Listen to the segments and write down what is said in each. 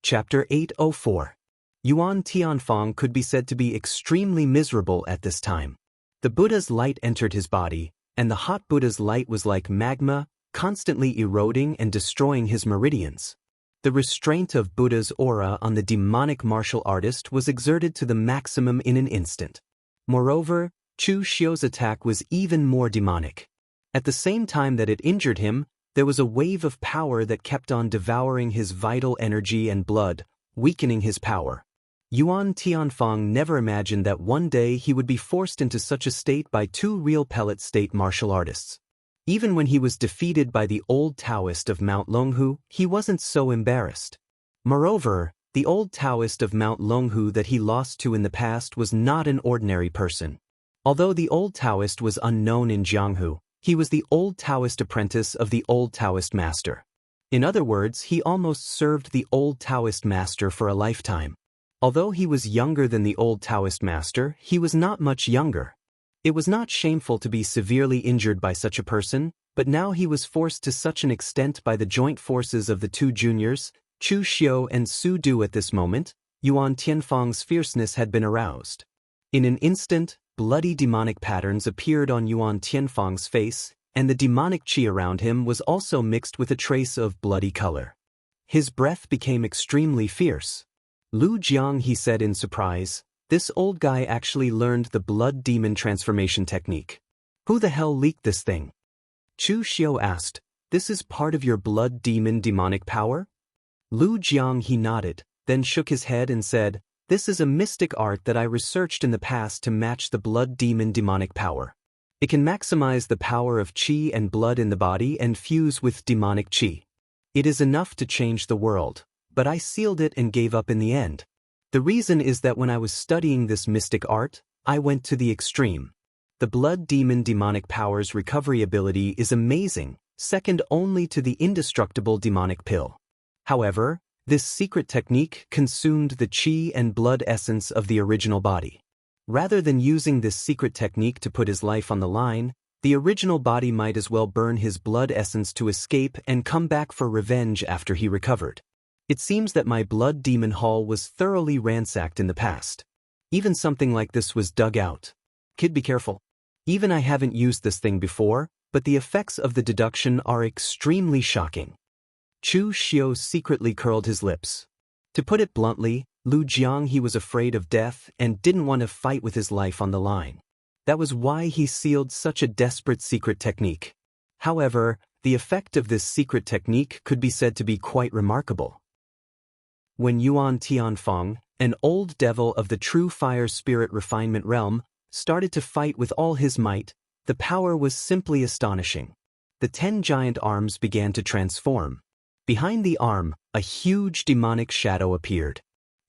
Chapter 804. Yuan Tianfang could be said to be extremely miserable at this time. The Buddha's light entered his body, and the hot Buddha's light was like magma, constantly eroding and destroying his meridians. The restraint of Buddha's aura on the demonic martial artist was exerted to the maximum in an instant. Moreover, Chu Xiu's attack was even more demonic. At the same time that it injured him, there was a wave of power that kept on devouring his vital energy and blood, weakening his power. Yuan Tianfang never imagined that one day he would be forced into such a state by two real pellet state martial artists. Even when he was defeated by the old Taoist of Mount Longhu, he wasn't so embarrassed. Moreover, the old Taoist of Mount Longhu that he lost to in the past was not an ordinary person. Although the old Taoist was unknown in Jianghu, he was the old Taoist apprentice of the old Taoist master. In other words, he almost served the old Taoist master for a lifetime. Although he was younger than the old Taoist master, he was not much younger. It was not shameful to be severely injured by such a person, but now he was forced to such an extent by the joint forces of the two juniors, Chu Xiu and Su Du. At this moment, Yuan Tianfang's fierceness had been aroused. In an instant, bloody demonic patterns appeared on Yuan Tianfang's face, and the demonic qi around him was also mixed with a trace of bloody color. His breath became extremely fierce. "Lu Jiang," he said in surprise, "this old guy actually learned the blood demon transformation technique. Who the hell leaked this thing?" Chu Xiu asked, "This is part of your blood demon demonic power?" Lu Jiang, he nodded, then shook his head and said, "This is a mystic art that I researched in the past to match the blood demon demonic power. It can maximize the power of qi and blood in the body and fuse with demonic qi. It is enough to change the world, but I sealed it and gave up in the end. The reason is that when I was studying this mystic art, I went to the extreme. The blood demon demonic power's recovery ability is amazing, second only to the indestructible demonic pill. However, this secret technique consumed the qi and blood essence of the original body. Rather than using this secret technique to put his life on the line, the original body might as well burn his blood essence to escape and come back for revenge after he recovered. It seems that my blood demon hall was thoroughly ransacked in the past. Even something like this was dug out. Kid, be careful. Even I haven't used this thing before, but the effects of the deduction are extremely shocking." Chu Xiu secretly curled his lips. To put it bluntly, Lu Jiang, he was afraid of death and didn't want to fight with his life on the line. That was why he sealed such a desperate secret technique. However, the effect of this secret technique could be said to be quite remarkable. When Yuan Tianfang, an old devil of the true fire spirit refinement realm, started to fight with all his might, the power was simply astonishing. The 10 giant arms began to transform. Behind the arm, a huge demonic shadow appeared.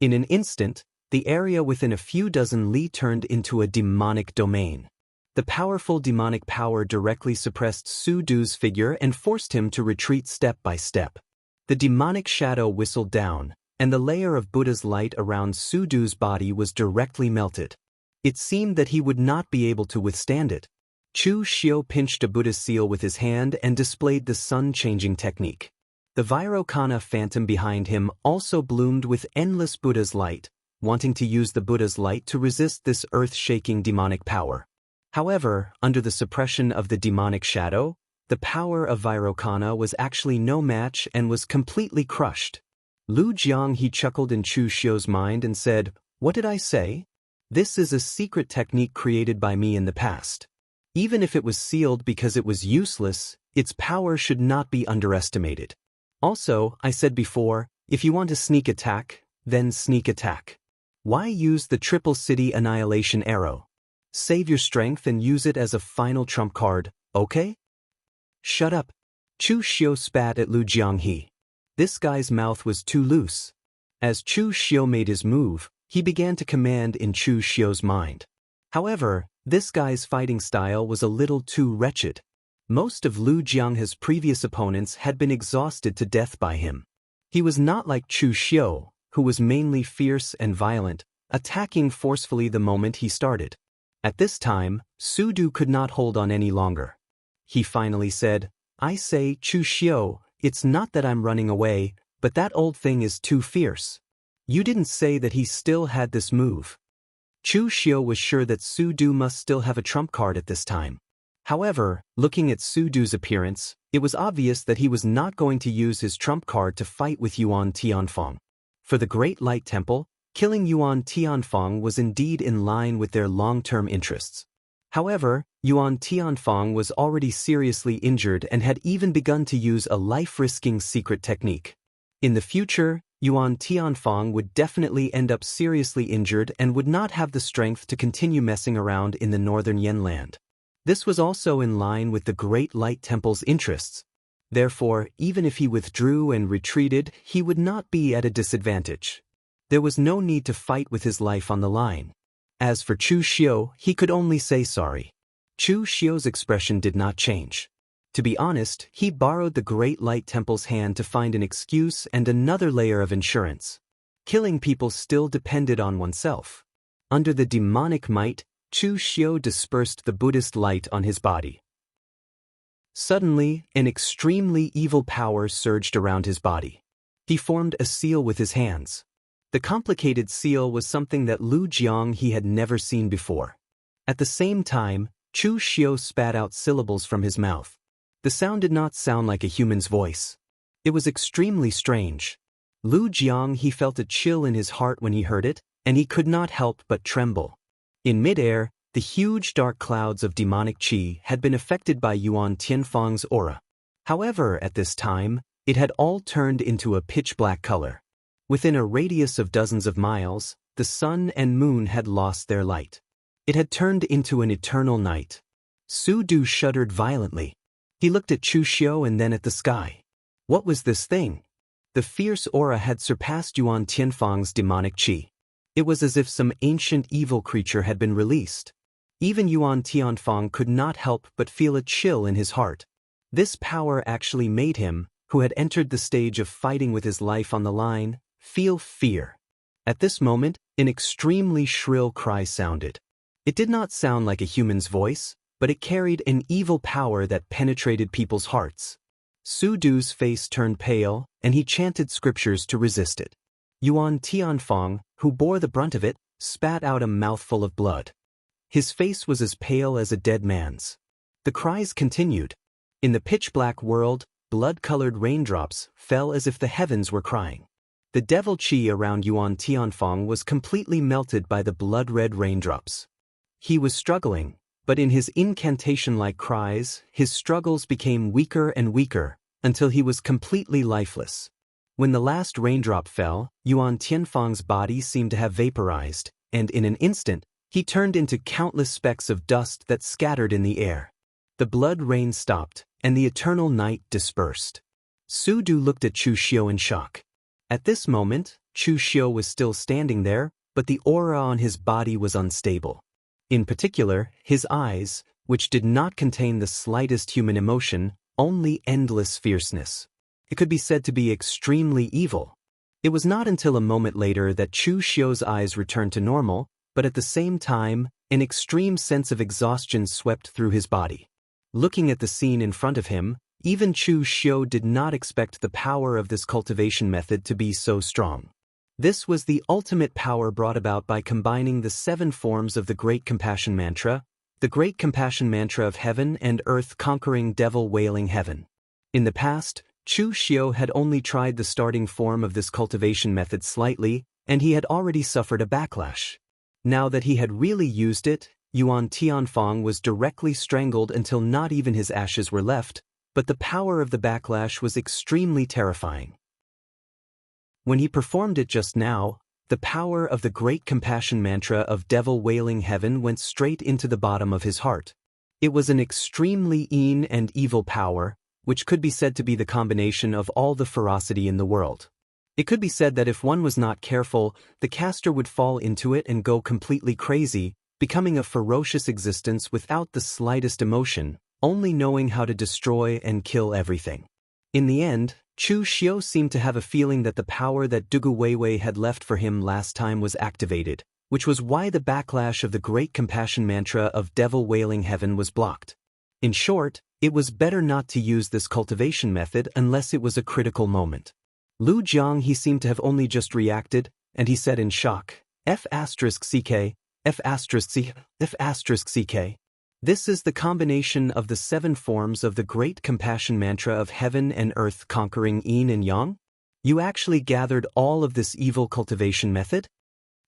In an instant, the area within a few dozen li turned into a demonic domain. The powerful demonic power directly suppressed Su Du's figure and forced him to retreat step by step. The demonic shadow whistled down, and the layer of Buddha's light around Su Du's body was directly melted. It seemed that he would not be able to withstand it. Chu Xiu pinched a Buddha seal with his hand and displayed the sun-changing technique. The Vairocana phantom behind him also bloomed with endless Buddha's light, wanting to use the Buddha's light to resist this earth-shaking demonic power. However, under the suppression of the demonic shadow, the power of Vairocana was actually no match and was completely crushed. Lu Jiang, he chuckled in Chu Xiu's mind and said, "What did I say? This is a secret technique created by me in the past. Even if it was sealed because it was useless, its power should not be underestimated. Also, I said before, if you want to sneak attack, then sneak attack. Why use the Triple City Annihilation Arrow? Save your strength and use it as a final trump card, okay?" "Shut up." Chu Xiu spat at Lu Jiang. This guy's mouth was too loose. As Chu Xiu made his move, he began to command in Chu Xiu's mind. However, this guy's fighting style was a little too wretched. Most of Lu Jiang's previous opponents had been exhausted to death by him. He was not like Chu Xiu, who was mainly fierce and violent, attacking forcefully the moment he started. At this time, Su Du could not hold on any longer. He finally said, "I say, Chu Xiu, it's not that I'm running away, But that old thing is too fierce. You didn't say that he still had this move. Chu Xiu was sure that Su Du must still have a trump card at this time. However, looking at Su Du's appearance, it was obvious that he was not going to use his trump card to fight with Yuan Tianfeng. For the Great Light Temple, killing Yuan Tianfeng was indeed in line with their long-term interests. However, Yuan Tianfeng was already seriously injured and had even begun to use a life-risking secret technique. In the future, Yuan Tianfeng would definitely end up seriously injured and would not have the strength to continue messing around in the northern Yanland. This was also in line with the Great Light Temple's interests. Therefore, even if he withdrew and retreated, he would not be at a disadvantage. There was no need to fight with his life on the line. As for Chu Xiu, he could only say sorry. Chu Xiu's expression did not change. To be honest, he borrowed the Great Light Temple's hand to find an excuse and another layer of insurance. Killing people still depended on oneself. Under the demonic might, Chu Xiu dispersed the Buddhist light on his body. Suddenly, an extremely evil power surged around his body. He formed a seal with his hands. The complicated seal was something that Lu Jiang had never seen before. At the same time, Chu Xiu spat out syllables from his mouth. The sound did not sound like a human's voice. It was extremely strange. Lu Jiang felt a chill in his heart when he heard it, and he could not help but tremble. In midair, the huge dark clouds of demonic qi had been affected by Yuan Tianfeng's aura. However, at this time, it had all turned into a pitch-black color. Within a radius of dozens of miles, the sun and moon had lost their light. It had turned into an eternal night. Su Du shuddered violently. He looked at Chu Xiu and then at the sky. What was this thing? The fierce aura had surpassed Yuan Tianfeng's demonic qi. It was as if some ancient evil creature had been released. Even Yuan Tianfeng could not help but feel a chill in his heart. This power actually made him, who had entered the stage of fighting with his life on the line, feel fear. At this moment, an extremely shrill cry sounded. It did not sound like a human's voice, but it carried an evil power that penetrated people's hearts. Su Du's face turned pale, and he chanted scriptures to resist it. Yuan Tianfeng, who bore the brunt of it, spat out a mouthful of blood. His face was as pale as a dead man's. The cries continued. In the pitch-black world, blood-colored raindrops fell as if the heavens were crying. The devil qi around Yuan Tianfeng was completely melted by the blood-red raindrops. He was struggling, but in his incantation-like cries, his struggles became weaker and weaker, until he was completely lifeless. When the last raindrop fell, Yuan Tianfeng's body seemed to have vaporized, and in an instant, he turned into countless specks of dust that scattered in the air. The blood rain stopped, and the eternal night dispersed. Su Du looked at Chu Xiu in shock. At this moment, Chu Xiu was still standing there, but the aura on his body was unstable. In particular, his eyes, which did not contain the slightest human emotion, only endless fierceness. It could be said to be extremely evil. It was not until a moment later that Chu Xiu's eyes returned to normal, but at the same time, an extreme sense of exhaustion swept through his body. Looking at the scene in front of him, even Chu Xiu did not expect the power of this cultivation method to be so strong. This was the ultimate power brought about by combining the 7 forms of the Great Compassion Mantra, the Great Compassion Mantra of heaven and earth conquering devil wailing heaven. In the past, Chu Xiu had only tried the starting form of this cultivation method slightly, and he had already suffered a backlash. Now that he had really used it, Yuan Tianfeng was directly strangled until not even his ashes were left, but the power of the backlash was extremely terrifying. When he performed it just now, the power of the Great Compassion Mantra of devil wailing heaven went straight into the bottom of his heart. It was an extremely and evil power, which could be said to be the combination of all the ferocity in the world. It could be said that if one was not careful, the caster would fall into it and go completely crazy, becoming a ferocious existence without the slightest emotion, only knowing how to destroy and kill everything. In the end, Chu Xiu seemed to have a feeling that the power that Dugu Weiwei had left for him last time was activated, which was why the backlash of the Great Compassion Mantra of devil wailing heaven was blocked. In short, it was better not to use this cultivation method unless it was a critical moment. Lu Jiang he seemed to have only just reacted, and he said in shock, F***ck, F***ck. This is the combination of the 7 forms of the great compassion mantra of heaven and earth conquering yin and yang? You actually gathered all of this evil cultivation method?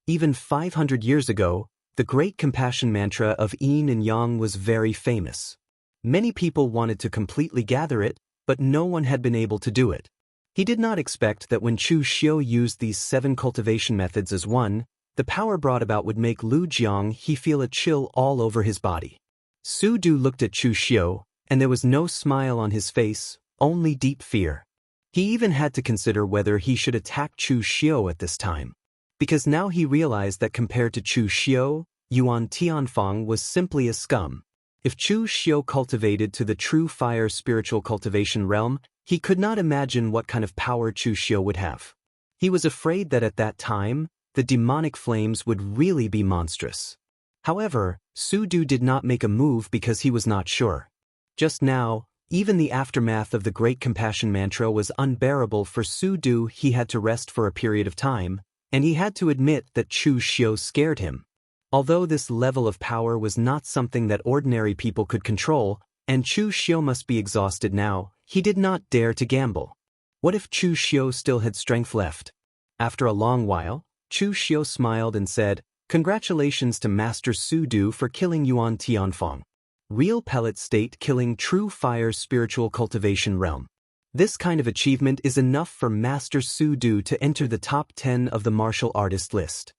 Even 500 years ago, the great compassion mantra of yin and yang was very famous. Many people wanted to completely gather it, but no one had been able to do it. He did not expect that when Chu Xiu used these 7 cultivation methods as one, the power brought about would make Lu Jiang he feel a chill all over his body. Su Du looked at Chu Xiu, and there was no smile on his face, only deep fear. He even had to consider whether he should attack Chu Xiu at this time. Because now he realized that compared to Chu Xiu, Yuan Tianfang was simply a scum. If Chu Xiu cultivated to the true fire spiritual cultivation realm, he could not imagine what kind of power Chu Xiu would have. He was afraid that at that time, the demonic flames would really be monstrous. However, Su Du did not make a move because he was not sure. Just now, even the aftermath of the Great Compassion Mantra was unbearable for Su Du. He had to rest for a period of time, and he had to admit that Chu Xiu scared him. Although this level of power was not something that ordinary people could control, and Chu Xiu must be exhausted now, he did not dare to gamble. What if Chu Xiu still had strength left? After a long while, Chu Xiu smiled and said, "Congratulations to Master Su Du for killing Yuan Tianfang. Real pellet state killing true fire spiritual cultivation realm. This kind of achievement is enough for Master Su Du to enter the top 10 of the martial artist list."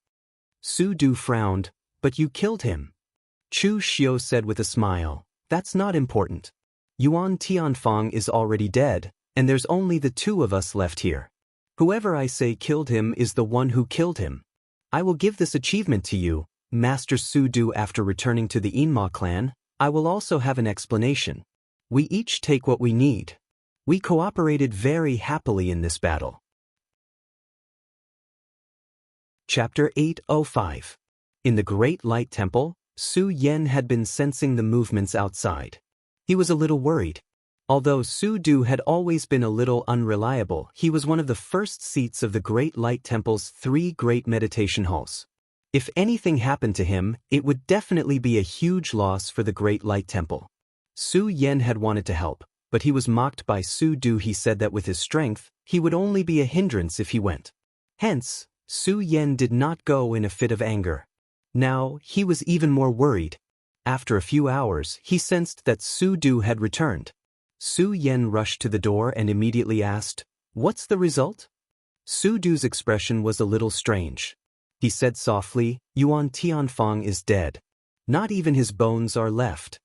Su Du frowned, "But you killed him." Chu Xiu said with a smile, "That's not important. Yuan Tianfang is already dead, and there's only the 2 of us left here. Whoever I say killed him is the one who killed him. I will give this achievement to you, Master Su Du. After returning to the Inma clan, I will also have an explanation. We each take what we need. We cooperated very happily in this battle." Chapter 805. In the Great Light Temple, Su Yen had been sensing the movements outside. He was a little worried. Although Su Du had always been a little unreliable, he was one of the first seats of the Great Light Temple's 3 great meditation halls. If anything happened to him, it would definitely be a huge loss for the Great Light Temple. Su Yen had wanted to help, but he was mocked by Su Du. He said that with his strength, he would only be a hindrance if he went. Hence, Su Yen did not go in a fit of anger. Now, he was even more worried. After a few hours, he sensed that Su Du had returned. Su Yen rushed to the door and immediately asked, "What's the result?" Su Du's expression was a little strange. He said softly, "Yuan Tianfang is dead. Not even his bones are left."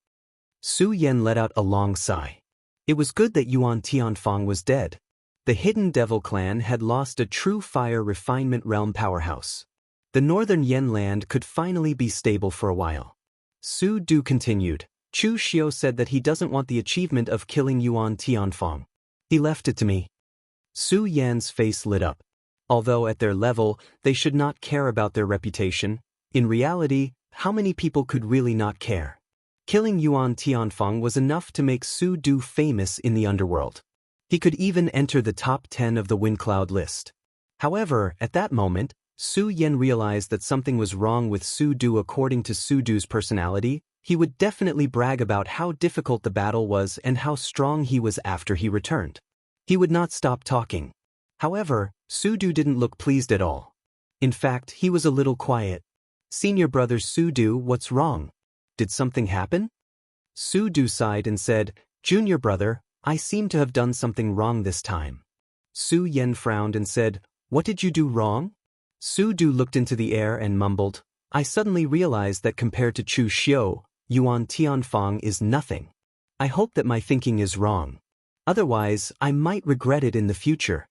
Su Yen let out a long sigh. It was good that Yuan Tianfang was dead. The Hidden Devil clan had lost a true fire refinement realm powerhouse. The northern Yen land could finally be stable for a while. Su Du continued, "Chu Xiu said that he doesn't want the achievement of killing Yuan Tianfang. He left it to me." Su Yan's face lit up. Although at their level, they should not care about their reputation, in reality, how many people could really not care? Killing Yuan Tianfang was enough to make Su Du famous in the underworld. He could even enter the top 10 of the Windcloud list. However, at that moment, Su Yen realized that something was wrong with Su Du. According to Su Du's personality, he would definitely brag about how difficult the battle was and how strong he was after he returned. He would not stop talking. However, Su Du didn't look pleased at all. In fact, he was a little quiet. "Senior brother Su Du, what's wrong? Did something happen?" Su Du sighed and said, "Junior brother, I seem to have done something wrong this time." Su Yen frowned and said, "What did you do wrong?" Su Du looked into the air and mumbled, "I suddenly realized that compared to Chu Xiu, Yuan Tianfang is nothing. I hope that my thinking is wrong. Otherwise, I might regret it in the future."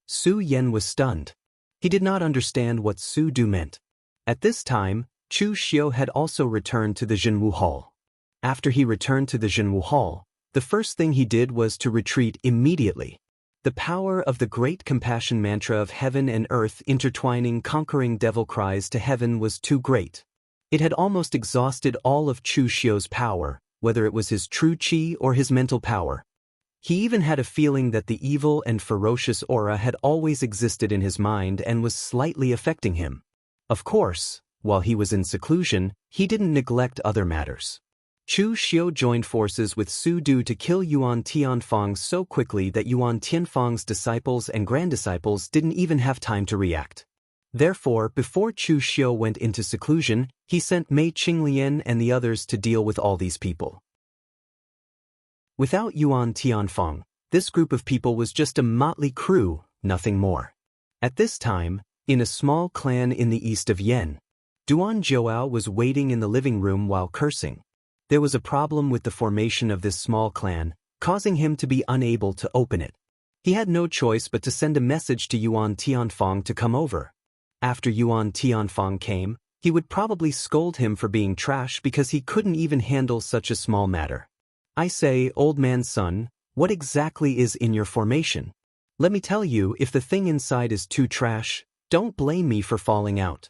Su Yen was stunned. He did not understand what Su Du meant. At this time, Chu Xiu had also returned to the Jianghu Hall. After he returned to the Jianghu Hall, the first thing he did was to retreat immediately. The power of the great compassion mantra of heaven and earth intertwining conquering devil cries to heaven was too great. It had almost exhausted all of Chu Xiu's power, whether it was his true qi or his mental power. He even had a feeling that the evil and ferocious aura had always existed in his mind and was slightly affecting him. Of course, while he was in seclusion, he didn't neglect other matters. Chu Xiu joined forces with Su Du to kill Yuan Tianfang so quickly that Yuan Tianfang's disciples and granddisciples didn't even have time to react. Therefore, before Chu Xiu went into seclusion, he sent Mei Qinglian and the others to deal with all these people. Without Yuan Tianfang, this group of people was just a motley crew, nothing more. At this time, in a small clan in the east of Yen, Duan Zhouao was waiting in the living room while cursing. There was a problem with the formation of this small clan, causing him to be unable to open it. He had no choice but to send a message to Yuan Tianfang to come over. After Yuan Tianfang came, he would probably scold him for being trash because he couldn't even handle such a small matter. I say, old man's son, what exactly is in your formation? Let me tell you, if the thing inside is too trash, don't blame me for falling out.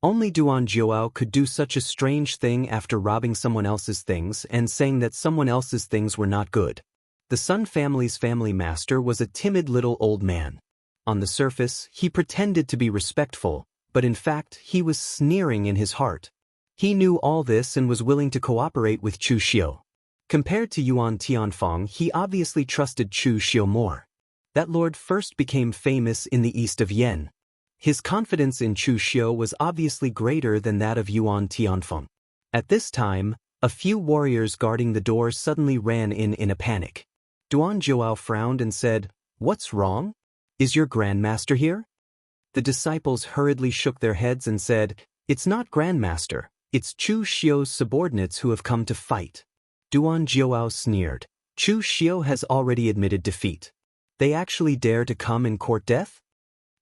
Only Duan Zhouao could do such a strange thing after robbing someone else's things and saying that someone else's things were not good. The Sun family's family master was a timid little old man. On the surface, he pretended to be respectful, but in fact, he was sneering in his heart. He knew all this and was willing to cooperate with Chu Xiu. Compared to Yuan Tianfang, he obviously trusted Chu Xiu more. That lord first became famous in the east of Yen. His confidence in Chu Xiu was obviously greater than that of Yuan Tianfang. At this time, a few warriors guarding the door suddenly ran in a panic. Duan Zhouao frowned and said, "What's wrong? Is your grandmaster here?" The disciples hurriedly shook their heads and said, "It's not grandmaster, it's Chu Xiu's subordinates who have come to fight." Duan Zhouao sneered. Chu Xiu has already admitted defeat. They actually dare to come and court death?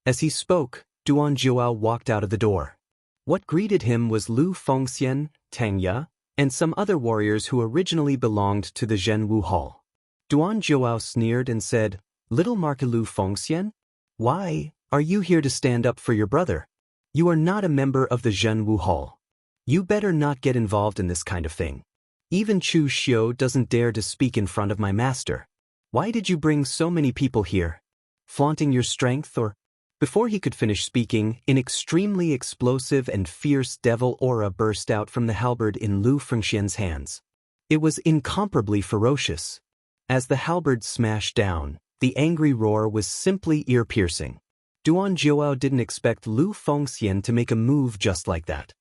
As he spoke, Duan Zhouao walked out of the door. What greeted him was Lu Fengxian, Tang Ye, and some other warriors who originally belonged to the Jianghu Hall. Duan Zhouao sneered and said, "Little Marque Lu Fengxian? Why are you here to stand up for your brother? You are not a member of the Jianghu Hall. You better not get involved in this kind of thing. Even Chu Xiu doesn't dare to speak in front of my master. Why did you bring so many people here? Flaunting your strength or—" Before he could finish speaking, an extremely explosive and fierce devil aura burst out from the halberd in Lu Fengxian's hands. It was incomparably ferocious. As the halberd smashed down, the angry roar was simply ear-piercing. Duan Zhouao didn't expect Lu Fengxian to make a move just like that.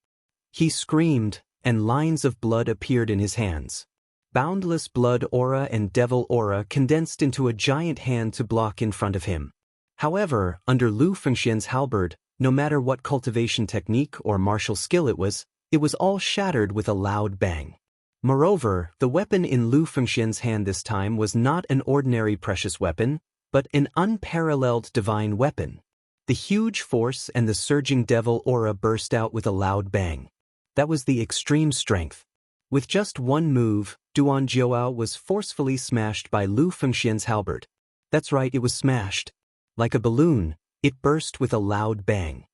He screamed, and lines of blood appeared in his hands. Boundless blood aura and devil aura condensed into a giant hand to block in front of him. However, under Lu Fengxian's halberd, no matter what cultivation technique or martial skill it was all shattered with a loud bang. Moreover, the weapon in Lu Fengxian's hand this time was not an ordinary precious weapon, but an unparalleled divine weapon. The huge force and the surging devil aura burst out with a loud bang. That was the extreme strength. With just one move, Duan Zhouao was forcefully smashed by Lu Fengxian's halberd. That's right, it was smashed. Like a balloon, it burst with a loud bang.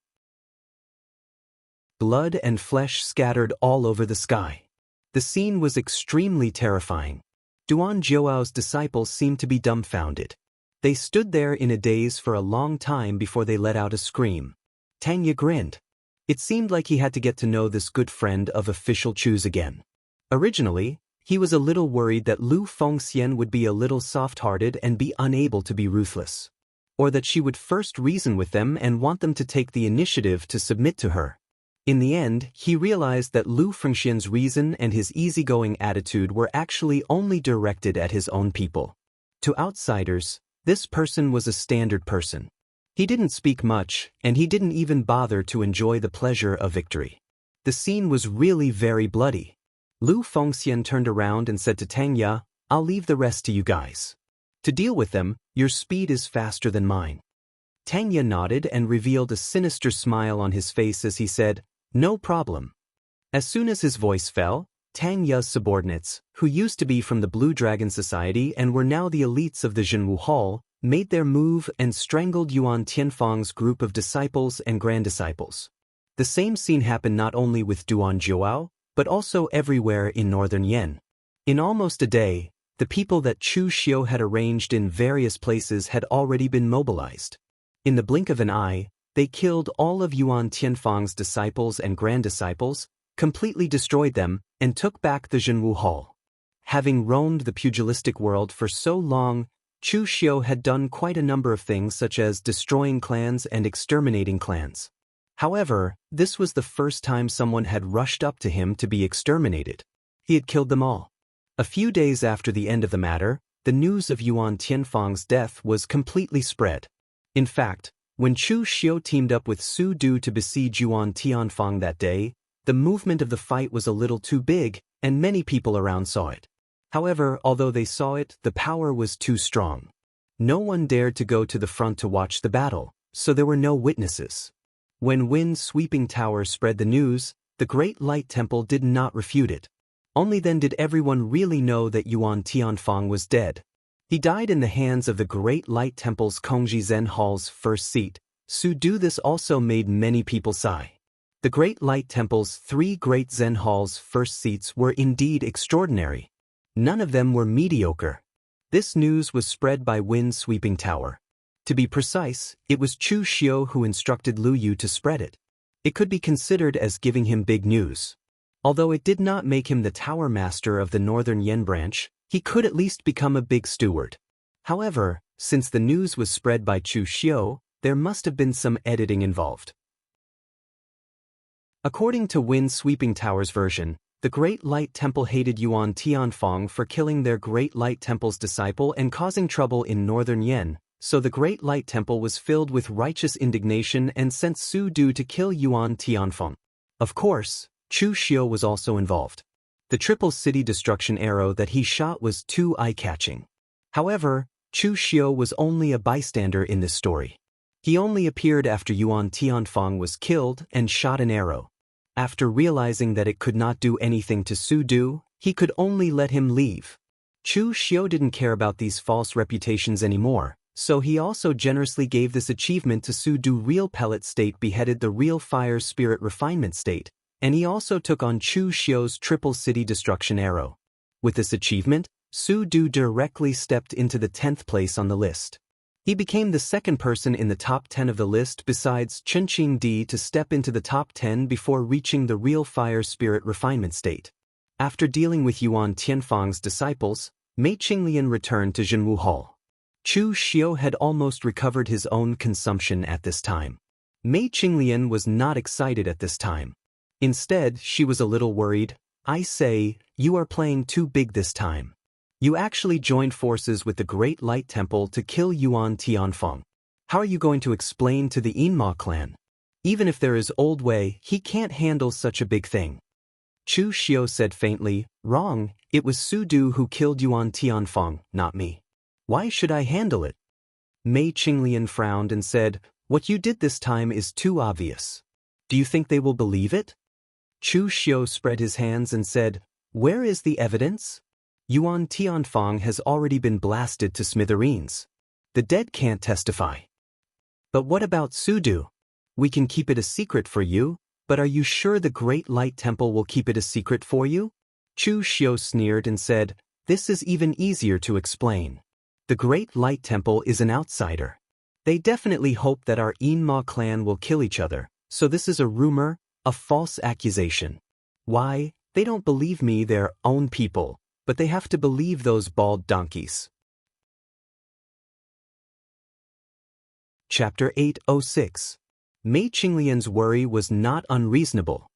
Blood and flesh scattered all over the sky. The scene was extremely terrifying. Duan Zhouao's disciples seemed to be dumbfounded. They stood there in a daze for a long time before they let out a scream. Tang Ye grinned. It seemed like he had to get to know this good friend of official Chu's again. Originally, he was a little worried that Lu Fengxian would be a little soft-hearted and be unable to be ruthless. Or that she would first reason with them and want them to take the initiative to submit to her. In the end, he realized that Lu Fengxian's reason and his easygoing attitude were actually only directed at his own people. To outsiders, this person was a standard person. He didn't speak much, and he didn't even bother to enjoy the pleasure of victory. The scene was really very bloody. Lu Fengxian turned around and said to Tang Ye, "I'll leave the rest to you guys. To deal with them, your speed is faster than mine." Tang Ye nodded and revealed a sinister smile on his face as he said, "No problem." As soon as his voice fell, Tang Ye's subordinates, who used to be from the Blue Dragon Society and were now the elites of the Jianghu Hall, made their move and strangled Yuan Tianfang's group of disciples and granddisciples. The same scene happened not only with Duan Zhouao, but also everywhere in northern Yen. In almost a day, The people that Chu Xiu had arranged in various places had already been mobilized. In the blink of an eye, they killed all of Yuan Tianfang's disciples and grand disciples, completely destroyed them, and took back the Jianghu Hall. Having roamed the pugilistic world for so long, Chu Xiu had done quite a number of things such as destroying clans and exterminating clans. However, this was the first time someone had rushed up to him to be exterminated. He had killed them all. A few days after the end of the matter, the news of Yuan Tianfang's death was completely spread. In fact, when Chu Xiu teamed up with Su Du to besiege Yuan Tianfang that day, the movement of the fight was a little too big, and many people around saw it. However, although they saw it, the power was too strong. No one dared to go to the front to watch the battle, so there were no witnesses. When wind-sweeping tower spread the news, the Great Light Temple did not refute it. Only then did everyone really know that Yuan Tianfang was dead. He died in the hands of the Great Light Temple's Kongji Zen Hall's first seat. Su Du. This also made many people sigh. The Great Light Temple's 3 Great Zen Halls' first seats were indeed extraordinary. None of them were mediocre. This news was spread by wind-sweeping tower. To be precise, it was Chu Xiu who instructed Lu Yu to spread it. It could be considered as giving him big news. Although it did not make him the tower master of the Northern Yen branch, he could at least become a big steward. However, since the news was spread by Chu Xiu, there must have been some editing involved. According to Wind-Sweeping Tower's version, the Great Light Temple hated Yuan Tianfang for killing their Great Light Temple's disciple and causing trouble in Northern Yen, so the Great Light Temple was filled with righteous indignation and sent Su Du to kill Yuan Tianfang. Of course, Chu Xiu was also involved. The triple city destruction arrow that he shot was too eye-catching. However, Chu Xiu was only a bystander in this story. He only appeared after Yuan Tianfang was killed and shot an arrow. After realizing that it could not do anything to Su Du, he could only let him leave. Chu Xiu didn't care about these false reputations anymore, so he also generously gave this achievement to Su Du. Real Pellet State beheaded the Real Fire Spirit Refinement State, and he also took on Chu Xiu's triple city destruction arrow. With this achievement, Su Du directly stepped into the 10th place on the list. He became the second person in the top 10 of the list besides Chen Qingdi to step into the top 10 before reaching the Real Fire Spirit Refinement State. After dealing with Yuan Tianfang's disciples, Mei Qinglian returned to Jianghu Hall. Chu Xiu had almost recovered his own consumption at this time. Mei Qinglian was not excited at this time. Instead, she was a little worried. "I say, you are playing too big this time. You actually joined forces with the Great Light Temple to kill Yuan Tianfang. How are you going to explain to the Yinma clan? Even if there is Old Wei, he can't handle such a big thing." Chu Xiu said faintly, "Wrong, it was Su Du who killed Yuan Tianfang, not me. Why should I handle it?" Mei Qinglian frowned and said, "What you did this time is too obvious. Do you think they will believe it?" Chu Xiu spread his hands and said, "Where is the evidence? Yuan Tianfang has already been blasted to smithereens. The dead can't testify." "But what about Su Du? We can keep it a secret for you, but are you sure the Great Light Temple will keep it a secret for you?" Chu Xiu sneered and said, "This is even easier to explain. The Great Light Temple is an outsider. They definitely hope that our Yinma clan will kill each other, so this is a rumor, a false accusation. Why, they don't believe me, their own people, but they have to believe those bald donkeys." Chapter 806. Mei Qinglian's worry was not unreasonable.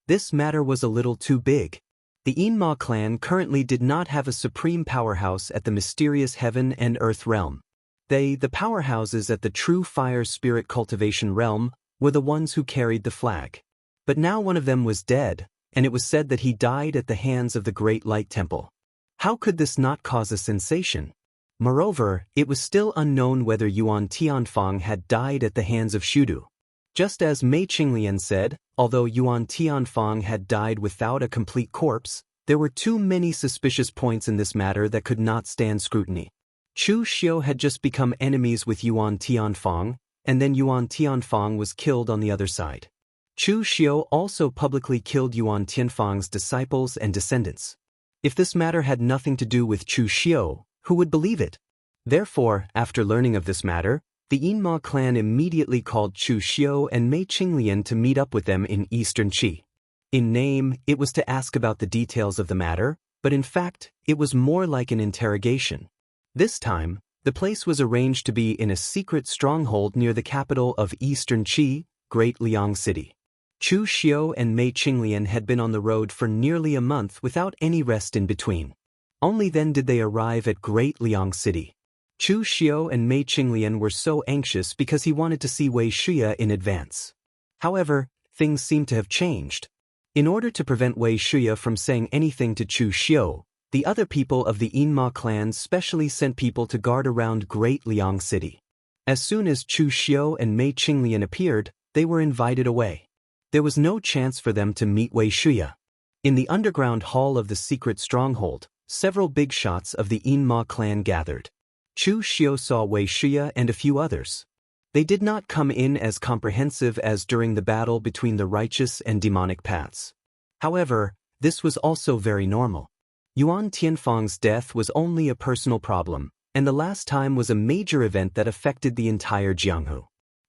This matter was a little too big. The Yinma clan currently did not have a supreme powerhouse at the mysterious heaven and earth realm. They, the powerhouses at the true fire spirit cultivation realm, were the ones who carried the flag. But now one of them was dead, and it was said that he died at the hands of the Great Light Temple. How could this not cause a sensation? Moreover, it was still unknown whether Yuan Tianfang had died at the hands of Shudu. Just as Mei Qinglian said, although Yuan Tianfang had died without a complete corpse, there were too many suspicious points in this matter that could not stand scrutiny. Chu Xiu had just become enemies with Yuan Tianfang, and then Yuan Tianfang was killed on the other side. Chu Xiu also publicly killed Yuan Tianfang's disciples and descendants. If this matter had nothing to do with Chu Xiu, who would believe it? Therefore, after learning of this matter, the Yinma clan immediately called Chu Xiu and Mei Qinglian to meet up with them in eastern Qi. In name, it was to ask about the details of the matter, but in fact, it was more like an interrogation. This time, the place was arranged to be in a secret stronghold near the capital of eastern Qi, Great Liang City. Chu Xiu and Mei Qinglian had been on the road for nearly a month without any rest in between. Only then did they arrive at Great Liang City. Chu Xiu and Mei Qinglian were so anxious because he wanted to see Wuxia in advance. However, things seemed to have changed. In order to prevent Wuxia from saying anything to Chu Xiu, the other people of the Yinma clan specially sent people to guard around Great Liang City. As soon as Chu Xiu and Mei Qinglian appeared, they were invited away. There was no chance for them to meet Wuxia. In the underground hall of the secret stronghold, several big shots of the Yinma clan gathered. Chu Xiu saw Wuxia and a few others. They did not come in as comprehensive as during the battle between the righteous and demonic paths. However, this was also very normal. Yuan Tianfang's death was only a personal problem, and the last time was a major event that affected the entire Jianghu.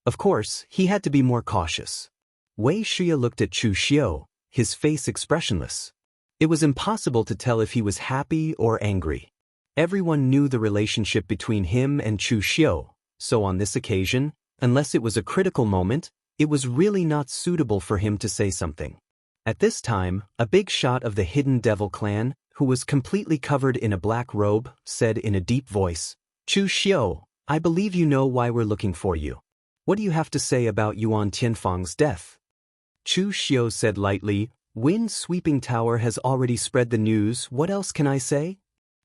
Of course, he had to be more cautious. Wuxia looked at Chu Xiu, his face expressionless. It was impossible to tell if he was happy or angry. Everyone knew the relationship between him and Chu Xiu, so on this occasion, unless it was a critical moment, it was really not suitable for him to say something. At this time, a big shot of the Hidden Devil clan, who was completely covered in a black robe, said in a deep voice, "Chu Xiu, I believe you know why we're looking for you. What do you have to say about Yuan Tianfang's death?" Chu Xiu said lightly, "Wind Sweeping Tower has already spread the news, what else can I say?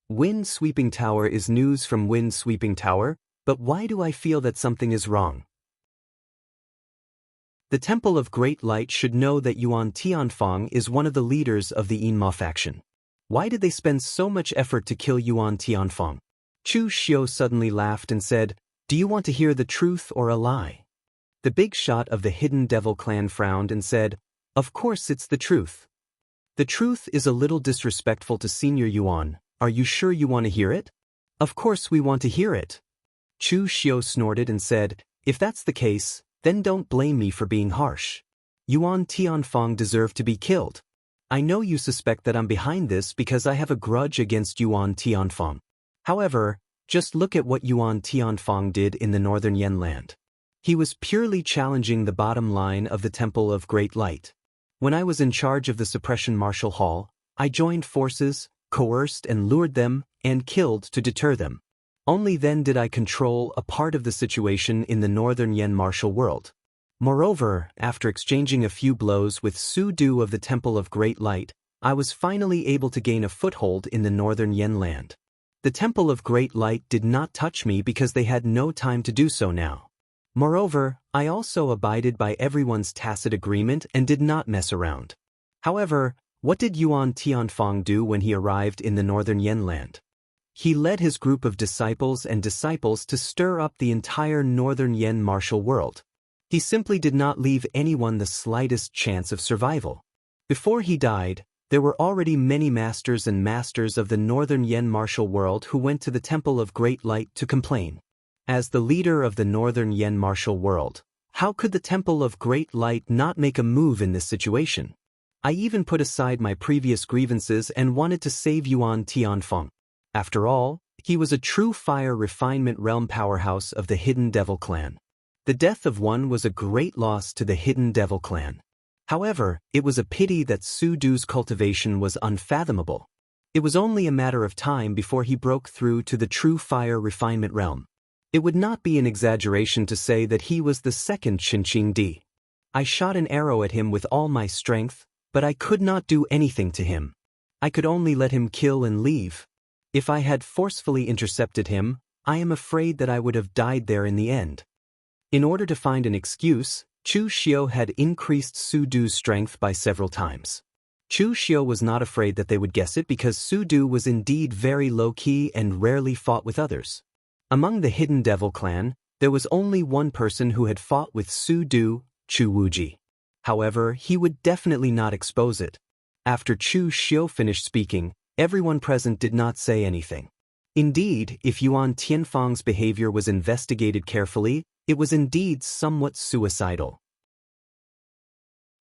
Wind Sweeping Tower is news from Wind Sweeping Tower, but why do I feel that something is wrong? The Temple of Great Light should know that Yuan Tianfang is one of the leaders of the Yinma faction. Why did they spend so much effort to kill Yuan Tianfang?" Chu Xiu suddenly laughed and said, "Do you want to hear the truth or a lie?" The big shot of the Hidden Devil clan frowned and said, "Of course it's the truth." "The truth is a little disrespectful to Senior Yuan. Are you sure you want to hear it?" "Of course we want to hear it." Chu Xiu snorted and said, "If that's the case, then don't blame me for being harsh. Yuan Tianfang deserved to be killed. I know you suspect that I'm behind this because I have a grudge against Yuan Tianfang. However, just look at what Yuan Tianfang did in the northern Yan land. He was purely challenging the bottom line of the Temple of Great Light. When I was in charge of the Suppression Martial Hall, I joined forces, coerced and lured them, and killed to deter them. Only then did I control a part of the situation in the northern Yan martial world. Moreover, after exchanging a few blows with Su Du of the Temple of Great Light, I was finally able to gain a foothold in the northern Yan land. The Temple of Great Light did not touch me because they had no time to do so now. Moreover, I also abided by everyone's tacit agreement and did not mess around. However, what did Yuan Tianfang do when he arrived in the northern Yan land? He led his group of disciples to stir up the entire northern Yan martial world. He simply did not leave anyone the slightest chance of survival. Before he died, there were already many masters of the northern Yan martial world who went to the Temple of Great Light to complain. As the leader of the northern Yan martial world, how could the Temple of Great Light not make a move in this situation? I even put aside my previous grievances and wanted to save Yuan Tianfang. After all, he was a true fire refinement realm powerhouse of the Hidden Devil clan. The death of one was a great loss to the Hidden Devil clan. However, it was a pity that Su Du's cultivation was unfathomable. It was only a matter of time before he broke through to the true fire refinement realm. It would not be an exaggeration to say that he was the second Qinqing Di. I shot an arrow at him with all my strength, but I could not do anything to him. I could only let him kill and leave. If I had forcefully intercepted him, I am afraid that I would have died there in the end. In order to find an excuse, Chu Xiu had increased Su Du's strength by several times. Chu Xiu was not afraid that they would guess it because Su Du was indeed very low-key and rarely fought with others. Among the Hidden Devil clan, there was only one person who had fought with Su Du, Chu Wuji. However, he would definitely not expose it. After Chu Xiu finished speaking, Everyone present did not say anything. Indeed, if Yuan Tianfang's behavior was investigated carefully, it was indeed somewhat suicidal.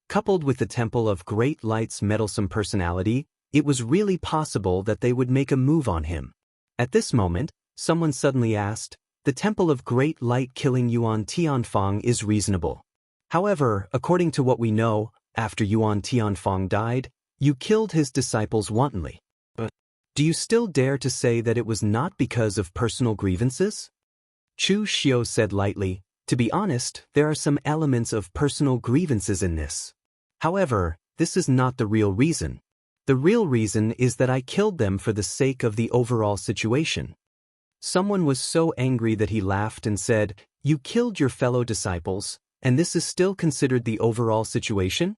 Coupled with the Temple of Great Light's meddlesome personality, it was really possible that they would make a move on him. At this moment, someone suddenly asked, "The Temple of Great Light killing Yuan Tianfang is reasonable. However, according to what we know, after Yuan Tianfang died, you killed his disciples wantonly. But do you still dare to say that it was not because of personal grievances?" Chu Xiu said lightly, "To be honest, there are some elements of personal grievances in this. However, this is not the real reason. The real reason is that I killed them for the sake of the overall situation." Someone was so angry that he laughed and said, "You killed your fellow disciples, and this is still considered the overall situation?"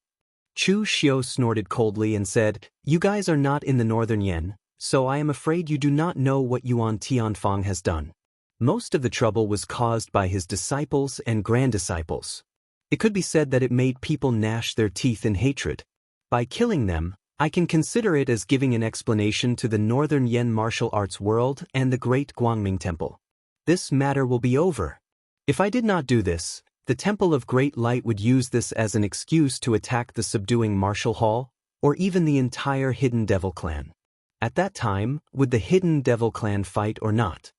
Chu Xiu snorted coldly and said, "You guys are not in the Northern Yan, so I am afraid you do not know what Yuan Tianfang has done. Most of the trouble was caused by his disciples and granddisciples. It could be said that it made people gnash their teeth in hatred. By killing them, I can consider it as giving an explanation to the Northern Yan martial arts world and the Great Guangming Temple. This matter will be over. If I did not do this, the Temple of Great Light would use this as an excuse to attack the subduing martial hall, or even the entire Hidden Devil clan. At that time, would the Hidden Devil clan fight or not?"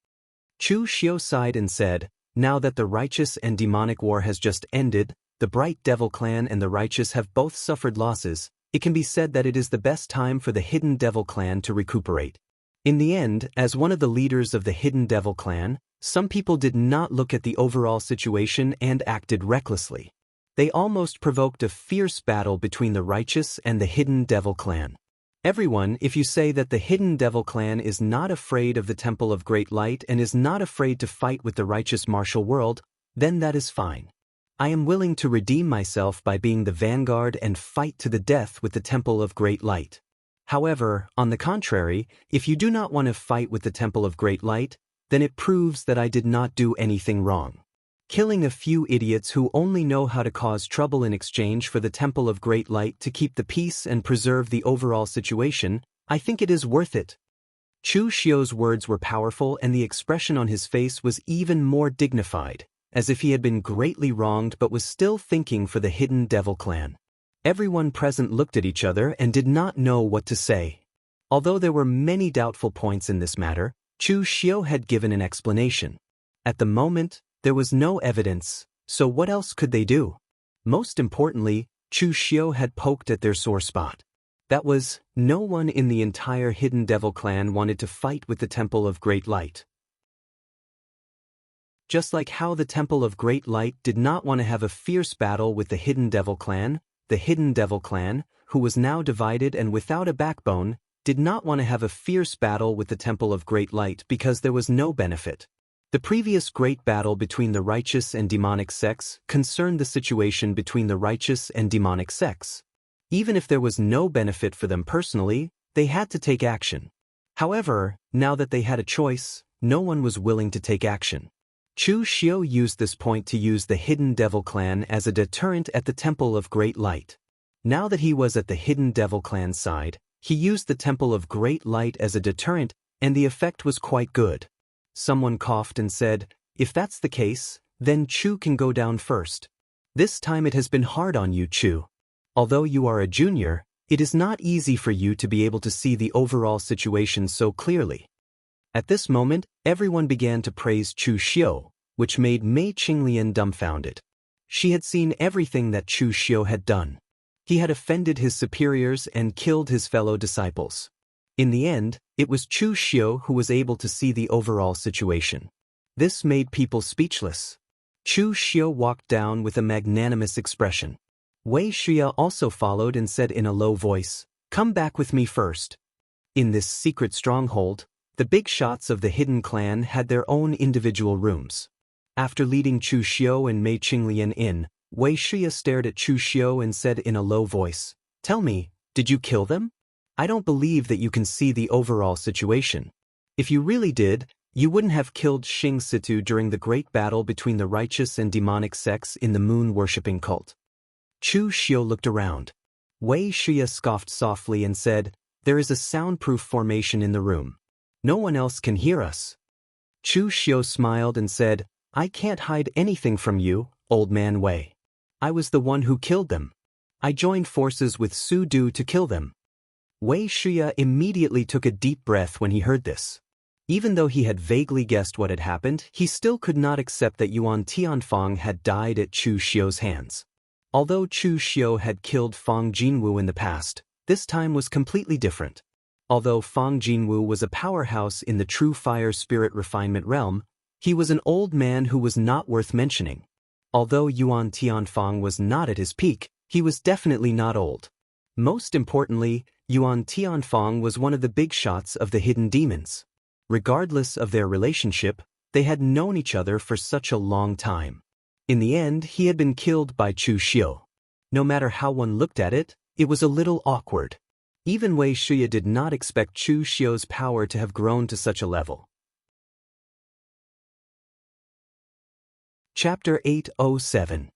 Chu Xiu sighed and said, "Now that the righteous and demonic war has just ended, the Bright Devil clan and the righteous have both suffered losses, it can be said that it is the best time for the Hidden Devil clan to recuperate." In the end, as one of the leaders of the Hidden Devil clan, some people did not look at the overall situation and acted recklessly. They almost provoked a fierce battle between the righteous and the Hidden Devil clan. Everyone, if you say that the Hidden Devil clan is not afraid of the Temple of Great Light and is not afraid to fight with the righteous martial world, then that is fine. I am willing to redeem myself by being the vanguard and fight to the death with the Temple of Great Light. However, on the contrary, if you do not want to fight with the Temple of Great Light, then it proves that I did not do anything wrong. Killing a few idiots who only know how to cause trouble in exchange for the Temple of Great Light to keep the peace and preserve the overall situation, I think it is worth it." Chu Xiu's words were powerful and the expression on his face was even more dignified, as if he had been greatly wronged but was still thinking for the Hidden Devil clan. Everyone present looked at each other and did not know what to say. Although there were many doubtful points in this matter, Chu Xiu had given an explanation. At the moment, there was no evidence, so what else could they do? Most importantly, Chu Xiu had poked at their sore spot. That was, no one in the entire Hidden Devil clan wanted to fight with the Temple of Great Light. Just like how the Temple of Great Light did not want to have a fierce battle with the Hidden Devil clan, the Hidden Devil clan, who was now divided and without a backbone, did not want to have a fierce battle with the Temple of Great Light because there was no benefit. The previous great battle between the righteous and demonic sects concerned the situation between the righteous and demonic sects. Even if there was no benefit for them personally, they had to take action. However, now that they had a choice, no one was willing to take action. Chu Xiu used this point to use the Hidden Devil clan as a deterrent at the Temple of Great Light. Now that he was at the Hidden Devil clan's side, he used the Temple of Great Light as a deterrent, and the effect was quite good. Someone coughed and said, "If that's the case, then Chu can go down first. This time it has been hard on you, Chu. Although you are a junior, it is not easy for you to be able to see the overall situation so clearly." At this moment, everyone began to praise Chu Xiu, which made Mei Qinglian dumbfounded. She had seen everything that Chu Xiu had done. He had offended his superiors and killed his fellow disciples. In the end, it was Chu Xiu who was able to see the overall situation. This made people speechless. Chu Xiu walked down with a magnanimous expression. Wei Xia also followed and said in a low voice, "Come back with me first." In this secret stronghold, the big shots of the hidden clan had their own individual rooms. After leading Chu Xiu and Mei Qinglian in, Wei Xia stared at Chu Xiu and said in a low voice, "Tell me, did you kill them? I don't believe that you can see the overall situation. If you really did, you wouldn't have killed Xing Situ during the great battle between the righteous and demonic sects in the moon-worshipping cult." Chu Xiu looked around. Wei Xia scoffed softly and said, There is a soundproof formation in the room. No one else can hear us. Chu Xiu smiled and said, I can't hide anything from you, old man Wei. I was the one who killed them. I joined forces with Su Du to kill them. Wei Shia immediately took a deep breath when he heard this. Even though he had vaguely guessed what had happened, he still could not accept that Yuan Tianfang had died at Chu Xiu's hands. Although Chu Xiu had killed Fang Jinwu in the past, this time was completely different. Although Fang Jinwu was a powerhouse in the true fire spirit refinement realm, he was an old man who was not worth mentioning. Although Yuan Tianfang was not at his peak, he was definitely not old. Most importantly, Yuan Tianfang was one of the big shots of the hidden demons. Regardless of their relationship, they had known each other for such a long time. In the end, he had been killed by Chu Xiu. No matter how one looked at it, it was a little awkward. Even Wei Shuya did not expect Chu Xiu's power to have grown to such a level. Chapter 807.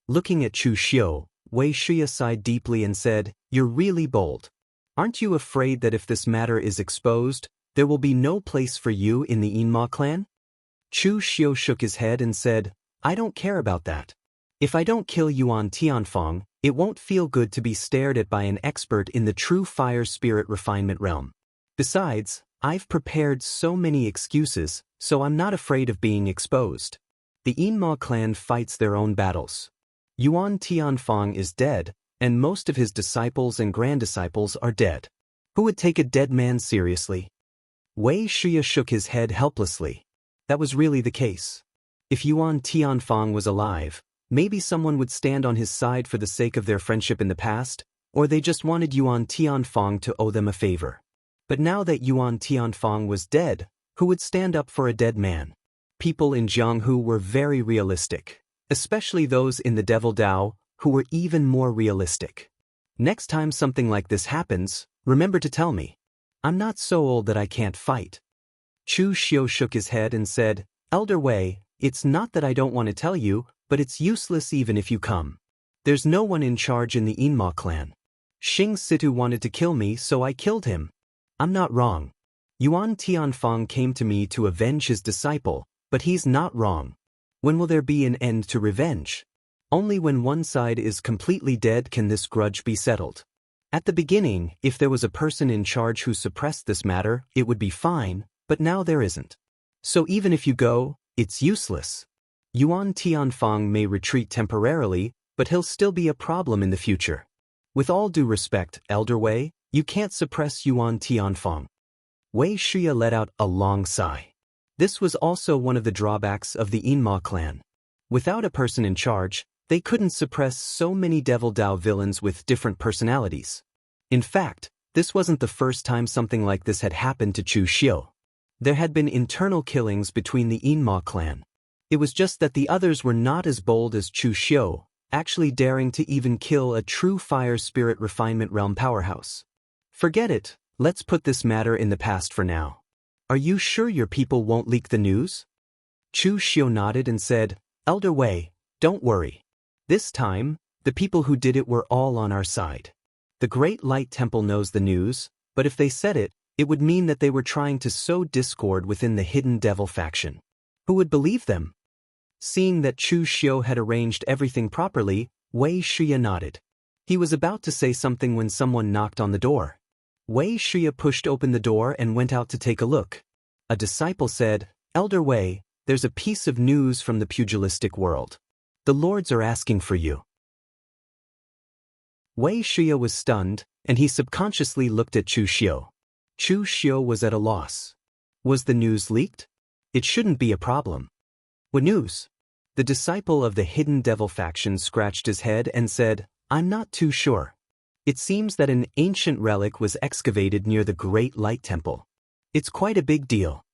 Looking at Chu Xiu, Wei Shuya sighed deeply and said, You're really bold. Aren't you afraid that if this matter is exposed, there will be no place for you in the Yinma clan? Chu Xiu shook his head and said, I don't care about that. If I don't kill Yuan Tianfang, it won't feel good to be stared at by an expert in the true fire spirit refinement realm. Besides, I've prepared so many excuses, so I'm not afraid of being exposed. The Yinma clan fights their own battles. Yuan Tianfang is dead, and most of his disciples and granddisciples are dead. Who would take a dead man seriously? Wei Shuya shook his head helplessly. That was really the case. If Yuan Tianfang was alive, maybe someone would stand on his side for the sake of their friendship in the past, or they just wanted Yuan Tianfang to owe them a favor. But now that Yuan Tianfang was dead, who would stand up for a dead man? People in Jianghu were very realistic, especially those in the Devil Dao, who were even more realistic. Next time something like this happens, remember to tell me. I'm not so old that I can't fight. Chu Xiu shook his head and said, Elder Wei, it's not that I don't want to tell you, but it's useless even if you come. There's no one in charge in the Yinma clan. Xing Situ wanted to kill me, so I killed him. I'm not wrong. Yuan Tianfang came to me to avenge his disciple, but he's not wrong. When will there be an end to revenge? Only when one side is completely dead can this grudge be settled. At the beginning, if there was a person in charge who suppressed this matter, it would be fine, but now there isn't. So even if you go, it's useless. Yuan Tianfang may retreat temporarily, but he'll still be a problem in the future. With all due respect, Elder Wei, you can't suppress Yuan Tianfang. Wei Shuya let out a long sigh. This was also one of the drawbacks of the Yinma clan. Without a person in charge, they couldn't suppress so many Devil Dao villains with different personalities. In fact, this wasn't the first time something like this had happened to Chu Xiu. There had been internal killings between the Yinma clan. It was just that the others were not as bold as Chu Xiu, actually daring to even kill a true fire spirit refinement realm powerhouse. Forget it, let's put this matter in the past for now. Are you sure your people won't leak the news? Chu Xiu nodded and said, Elder Wei, don't worry. This time, the people who did it were all on our side. The Great Light Temple knows the news, but if they said it, it would mean that they were trying to sow discord within the hidden devil faction. Who would believe them? Seeing that Chu Xiu had arranged everything properly, Wei Shuya nodded. He was about to say something when someone knocked on the door. Wei Shuya pushed open the door and went out to take a look. A disciple said, Elder Wei, there's a piece of news from the pugilistic world. The lords are asking for you. Wei Shuya was stunned, and he subconsciously looked at Chu Xiu. Chu Xiu was at a loss. Was the news leaked? It shouldn't be a problem. What news? The disciple of the hidden devil faction scratched his head and said, I'm not too sure. It seems that an ancient relic was excavated near the Great Light Temple. It's quite a big deal.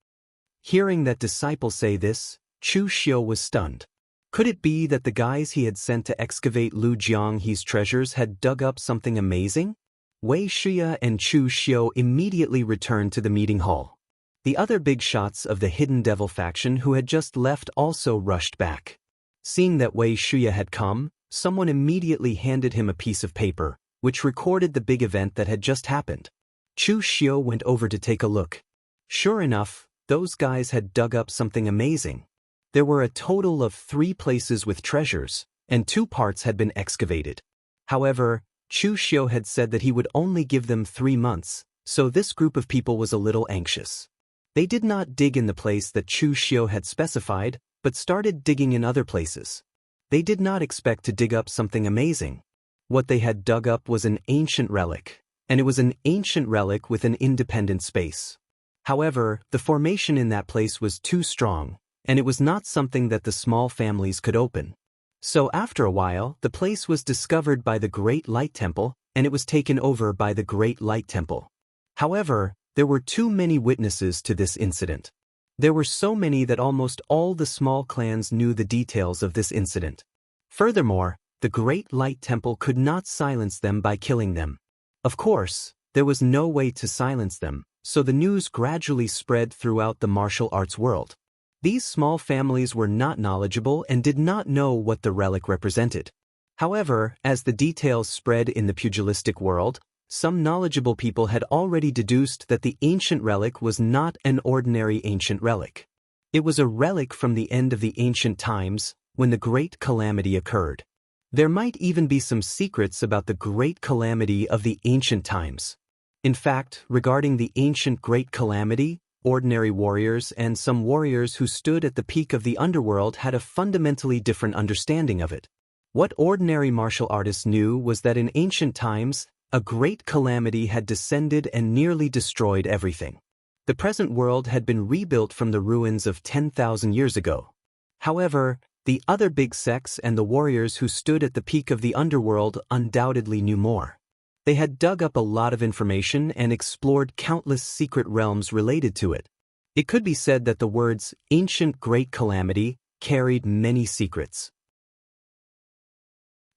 Hearing that disciple say this, Chu Xiu was stunned. Could it be that the guys he had sent to excavate Lu Jianghe's treasures had dug up something amazing? Wei Shuya and Chu Xiu immediately returned to the meeting hall. The other big shots of the hidden devil faction who had just left also rushed back. Seeing that Wei Shuya had come, someone immediately handed him a piece of paper, which recorded the big event that had just happened. Chu Xiu went over to take a look. Sure enough, those guys had dug up something amazing. There were a total of 3 places with treasures, and 2 parts had been excavated. However, Chu Xiu had said that he would only give them 3 months, so this group of people was a little anxious. They did not dig in the place that Chu Xiu had specified, but started digging in other places. They did not expect to dig up something amazing. What they had dug up was an ancient relic, and it was an ancient relic with an independent space. However, the formation in that place was too strong, and it was not something that the small families could open. So after a while, the place was discovered by the Great Light Temple, and it was taken over by the Great Light Temple. However, there were too many witnesses to this incident. There were so many that almost all the small clans knew the details of this incident. Furthermore, the Great Light Temple could not silence them by killing them. Of course, there was no way to silence them, so the news gradually spread throughout the martial arts world. These small families were not knowledgeable and did not know what the relic represented. However, as the details spread in the pugilistic world, some knowledgeable people had already deduced that the ancient relic was not an ordinary ancient relic. It was a relic from the end of the ancient times, when the Great Calamity occurred. There might even be some secrets about the Great Calamity of the ancient times. In fact, regarding the ancient Great Calamity, ordinary warriors and some warriors who stood at the peak of the underworld had a fundamentally different understanding of it. What ordinary martial artists knew was that in ancient times, a great calamity had descended and nearly destroyed everything. The present world had been rebuilt from the ruins of 10,000 years ago. However, the other big sects and the warriors who stood at the peak of the underworld undoubtedly knew more. They had dug up a lot of information and explored countless secret realms related to it. It could be said that the words ancient great calamity carried many secrets.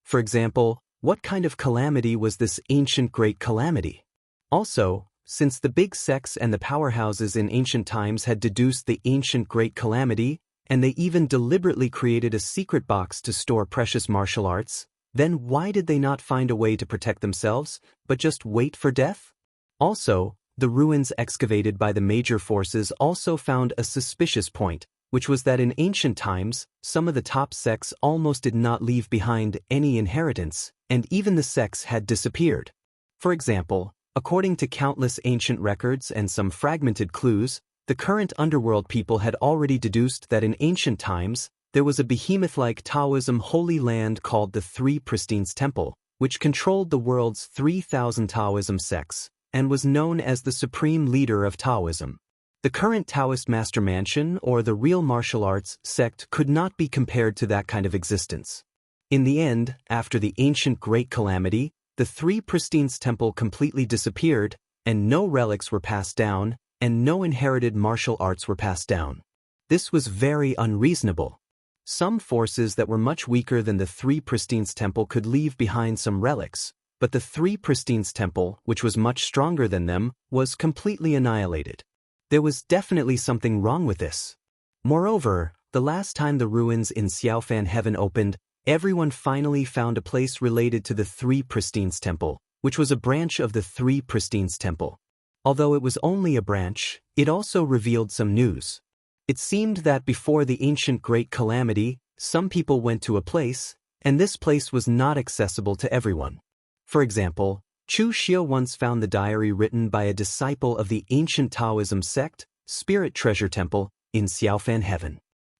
For example, what kind of calamity was this ancient great calamity? Also, since the big sects and the powerhouses in ancient times had deduced the ancient great calamity, and they even deliberately created a secret box to store precious martial arts, then why did they not find a way to protect themselves, but just wait for death? Also, the ruins excavated by the major forces also found a suspicious point, which was that in ancient times, some of the top sects almost did not leave behind any inheritance, and even the sects had disappeared. For example, according to countless ancient records and some fragmented clues, the current underworld people had already deduced that in ancient times, there was a behemoth-like Taoism holy land called the Three Pristines Temple, which controlled the world's 3,000 Taoism sects, and was known as the supreme leader of Taoism. The current Taoist Master Mansion or the real martial arts sect could not be compared to that kind of existence. In the end, after the ancient Great Calamity, the Three Pristines Temple completely disappeared, and no relics were passed down, and no inherited martial arts were passed down. This was very unreasonable. Some forces that were much weaker than the Three Pristines Temple could leave behind some relics, but the Three Pristines Temple, which was much stronger than them, was completely annihilated. There was definitely something wrong with this. Moreover, the last time the ruins in Xiaofan Heaven opened, everyone finally found a place related to the Three Pristines Temple, which was a branch of the Three Pristines Temple. Although it was only a branch, it also revealed some news. It seemed that before the ancient Great Calamity, some people went to a place, and this place was not accessible to everyone. For example, Chu Xiu once found the diary written by a disciple of the ancient Taoism sect, Spirit Treasure Temple, in Xiaofan Heaven.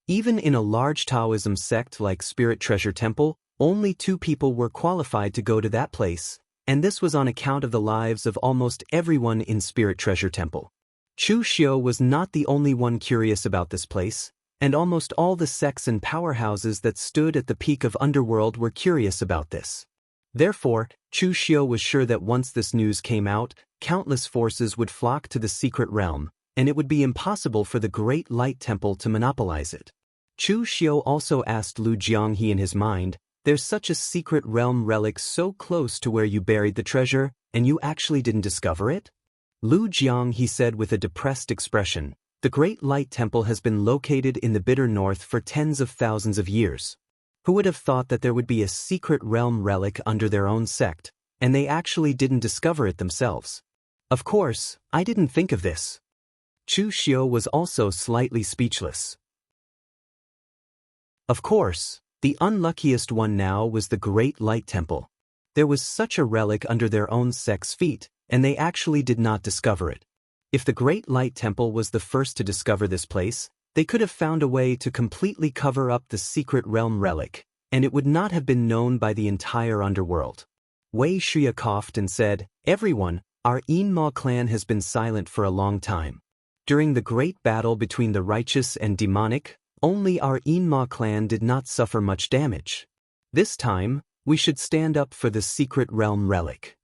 Even in a large Taoism sect like Spirit Treasure Temple, only 2 people were qualified to go to that place, and this was on account of the lives of almost everyone in Spirit Treasure Temple. Chu Xiu was not the only one curious about this place, and almost all the sects and powerhouses that stood at the peak of underworld were curious about this. Therefore, Chu Xiu was sure that once this news came out, countless forces would flock to the secret realm, and it would be impossible for the Great Light Temple to monopolize it. Chu Xiu also asked Lu Jianghu in his mind, "There's such a secret realm relic so close to where you buried the treasure, and you actually didn't discover it?" Lu Jianghu said with a depressed expression, "The Great Light Temple has been located in the bitter north for tens of thousands of years. Who would have thought that there would be a secret realm relic under their own sect, and they actually didn't discover it themselves? Of course, I didn't think of this. Chu Xiu was also slightly speechless. Of course, the unluckiest one now was the Great Light Temple. There was such a relic under their own sect's feet, and they actually did not discover it. If the Great Light Temple was the first to discover this place, they could have found a way to completely cover up the secret realm relic, and it would not have been known by the entire underworld. Wei Shia coughed and said, "Everyone, our Yinma clan has been silent for a long time. During the great battle between the righteous and demonic, only our Yinma clan did not suffer much damage. This time, we should stand up for the secret realm relic."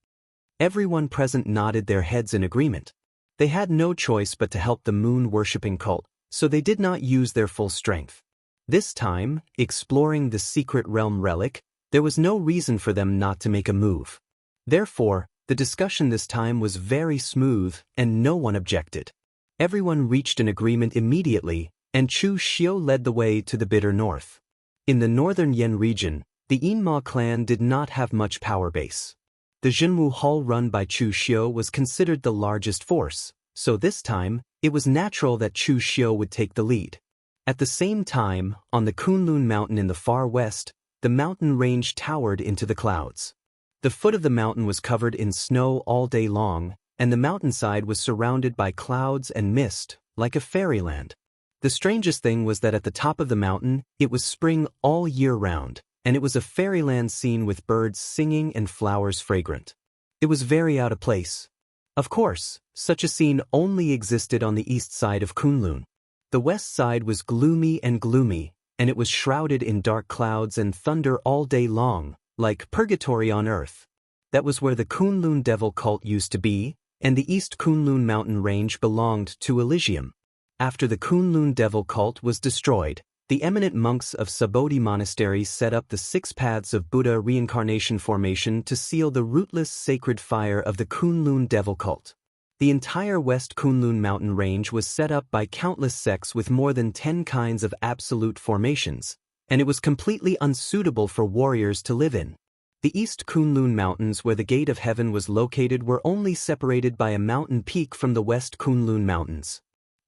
Everyone present nodded their heads in agreement. They had no choice but to help the moon-worshipping cult, so they did not use their full strength. This time, exploring the secret realm relic, there was no reason for them not to make a move. Therefore, the discussion this time was very smooth, and no one objected. Everyone reached an agreement immediately, and Chu Xiu led the way to the bitter north. In the northern Yan region, the Yinma clan did not have much power base. The Jianghu Hall run by Chu Xiu was considered the largest force, so this time, it was natural that Chu Xiu would take the lead. At the same time, on the Kunlun mountain in the far west, the mountain range towered into the clouds. The foot of the mountain was covered in snow all day long, and the mountainside was surrounded by clouds and mist, like a fairyland. The strangest thing was that at the top of the mountain, it was spring all year round, and it was a fairyland scene with birds singing and flowers fragrant. It was very out of place. Of course, such a scene only existed on the east side of Kunlun. The west side was gloomy, and it was shrouded in dark clouds and thunder all day long, like purgatory on earth. That was where the Kunlun devil cult used to be, and the East Kunlun mountain range belonged to Elysium. After the Kunlun devil cult was destroyed, the eminent monks of Subodhi Monastery set up the 6 paths of Buddha reincarnation formation to seal the rootless sacred fire of the Kunlun devil cult. The entire West Kunlun mountain range was set up by countless sects with more than 10 kinds of absolute formations, and it was completely unsuitable for warriors to live in. The East Kunlun mountains where the Gate of Heaven was located were only separated by a mountain peak from the West Kunlun mountains.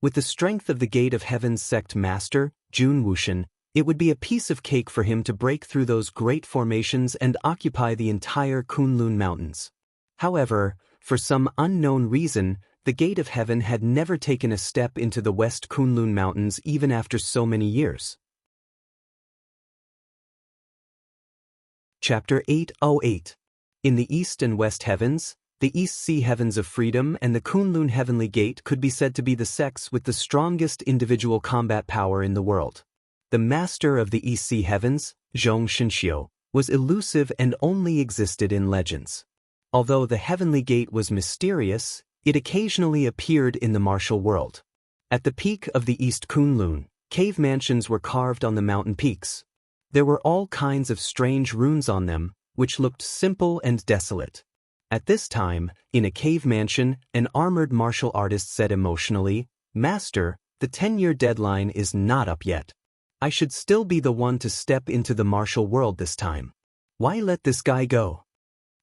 With the strength of the Gate of Heaven's sect master, Jun Wuxian, it would be a piece of cake for him to break through those great formations and occupy the entire Kunlun mountains. However, for some unknown reason, the Gate of Heaven had never taken a step into the West Kunlun mountains even after so many years. Chapter 808. In the East and West Heavens, the East Sea Heavens of Freedom and the Kunlun Heavenly Gate could be said to be the sects with the strongest individual combat power in the world. The master of the East Sea Heavens, Zhong Shenxiu, was elusive and only existed in legends. Although the Heavenly Gate was mysterious, it occasionally appeared in the martial world. At the peak of the East Kunlun, cave mansions were carved on the mountain peaks. There were all kinds of strange runes on them, which looked simple and desolate. At this time, in a cave mansion, an armored martial artist said emotionally, "Master, the 10-year deadline is not up yet. I should still be the one to step into the martial world this time. Why let this guy go?"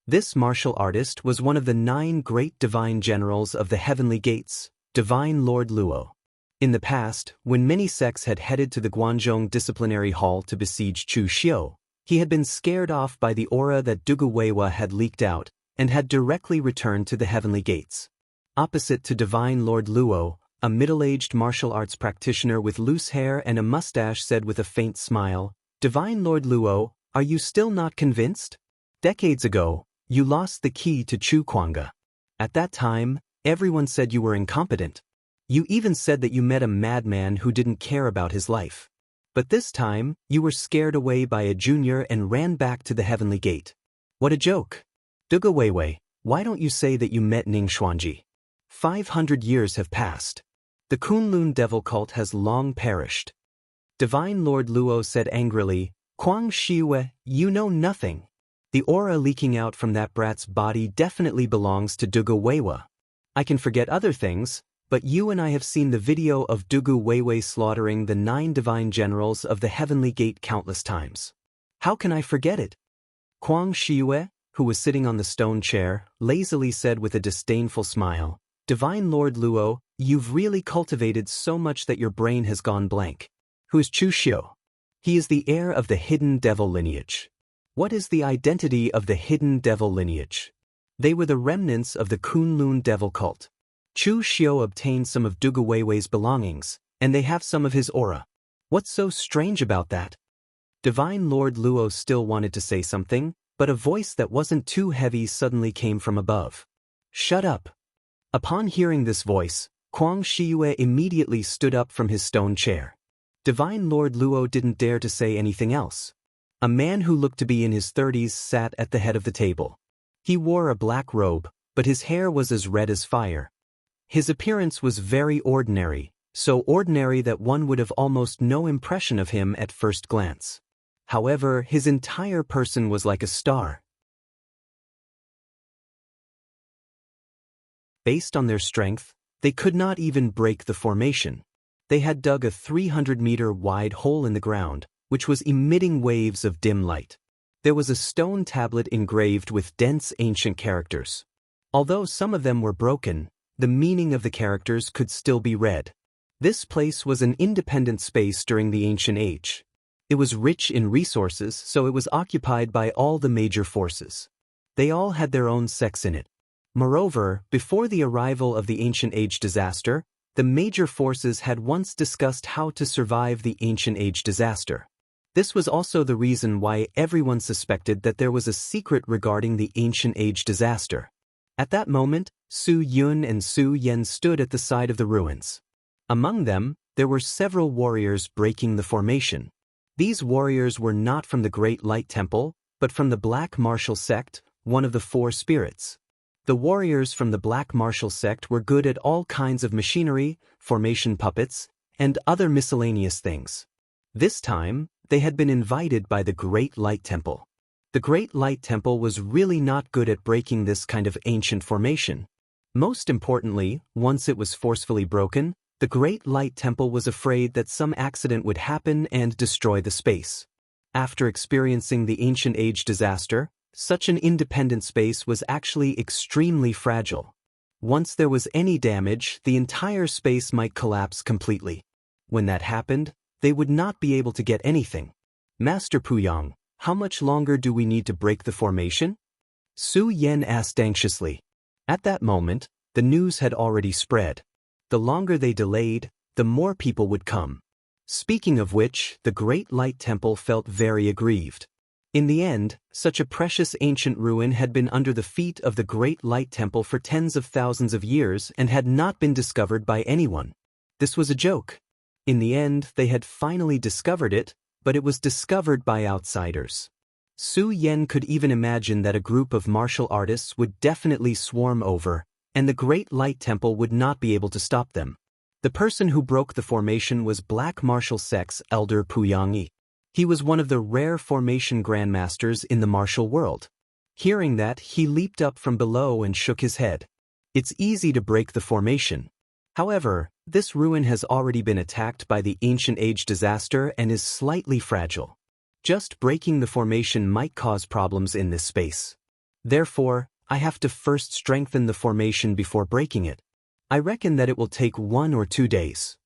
This martial artist was one of the 9 great divine generals of the Heavenly Gates, Divine Lord Luo. In the past, when many sects had headed to the Guanzhong Disciplinary Hall to besiege Chu Xiu, he had been scared off by the aura that Dugu Weiwa had leaked out, and had directly returned to the Heavenly Gates. Opposite to Divine Lord Luo, a middle-aged martial arts practitioner with loose hair and a mustache said with a faint smile, "Divine Lord Luo, are you still not convinced? Decades ago, you lost the key to Chu Kuanga. At that time, everyone said you were incompetent. You even said that you met a madman who didn't care about his life. But this time, you were scared away by a junior and ran back to the Heavenly Gate. What a joke. Dugu Weiwei, why don't you say that you met Ning Xuanji? 500 years have passed. The Kunlun devil cult has long perished." Divine Lord Luo said angrily, "Kuang Shiwe, you know nothing. The aura leaking out from that brat's body definitely belongs to Dugu Weiwa. I can forget other things, but you and I have seen the video of Dugu Weiwei slaughtering the 9 divine generals of the Heavenly Gate countless times. How can I forget it? Kuang Shiwe, who was sitting on the stone chair, lazily said with a disdainful smile, "Divine Lord Luo, you've really cultivated so much that your brain has gone blank. Who is Chu Xiu? He is the heir of the hidden devil lineage." What is the identity of the hidden devil lineage? They were the remnants of the Kunlun devil cult. Chu Xiu obtained some of Dugu Weiwei's belongings, and they have some of his aura. What's so strange about that? Divine Lord Luo still wanted to say something, but a voice that wasn't too heavy suddenly came from above. "Shut up." Upon hearing this voice, Kuang Shiyue immediately stood up from his stone chair. Divine Lord Luo didn't dare to say anything else. A man who looked to be in his 30s sat at the head of the table. He wore a black robe, but his hair was as red as fire. His appearance was very ordinary, so ordinary that one would have almost no impression of him at first glance. However, his entire person was like a star. Based on their strength, they could not even break the formation. They had dug a 300-meter wide hole in the ground, which was emitting waves of dim light. There was a stone tablet engraved with dense ancient characters. Although some of them were broken, the meaning of the characters could still be read. This place was an independent space during the ancient age. It was rich in resources, so it was occupied by all the major forces. They all had their own sects in it. Moreover, before the arrival of the ancient age disaster, the major forces had once discussed how to survive the ancient age disaster. This was also the reason why everyone suspected that there was a secret regarding the ancient age disaster. At that moment, Su Yun and Su Yan stood at the side of the ruins. Among them, there were several warriors breaking the formation. These warriors were not from the Great Light Temple, but from the Black Martial Sect, one of the four spirits. The warriors from the Black Martial Sect were good at all kinds of machinery, formation puppets, and other miscellaneous things. This time, they had been invited by the Great Light Temple. The Great Light Temple was really not good at breaking this kind of ancient formation. Most importantly, once it was forcefully broken, the Great Light Temple was afraid that some accident would happen and destroy the space. After experiencing the ancient age disaster, such an independent space was actually extremely fragile. Once there was any damage, the entire space might collapse completely. When that happened, they would not be able to get anything. "Master Puyang, how much longer do we need to break the formation?" Su Yan asked anxiously. At that moment, the news had already spread. The longer they delayed, the more people would come. Speaking of which, the Great Light Temple felt very aggrieved. In the end, such a precious ancient ruin had been under the feet of the Great Light Temple for tens of thousands of years and had not been discovered by anyone. This was a joke. In the end, they had finally discovered it, but it was discovered by outsiders. Su Yan could even imagine that a group of martial artists would definitely swarm over, and the Great Light Temple would not be able to stop them. The person who broke the formation was Black Martial Sect's elder Puyang Yi. He was one of the rare formation grandmasters in the martial world. Hearing that, he leaped up from below and shook his head. It's easy to break the formation. However, this ruin has already been attacked by the ancient age disaster and is slightly fragile. Just breaking the formation might cause problems in this space. Therefore, I have to first strengthen the formation before breaking it. I reckon that it will take 1 or 2 days.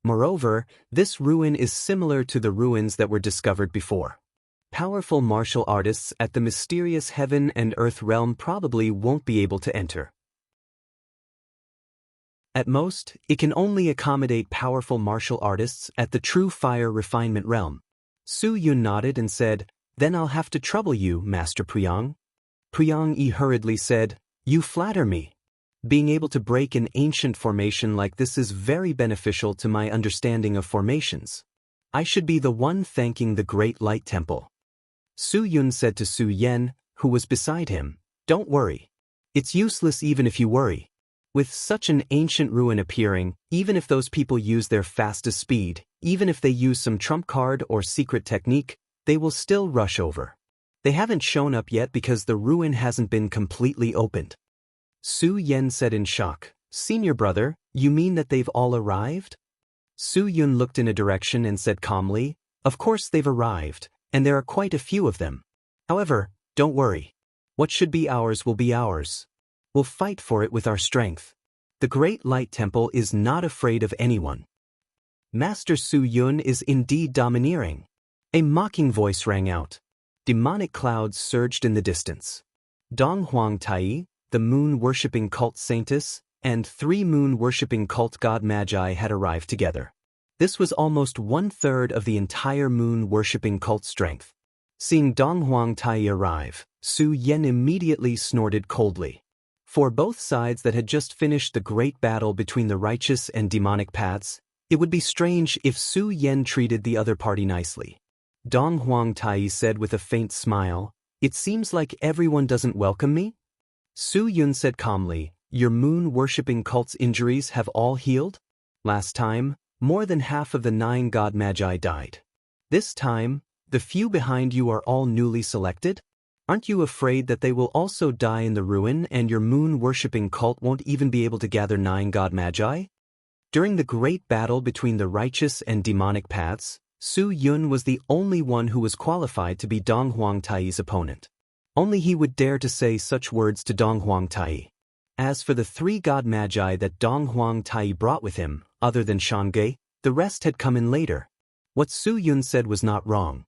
Moreover, this ruin is similar to the ruins that were discovered before. Powerful martial artists at the mysterious heaven and earth realm probably won't be able to enter. At most, it can only accommodate powerful martial artists at the true fire refinement realm. Su Yun nodded and said, "Then I'll have to trouble you, Master Puyang." Puyang Yi hurriedly said, "You flatter me. Being able to break an ancient formation like this is very beneficial to my understanding of formations. I should be the one thanking the Great Light Temple." Su Yun said to Su Yan, who was beside him, "Don't worry. It's useless even if you worry. With such an ancient ruin appearing, even if those people use their fastest speed, even if they use some trump card or secret technique, they will still rush over. They haven't shown up yet because the ruin hasn't been completely opened." Su Yan said in shock, "Senior brother, you mean that they've all arrived?" Su Yun looked in a direction and said calmly, "Of course they've arrived, and there are quite a few of them. However, don't worry. What should be ours will be ours. We'll fight for it with our strength. The Great Light Temple is not afraid of anyone. Master Su Yun is indeed domineering. A mocking voice rang out. Demonic clouds surged in the distance. Dong Huang Tai, the moon-worshipping cult saintess, and 3 moon-worshipping cult god magi had arrived together. This was almost 1/3 of the entire moon-worshipping cult strength. Seeing Dong Huang Tai arrive, Su Yen immediately snorted coldly. For both sides that had just finished the great battle between the righteous and demonic paths, it would be strange if Su Yen treated the other party nicely. Dong Huang Tai said with a faint smile, "It seems like everyone doesn't welcome me?" Su Yun said calmly, "Your moon-worshipping cult's injuries have all healed? Last time, more than half of the 9 god magi died. This time, the few behind you are all newly selected? Aren't you afraid that they will also die in the ruin and your moon-worshipping cult won't even be able to gather 9 god magi?" During the great battle between the righteous and demonic paths, Su Yun was the only one who was qualified to be Dong Huang Tai's opponent. Only he would dare to say such words to Dong Huang Tai. As for the 3 god magi that Dong Huang Tai brought with him, other than Shangge, the rest had come in later. What Su Yun said was not wrong.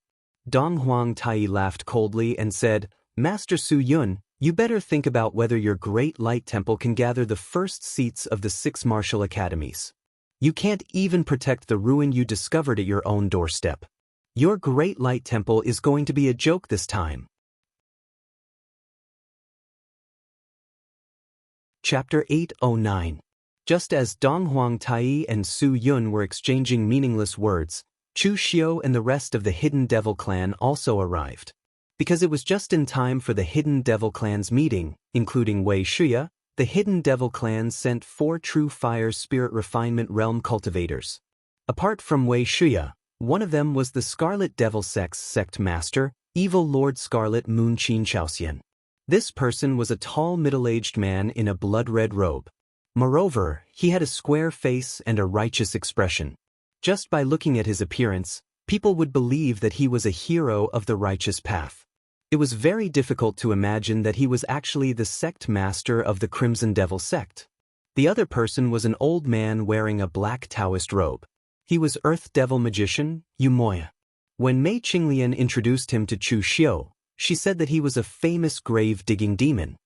Dong Huang Tai laughed coldly and said, "Master Su Yun, you better think about whether your Great Light Temple can gather the first seats of the 6 martial academies. You can't even protect the ruin you discovered at your own doorstep. Your Great Light Temple is going to be a joke this time." Chapter 809. Just as Dong Huang Tai and Su Yun were exchanging meaningless words, Chu Xiu and the rest of the Hidden Devil Clan also arrived. Because it was just in time for the Hidden Devil Clan's meeting, including Wei Wuxia, the Hidden Devil Clan sent 4 true Fire Spirit Refinement Realm cultivators. Apart from Wei Wuxia, one of them was the Scarlet Devil Sect's sect master, Evil Lord Scarlet Moon Qin Chaoxian. This person was a tall middle-aged man in a blood-red robe. Moreover, he had a square face and a righteous expression. Just by looking at his appearance, people would believe that he was a hero of the righteous path. It was very difficult to imagine that he was actually the sect master of the Crimson Devil sect. The other person was an old man wearing a black Taoist robe. He was Earth Devil Magician, Yumoya. When Mei Qinglian introduced him to Chu Xiu, she said that he was a famous grave-digging demon.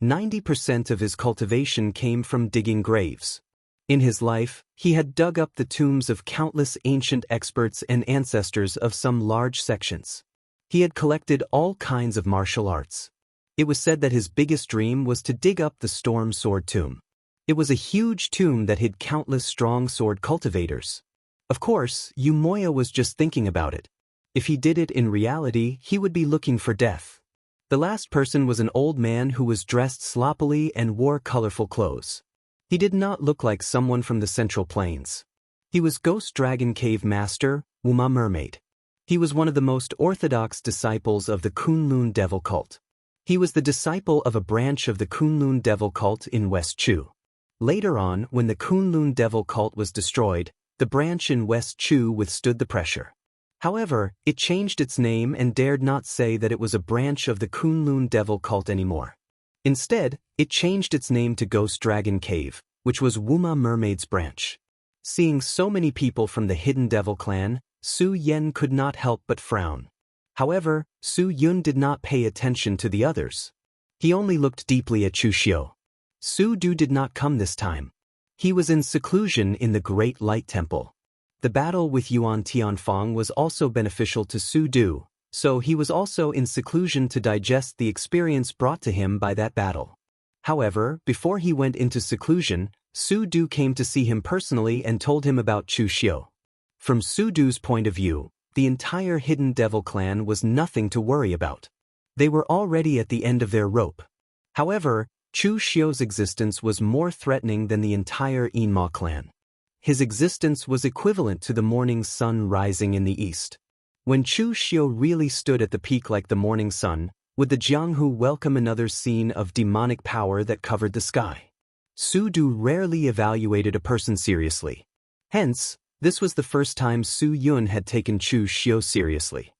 90% of his cultivation came from digging graves. In his life, he had dug up the tombs of countless ancient experts and ancestors of some large sections. He had collected all kinds of martial arts. It was said that his biggest dream was to dig up the Storm Sword Tomb. It was a huge tomb that hid countless strong sword cultivators. Of course, Yumoya was just thinking about it. If he did it in reality, he would be looking for death. The last person was an old man who was dressed sloppily and wore colorful clothes. He did not look like someone from the Central Plains. He was Ghost Dragon Cave Master, Wuma Mermaid. He was one of the most orthodox disciples of the Kunlun Devil Cult. He was the disciple of a branch of the Kunlun Devil Cult in West Chu. Later on, when the Kunlun Devil Cult was destroyed, the branch in West Chu withstood the pressure. However, it changed its name and dared not say that it was a branch of the Kunlun Devil Cult anymore. Instead, it changed its name to Ghost Dragon Cave, which was Wuma Mermaid's branch. Seeing so many people from the Hidden Devil Clan, Su Yen could not help but frown. However, Su Yun did not pay attention to the others. He only looked deeply at Chu Xiu. Su Du did not come this time. He was in seclusion in the Great Light Temple. The battle with Yuan Tianfang was also beneficial to Su Du, so he was also in seclusion to digest the experience brought to him by that battle. However, before he went into seclusion, Su Du came to see him personally and told him about Chu Xiu. From Su Du's point of view, the entire Hidden Devil Clan was nothing to worry about. They were already at the end of their rope. However, Chu Xiu's existence was more threatening than the entire Yinma clan. His existence was equivalent to the morning sun rising in the east. When Chu Xiu really stood at the peak like the morning sun, would the Jianghu welcome another scene of demonic power that covered the sky? Su Du rarely evaluated a person seriously. Hence, this was the first time Su Yun had taken Chu Xiu seriously.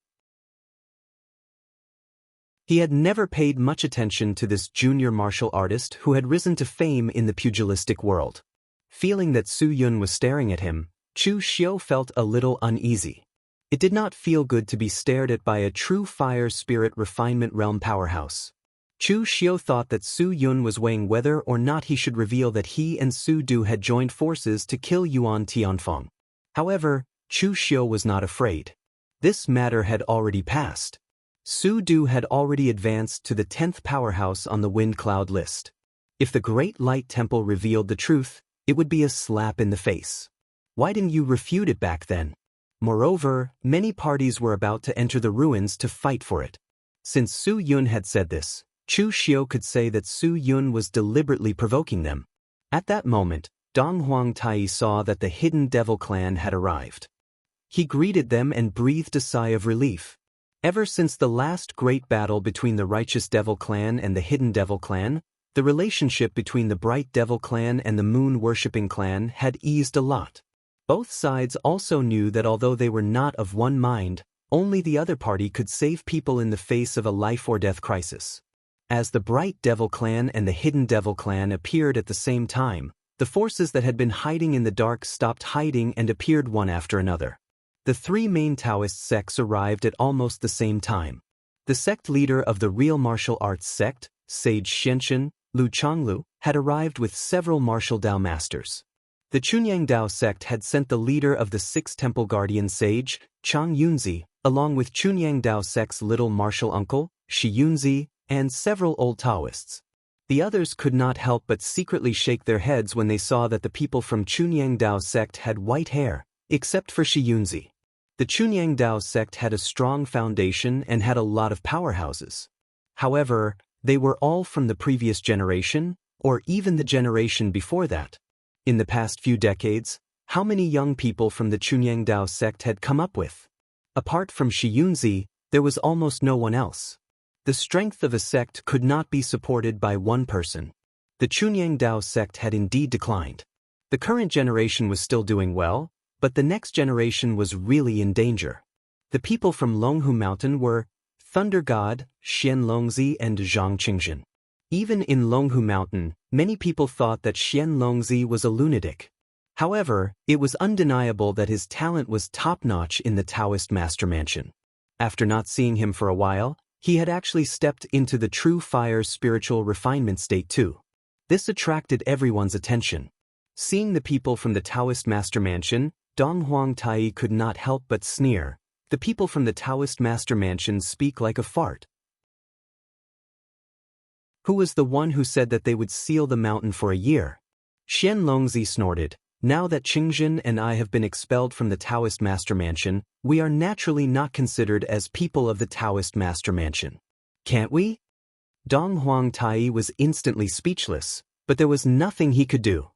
He had never paid much attention to this junior martial artist who had risen to fame in the pugilistic world. Feeling that Su Yun was staring at him, Chu Xiu felt a little uneasy. It did not feel good to be stared at by a true fire spirit refinement realm powerhouse. Chu Xiu thought that Su Yun was weighing whether or not he should reveal that he and Su Du had joined forces to kill Yuan Tianfeng. However, Chu Xiu was not afraid. This matter had already passed. Su Du had already advanced to the 10th powerhouse on the wind cloud list. If the Great Light Temple revealed the truth, it would be a slap in the face. Why didn't you refute it back then? Moreover, many parties were about to enter the ruins to fight for it. Since Su Yun had said this, Chu Xiu could say that Su Yun was deliberately provoking them. At that moment, Dong Huangtai saw that the Hidden Devil clan had arrived. He greeted them and breathed a sigh of relief. Ever since the last great battle between the Righteous Devil clan and the Hidden Devil clan, the relationship between the Bright Devil clan and the Moon-worshipping clan had eased a lot. Both sides also knew that although they were not of one mind, only the other party could save people in the face of a life-or-death crisis. As the Bright Devil clan and the Hidden Devil clan appeared at the same time, the forces that had been hiding in the dark stopped hiding and appeared one after another. The three main Taoist sects arrived at almost the same time. The sect leader of the real martial arts sect, Sage Xianchen, Lu Changlu, had arrived with several martial Dao masters. The Chunyang Dao sect had sent the leader of the Six Temple Guardian Sage, Chang Yunzi, along with Chunyang Dao sect's little martial uncle, Shi Yunzi, and several old Taoists. The others could not help but secretly shake their heads when they saw that the people from Chunyang Dao sect had white hair, except for Shi Yunzi. The Chunyang Dao sect had a strong foundation and had a lot of powerhouses. However, they were all from the previous generation, or even the generation before that. In the past few decades, how many young people from the Chunyang Dao sect had come up with? Apart from Shi Yunzi, there was almost no one else. The strength of a sect could not be supported by one person. The Chunyang Dao sect had indeed declined. The current generation was still doing well, but the next generation was really in danger. The people from Longhu Mountain were Thunder God, Xian Longzi and Zhang Qingzhen. Even in Longhu Mountain, many people thought that Xian Longzi was a lunatic. However, it was undeniable that his talent was top-notch in the Taoist Master Mansion. After not seeing him for a while, he had actually stepped into the true fire spiritual refinement state too. This attracted everyone's attention. Seeing the people from the Taoist Master Mansion, Dong Huangtai could not help but sneer. The people from the Taoist Master Mansion speak like a fart. Who was the one who said that they would seal the mountain for a year? Xian Longzi snorted. Now that Qingzhen and I have been expelled from the Taoist Master Mansion, we are naturally not considered as people of the Taoist Master Mansion. Can't we? Dong Huangtai was instantly speechless, but there was nothing he could do.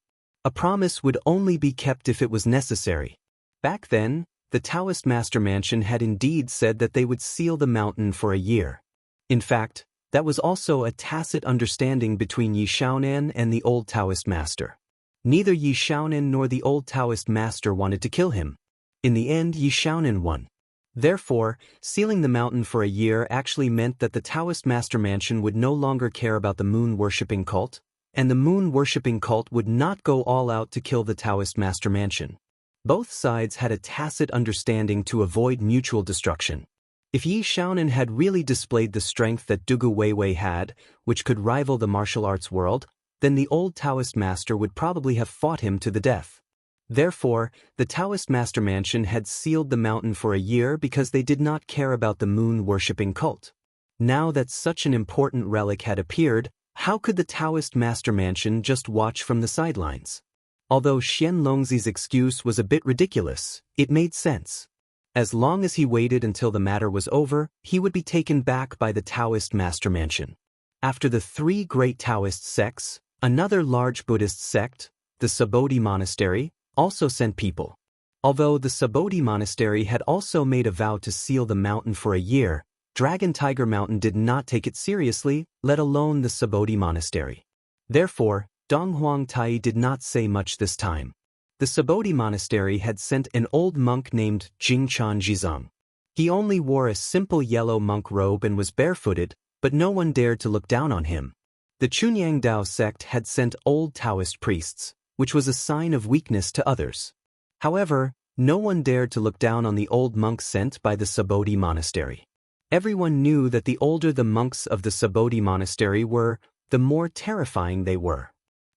A promise would only be kept if it was necessary. Back then, the Taoist Master Mansion had indeed said that they would seal the mountain for a year. In fact, that was also a tacit understanding between Yi Shaonan and the old Taoist Master. Neither Yi Shaonan nor the old Taoist Master wanted to kill him. In the end, Yi Shaonan won. Therefore, sealing the mountain for a year actually meant that the Taoist Master Mansion would no longer care about the moon-worshipping cult, and the moon-worshipping cult would not go all out to kill the Taoist Master Mansion. Both sides had a tacit understanding to avoid mutual destruction. If Yi Shaonan had really displayed the strength that Dugu Weiwei had, which could rival the martial arts world, then the old Taoist master would probably have fought him to the death. Therefore, the Taoist Master Mansion had sealed the mountain for a year because they did not care about the moon-worshipping cult. Now that such an important relic had appeared, how could the Taoist Master Mansion just watch from the sidelines? Although Xian Longzi's excuse was a bit ridiculous, it made sense. As long as he waited until the matter was over, he would be taken back by the Taoist Master Mansion. After the three great Taoist sects, another large Buddhist sect, the Subodhi Monastery, also sent people. Although the Subodhi Monastery had also made a vow to seal the mountain for a year, Dragon Tiger Mountain did not take it seriously, let alone the Subodhi Monastery. Therefore, Dong Huangtai did not say much this time. The Subodhi Monastery had sent an old monk named Jingchan Jizang. He only wore a simple yellow monk robe and was barefooted, but no one dared to look down on him. The Chunyang Dao sect had sent old Taoist priests, which was a sign of weakness to others. However, no one dared to look down on the old monks sent by the Subodhi monastery. Everyone knew that the older the monks of the Subodhi monastery were, the more terrifying they were.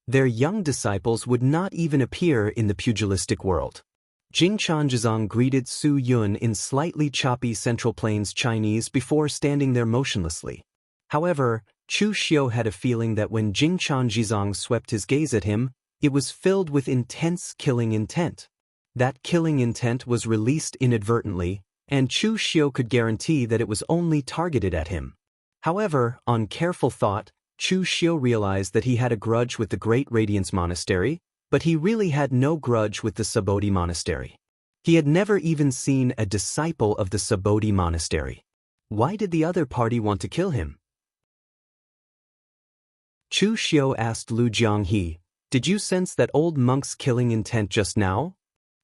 Their young disciples would not even appear in the pugilistic world. Jingchan greeted Su Yun in slightly choppy Central Plains Chinese before standing there motionlessly. However, Chu Xiu had a feeling that when Jingchan swept his gaze at him, it was filled with intense killing intent. That killing intent was released inadvertently, and Chu Xiu could guarantee that it was only targeted at him. However, on careful thought, Chu Xiu realized that he had a grudge with the Great Radiance Monastery, but he really had no grudge with the Subodhi Monastery. He had never even seen a disciple of the Subodhi Monastery. Why did the other party want to kill him? Chu Xiu asked Lu Jianghe, "Did you sense that old monk's killing intent just now?"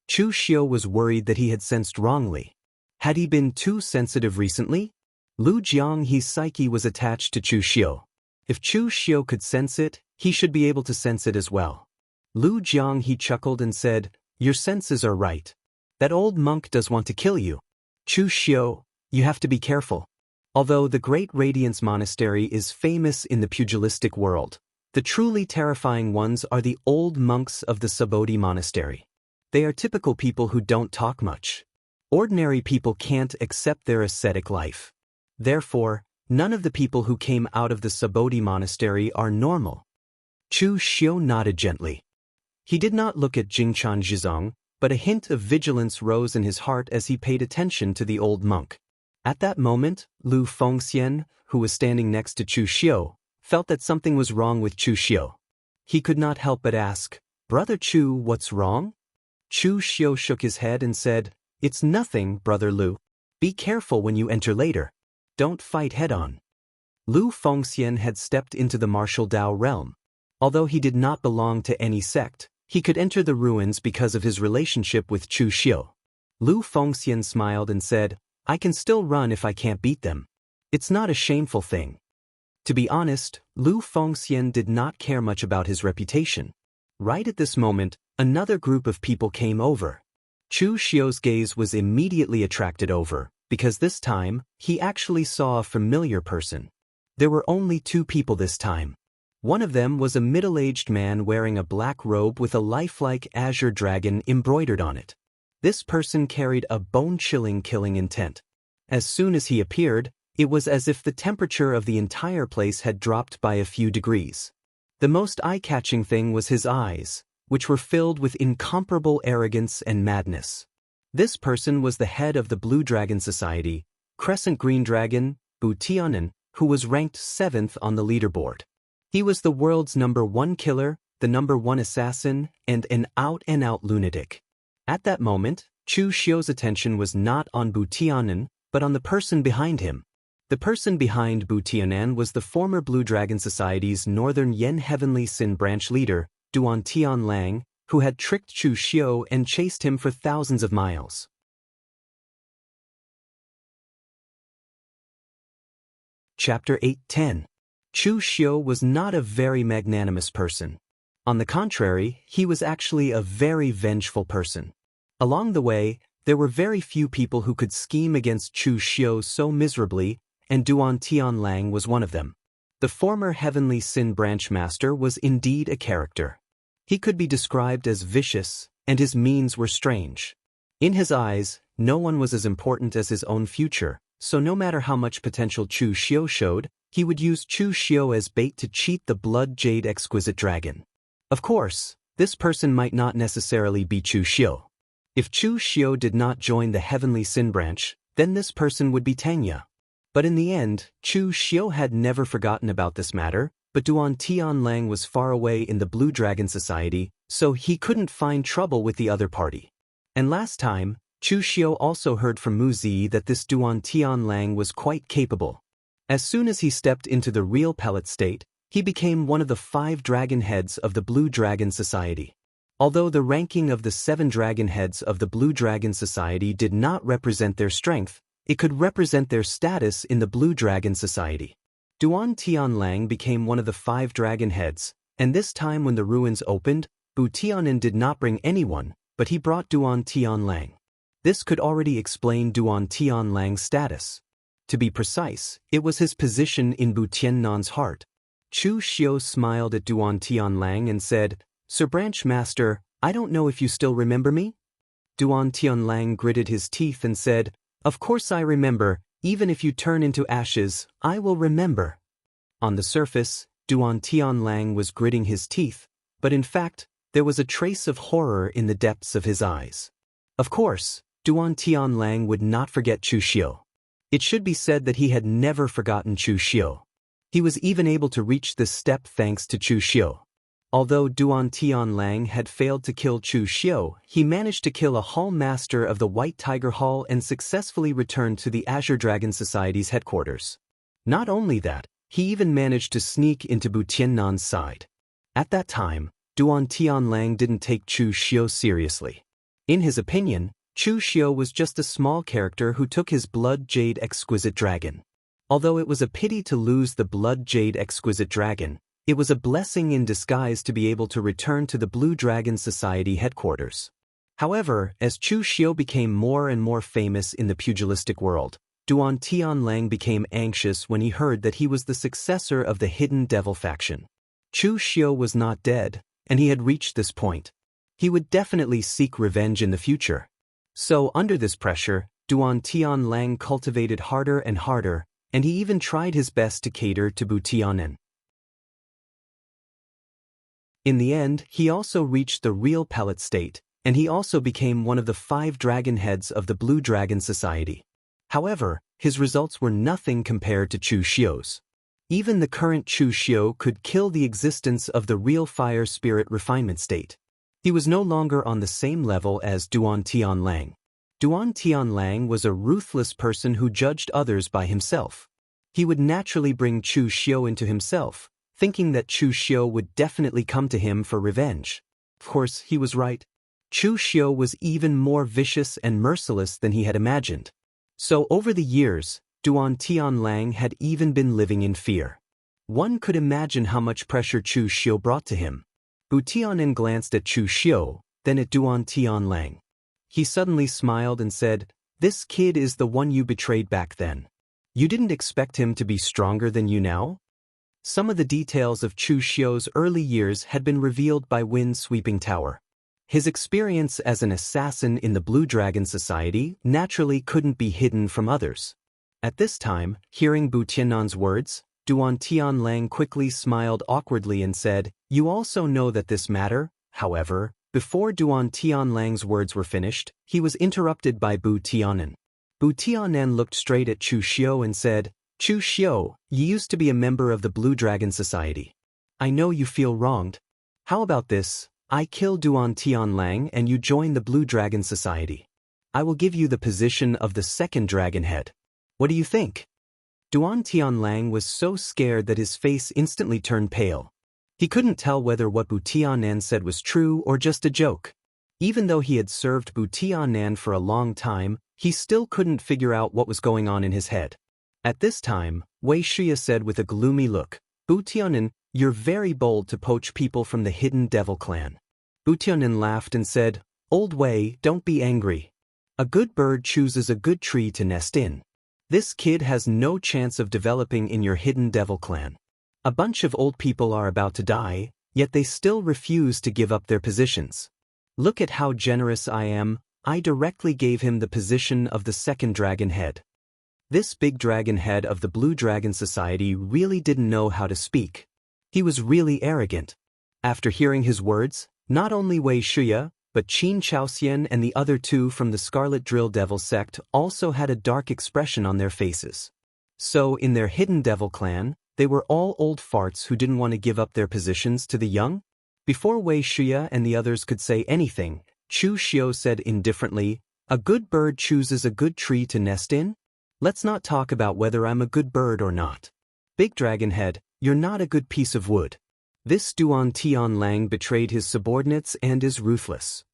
Chu Xiu was worried that he had sensed wrongly. Had he been too sensitive recently? Lu Jianghe's psyche was attached to Chu Xiu. If Chu Xiu could sense it, he should be able to sense it as well. Lu Jianghe chuckled and said, "Your senses are right. That old monk does want to kill you. Chu Xiu, you have to be careful." Although the Great Radiance Monastery is famous in the pugilistic world, the truly terrifying ones are the old monks of the Subodhi Monastery. They are typical people who don't talk much. Ordinary people can't accept their ascetic life. Therefore, none of the people who came out of the Subodhi Monastery are normal. Chu Xiu nodded gently. He did not look at Jingchan, but a hint of vigilance rose in his heart as he paid attention to the old monk. At that moment, Lu Fengxian, who was standing next to Chu Xiu, felt that something was wrong with Chu Xiu. He could not help but ask, "Brother Chu, what's wrong?" Chu Xiu shook his head and said, "It's nothing, Brother Lu. Be careful when you enter later. Don't fight head-on." Lu Fengxian had stepped into the martial Dao realm. Although he did not belong to any sect, he could enter the ruins because of his relationship with Chu Xiu. Lu Fengxian smiled and said, "I can still run if I can't beat them. It's not a shameful thing." To be honest, Lu Fengxian did not care much about his reputation. Right at this moment, another group of people came over. Chu Xiu's gaze was immediately attracted over, because this time, he actually saw a familiar person. There were only two people this time. One of them was a middle-aged man wearing a black robe with a lifelike azure dragon embroidered on it. This person carried a bone-chilling killing intent. As soon as he appeared, it was as if the temperature of the entire place had dropped by a few degrees. The most eye-catching thing was his eyes, which were filled with incomparable arrogance and madness. This person was the head of the Blue Dragon Society, Crescent Green Dragon, Bu Tianan, who was ranked 7th on the leaderboard. He was the world's #1 killer, the #1 assassin, and an out-and-out lunatic. At that moment, Chu Xiu's attention was not on Bu Tianan, but on the person behind him. The person behind Bu Tianan was the former Blue Dragon Society's Northern Yen Heavenly Sin branch leader, Duan Tianlang, who had tricked Chu Xiu and chased him for thousands of miles. Chapter 8:10. Chu Xiu was not a very magnanimous person. On the contrary, he was actually a very vengeful person. Along the way, there were very few people who could scheme against Chu Xiu so miserably, and Duan Tianlang was one of them. The former Heavenly Sin branch master was indeed a character. He could be described as vicious, and his means were strange. In his eyes, no one was as important as his own future, so no matter how much potential Chu Xiu showed, he would use Chu Xiu as bait to cheat the Blood Jade Exquisite Dragon. Of course, this person might not necessarily be Chu Xiu. If Chu Xiu did not join the Heavenly Sin branch, then this person would be Tanya. But in the end, Chu Xiu had never forgotten about this matter, but Duan Tianlang was far away in the Blue Dragon Society, so he couldn't find trouble with the other party. And last time, Chu Xiu also heard from Mu Zi that this Duan Tianlang was quite capable. As soon as he stepped into the real pellet state, he became one of the 5 dragon heads of the Blue Dragon Society. Although the ranking of the 7 dragon heads of the Blue Dragon Society did not represent their strength, it could represent their status in the Blue Dragon Society. Duan Tianlang became one of the 5 dragon heads, and this time when the ruins opened, Bu Tianen did not bring anyone, but he brought Duan Tianlang. This could already explain Duan Tianlang's status. To be precise, it was his position in Bu Tiannan's heart. Chu Xiu smiled at Duan Tianlang and said, "Sir Branch Master, I don't know if you still remember me?" Duan Tianlang gritted his teeth and said, "Of course I remember, even if you turn into ashes, I will remember." On the surface, Duan Tianlang was gritting his teeth, but in fact, there was a trace of horror in the depths of his eyes. Of course, Duan Tianlang would not forget Chu Xiu. It should be said that he had never forgotten Chu Xiu. He was even able to reach this step thanks to Chu Xiu. Although Duan Tianlang had failed to kill Chu Xiu, he managed to kill a Hall Master of the White Tiger Hall and successfully returned to the Azure Dragon Society's headquarters. Not only that, he even managed to sneak into Bu Tiannan's side. At that time, Duan Tianlang didn't take Chu Xiu seriously. In his opinion, Chu Xiu was just a small character who took his Blood Jade Exquisite Dragon. Although it was a pity to lose the Blood Jade Exquisite Dragon, it was a blessing in disguise to be able to return to the Blue Dragon Society headquarters. However, as Chu Xiu became more and more famous in the pugilistic world, Duan Tianlang became anxious when he heard that he was the successor of the Hidden Devil faction. Chu Xiu was not dead, and he had reached this point. He would definitely seek revenge in the future. So, under this pressure, Duan Tianlang cultivated harder and harder, and he even tried his best to cater to Bu Tianen. In the end, he also reached the real pellet state, and he also became one of the 5 dragon heads of the Blue Dragon Society. However, his results were nothing compared to Chu Xiu's. Even the current Chu Xiu could kill the existence of the real fire spirit refinement state. He was no longer on the same level as Duan Tianlang. Duan Tianlang was a ruthless person who judged others by himself. He would naturally bring Chu Xiu into himself, thinking that Chu Xiu would definitely come to him for revenge. Of course, he was right. Chu Xiu was even more vicious and merciless than he had imagined. So over the years, Duan Tianlang had even been living in fear. One could imagine how much pressure Chu Xiu brought to him. Bu Tianen glanced at Chu Xiu, then at Duan Tianlang. He suddenly smiled and said, "This kid is the one you betrayed back then. You didn't expect him to be stronger than you now?" Some of the details of Chu Xiu's early years had been revealed by Wind Sweeping Tower. His experience as an assassin in the Blue Dragon Society naturally couldn't be hidden from others. At this time, hearing Bu Tiannan's words, Duan Tianlang quickly smiled awkwardly and said, "You also know that this matter." However, before Duan Tianlang's words were finished, he was interrupted by Bu Tianen. Bu Tianen looked straight at Chu Xiu and said, "Chu Xiu, you used to be a member of the Blue Dragon Society. I know you feel wronged. How about this? I kill Duan Tianlang and you join the Blue Dragon Society. I will give you the position of the 2nd dragon head. What do you think?" Duan Tianlang was so scared that his face instantly turned pale. He couldn't tell whether what Bu Tianen said was true or just a joke. Even though he had served Bu Tianen for a long time, he still couldn't figure out what was going on in his head. At this time, Wei Shia said with a gloomy look, "Bu Tianen, you're very bold to poach people from the Hidden Devil clan." Bu Tianen laughed and said, "Old Wei, don't be angry. A good bird chooses a good tree to nest in. This kid has no chance of developing in your Hidden Devil clan. A bunch of old people are about to die, yet they still refuse to give up their positions. Look at how generous I am. I directly gave him the position of the 2nd dragon head." This big dragon head of the Blue Dragon Society really didn't know how to speak. He was really arrogant. After hearing his words, not only Wei Shia, but Qin Chaoxian and the other 2 from the Scarlet Drill Devil sect also had a dark expression on their faces. So, in their Hidden Devil clan, they were all old farts who didn't want to give up their positions to the young? Before Wei Shia and the others could say anything, Chu Xiu said indifferently, "A good bird chooses a good tree to nest in? Let's not talk about whether I'm a good bird or not. Big Dragon Head, you're not a good piece of wood." This Duan Tianlang betrayed his subordinates and is ruthless.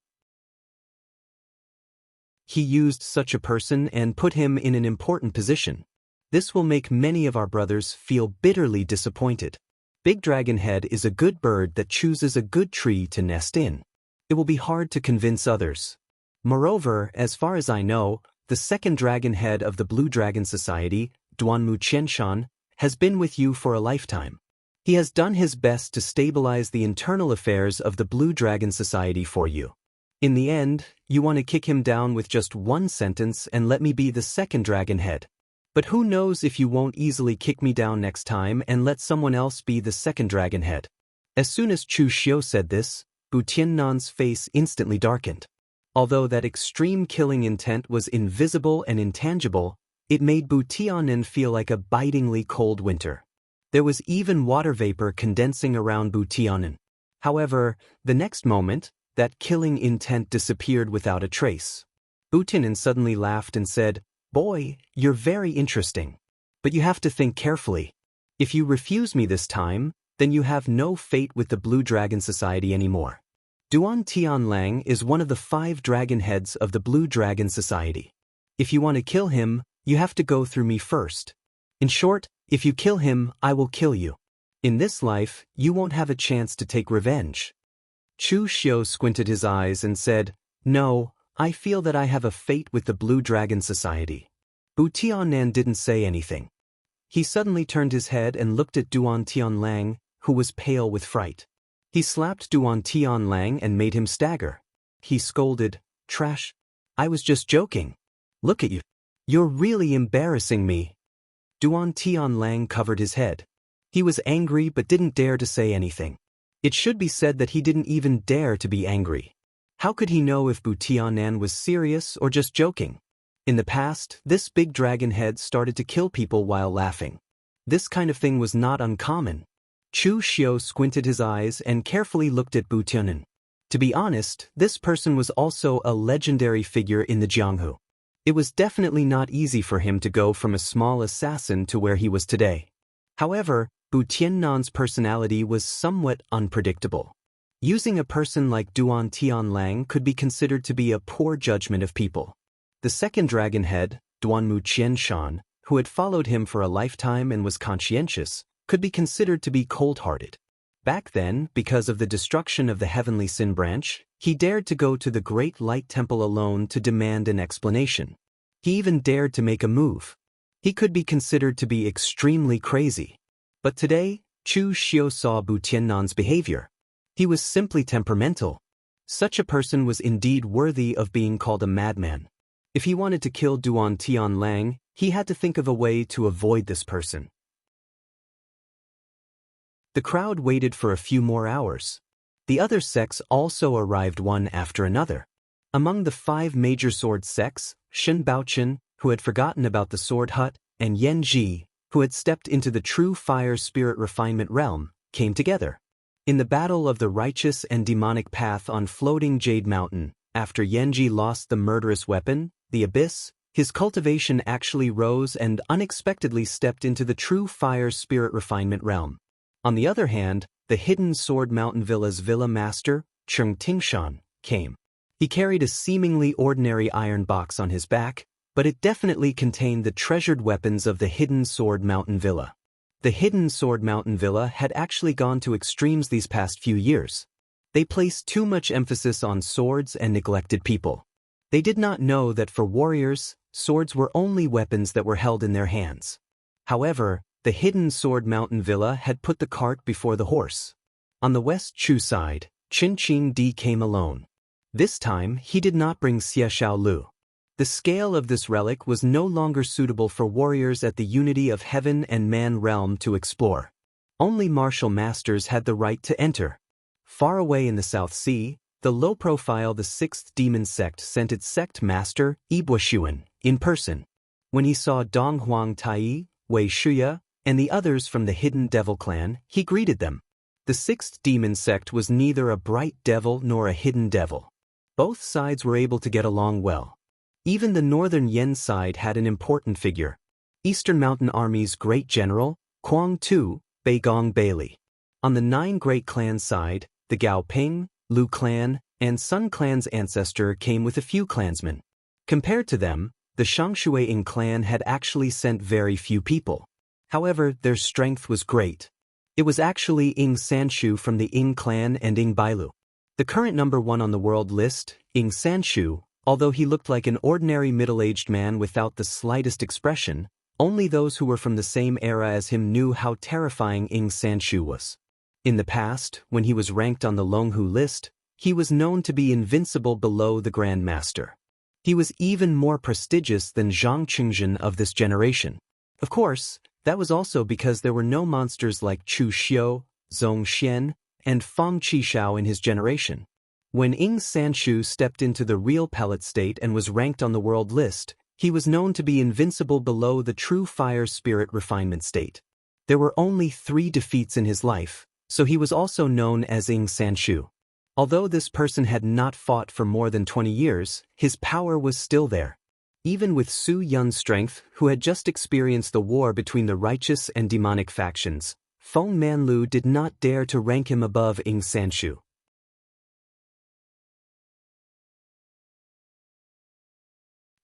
He used such a person and put him in an important position. This will make many of our brothers feel bitterly disappointed. Big Dragon Head is a good bird that chooses a good tree to nest in. It will be hard to convince others. Moreover, as far as I know, the second dragon head of the Blue Dragon Society, Duanmu Qianshan, has been with you for a lifetime. He has done his best to stabilize the internal affairs of the Blue Dragon Society for you. In the end, you want to kick him down with just one sentence and let me be the second dragon head. But who knows if you won't easily kick me down next time and let someone else be the second dragon head. As soon as Chu Xiu said this, Bu Tiannan's face instantly darkened. Although that extreme killing intent was invisible and intangible, it made Bu Tiannan feel like a bitingly cold winter. There was even water vapor condensing around Bu Tiannan. However, the next moment, that killing intent disappeared without a trace. Bu Tiannan suddenly laughed and said, "Boy, you're very interesting. But you have to think carefully. If you refuse me this time, then you have no fate with the Blue Dragon Society anymore." Duan Tianlang is one of the 5 dragon heads of the Blue Dragon Society. If you want to kill him, you have to go through me first. In short, if you kill him, I will kill you. In this life, you won't have a chance to take revenge. Chu Xiu squinted his eyes and said, "No, I feel that I have a fate with the Blue Dragon Society." Bu Tiannan didn't say anything. He suddenly turned his head and looked at Duan Tianlang, who was pale with fright. He slapped Duan Tianlang and made him stagger. He scolded, "Trash. I was just joking. Look at you. You're really embarrassing me." Duan Tianlang covered his head. He was angry but didn't dare to say anything. It should be said that he didn't even dare to be angry. How could he know if Bu Tiannan was serious or just joking? In the past, this big dragon head started to kill people while laughing. This kind of thing was not uncommon. Chu Xiu squinted his eyes and carefully looked at Bu Tiannan. To be honest, this person was also a legendary figure in the Jianghu. It was definitely not easy for him to go from a small assassin to where he was today. However, Bu Tiannan's personality was somewhat unpredictable. Using a person like Duan Tianlang could be considered to be a poor judgment of people. The second dragon head, Duanmu Qianshan, who had followed him for a lifetime and was conscientious, could be considered to be cold-hearted. Back then, because of the destruction of the Heavenly Sin Branch, he dared to go to the Great Light Temple alone to demand an explanation. He even dared to make a move. He could be considered to be extremely crazy. But today, Chu Xiu saw Bu Tiannan's behavior. He was simply temperamental. Such a person was indeed worthy of being called a madman. If he wanted to kill Duan Tianlang, he had to think of a way to avoid this person. The crowd waited for a few more hours. The other sects also arrived one after another. Among the 5 major sword sects, Shen Baochen, who had forgotten about the sword hut, and Yan Ji, who had stepped into the true fire spirit refinement realm, came together. In the battle of the righteous and demonic path on floating Jade Mountain, after Yanji lost the murderous weapon, the Abyss, his cultivation actually rose and unexpectedly stepped into the true fire spirit refinement realm. On the other hand, the hidden Sword Mountain Villa's Villa Master, Cheng Tingshan, came. He carried a seemingly ordinary iron box on his back, but it definitely contained the treasured weapons of the hidden Sword Mountain Villa. The hidden Sword Mountain Villa had actually gone to extremes these past few years. They placed too much emphasis on swords and neglected people. They did not know that for warriors, swords were only weapons that were held in their hands. However, the hidden Sword Mountain Villa had put the cart before the horse. On the West Chu side, Qin Qing Di came alone. This time, he did not bring Xie Xiaolu. The scale of this relic was no longer suitable for warriors at the unity of heaven and man realm to explore. Only martial masters had the right to enter. Far away in the South Sea, the low-profile the 6th demon sect sent its sect master, Yibuoshuan, in person. When he saw Dong Huang Tai, Wei Shuya, and the others from the hidden devil clan, he greeted them. The 6th demon sect was neither a bright devil nor a hidden devil. Both sides were able to get along well. Even the northern Yen side had an important figure. Eastern Mountain Army's great general, Quang Tu, Beigong Bailey. On the 9 great clan side, the Gao Ping, Lu clan, and Sun clan's ancestor came with a few clansmen. Compared to them, the Shangshui Ying clan had actually sent very few people. However, their strength was great. It was actually Ying Sanshu from the Ying clan and Ying Bailu. The current #1 on the world list, Ying Sanshu, although he looked like an ordinary middle-aged man without the slightest expression, only those who were from the same era as him knew how terrifying Ying Sanshu was. In the past, when he was ranked on the Longhu list, he was known to be invincible below the Grand Master. He was even more prestigious than Zhang Qingjin of this generation. Of course, that was also because there were no monsters like Chu Xiu, Zhong Xian, and Fang Qishao in his generation. When Ying Sanshu stepped into the real pellet state and was ranked on the world list, he was known to be invincible below the true fire spirit refinement state. There were only 3 defeats in his life, so he was also known as Ying Sanshu. Although this person had not fought for more than 20 years, his power was still there. Even with Su Yun's strength, who had just experienced the war between the righteous and demonic factions, Feng Manlu did not dare to rank him above Ying Sanshu.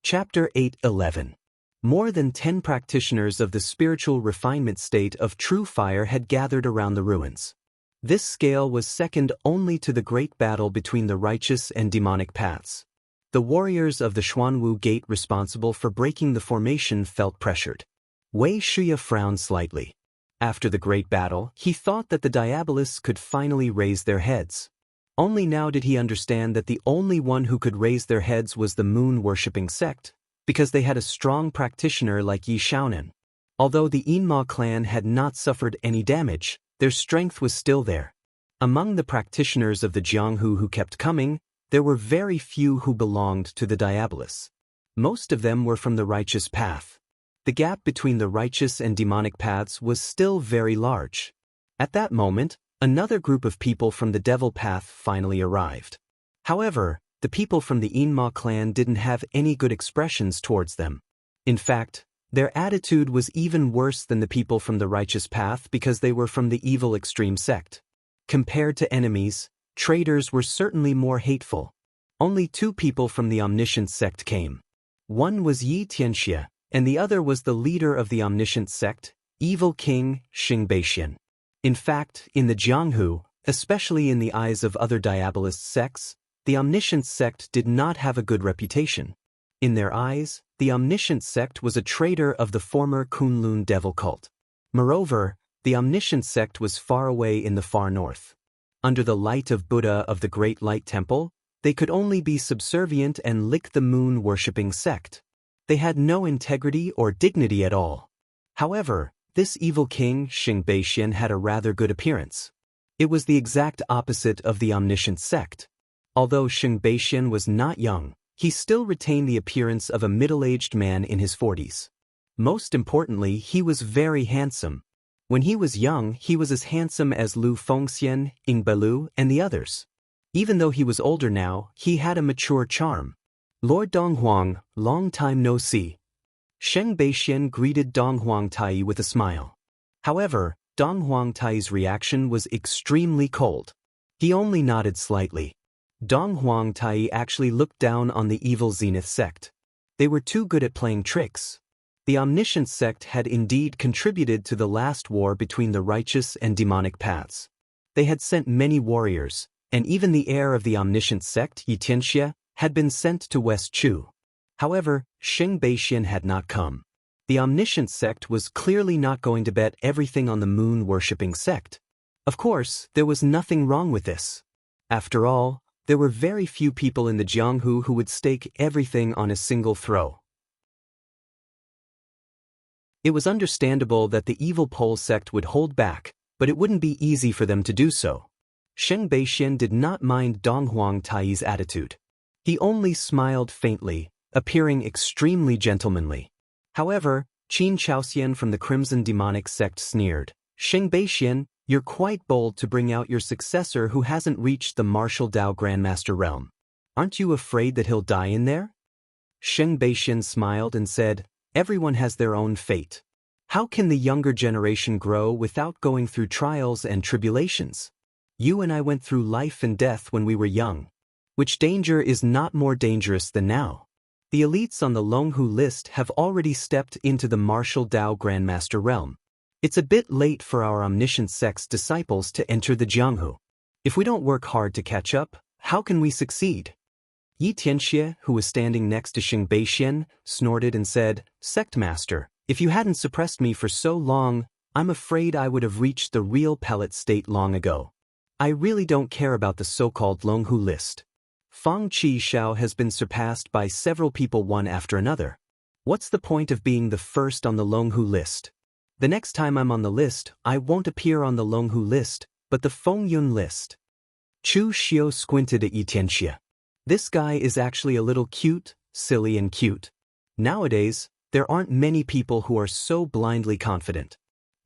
Chapter 8:11. More than 10 practitioners of the spiritual refinement state of true fire had gathered around the ruins. This scale was second only to the great battle between the righteous and demonic paths. The warriors of the Xuanwu Gate responsible for breaking the formation felt pressured. Wei Shuya frowned slightly. After the great battle, he thought that the Diabolists could finally raise their heads. Only now did he understand that the only one who could raise their heads was the moon-worshipping sect, because they had a strong practitioner like Yi Shaonan. Although the Yinma clan had not suffered any damage, their strength was still there. Among the practitioners of the Jianghu who kept coming, there were very few who belonged to the Diabolists. Most of them were from the righteous path. The gap between the righteous and demonic paths was still very large. At that moment, another group of people from the devil path finally arrived. However, the people from the Yinma clan didn't have any good expressions towards them. In fact, their attitude was even worse than the people from the righteous path because they were from the evil extreme sect. Compared to enemies, traitors were certainly more hateful. Only 2 people from the omniscient sect came. One was Yi Tianxia, and the other was the leader of the omniscient sect, Evil King Xing Beixian. In fact, in the Jianghu, especially in the eyes of other Diabolist sects, the omniscient sect did not have a good reputation. In their eyes, the omniscient sect was a traitor of the former Kunlun devil cult. Moreover, the omniscient sect was far away in the far north. Under the light of Buddha of the Great Light Temple, they could only be subservient and lick the moon-worshipping sect. They had no integrity or dignity at all. However, this evil king, Xing Beixian, had a rather good appearance. It was the exact opposite of the omniscient sect. Although Xing Beixian was not young, he still retained the appearance of a middle-aged man in his 40s. Most importantly, he was very handsome. When he was young, he was as handsome as Lu Fengxian, Ying Bailu, and the others. Even though he was older now, he had a mature charm. Lord Donghuang, long time no see. Sheng Beixian greeted Dong Huang Tai with a smile. However, Dong Huang Tai's reaction was extremely cold. He only nodded slightly. Dong Huang Tai actually looked down on the evil Zenith sect. They were too good at playing tricks. The omniscient sect had indeed contributed to the last war between the righteous and demonic paths. They had sent many warriors, and even the heir of the omniscient sect, Yi Tianxia, had been sent to West Chu. However, Xing Beixian had not come. The omniscient sect was clearly not going to bet everything on the moon-worshipping sect. Of course, there was nothing wrong with this. After all, there were very few people in the Jianghu who would stake everything on a single throw. It was understandable that the evil pole sect would hold back, but it wouldn't be easy for them to do so. Sheng Beixian did not mind Dong Huang Tai's attitude. He only smiled faintly, appearing extremely gentlemanly. However, Qin Chaoxian from the Crimson Demonic sect sneered, "Sheng Beixian, you're quite bold to bring out your successor who hasn't reached the martial Dao Grandmaster realm. Aren't you afraid that he'll die in there?" Sheng Beixian smiled and said, "Everyone has their own fate. How can the younger generation grow without going through trials and tribulations? You and I went through life and death when we were young. Which danger is not more dangerous than now? The elites on the Longhu list have already stepped into the martial Dao Grandmaster realm. It's a bit late for our omniscient sect's disciples to enter the Jianghu. If we don't work hard to catch up, how can we succeed? Yi Tianxie, who was standing next to Xing Beixian, snorted and said, "Sect Master, if you hadn't suppressed me for so long, I'm afraid I would have reached the real pellet state long ago. I really don't care about the so-called Longhu list. Fang Qi Xiao has been surpassed by several people one after another. What's the point of being the first on the Longhu list? The next time I'm on the list, I won't appear on the Longhu list, but the Fengyun list." Chu Xiu squinted at Yi Tianxie. This guy is actually a little cute, silly and cute. Nowadays, there aren't many people who are so blindly confident.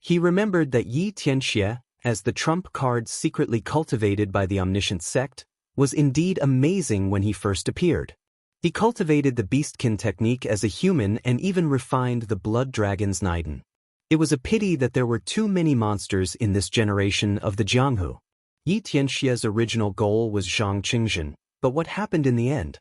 He remembered that Yi Tianxie, as the trump card secretly cultivated by the omniscient sect, was indeed amazing when he first appeared. He cultivated the beastkin technique as a human and even refined the blood dragon's Niden. It was a pity that there were too many monsters in this generation of the Jianghu. Yi Tianxie's original goal was Zhang Qingzhen, but what happened in the end?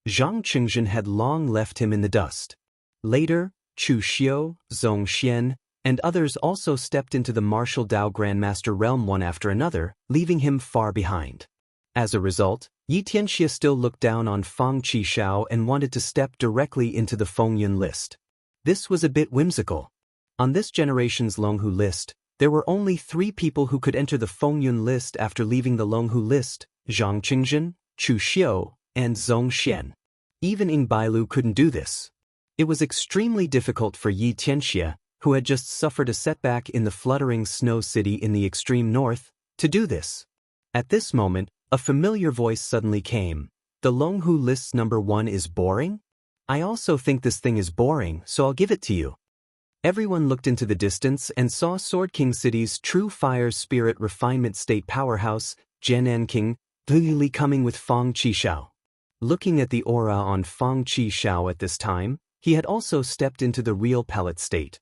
Zhang Qingzhen had long left him in the dust. Later, Chu Xiu, Zhong Xian, and others also stepped into the martial Dao Grandmaster realm one after another, leaving him far behind. As a result, Yi Tianxie still looked down on Fang Qi Xiao and wanted to step directly into the Fengyun list. This was a bit whimsical. On this generation's Longhu list, there were only 3 people who could enter the Fengyun list after leaving the Longhu list: Zhang Qingzhen, Chu Xiu, and Zhong Xian. Even Ying Bailu couldn't do this. It was extremely difficult for Yi Tianxie, who had just suffered a setback in the fluttering snow city in the extreme north, to do this. At this moment, a familiar voice suddenly came. "The Longhu list's number 1 is boring? I also think this thing is boring, so I'll give it to you." Everyone looked into the distance and saw Sword King City's true fire spirit refinement state powerhouse, Jianan King, clearly coming with Fang Qi Xiao. Looking at the aura on Fang Qi Xiao at this time, he had also stepped into the real pellet state.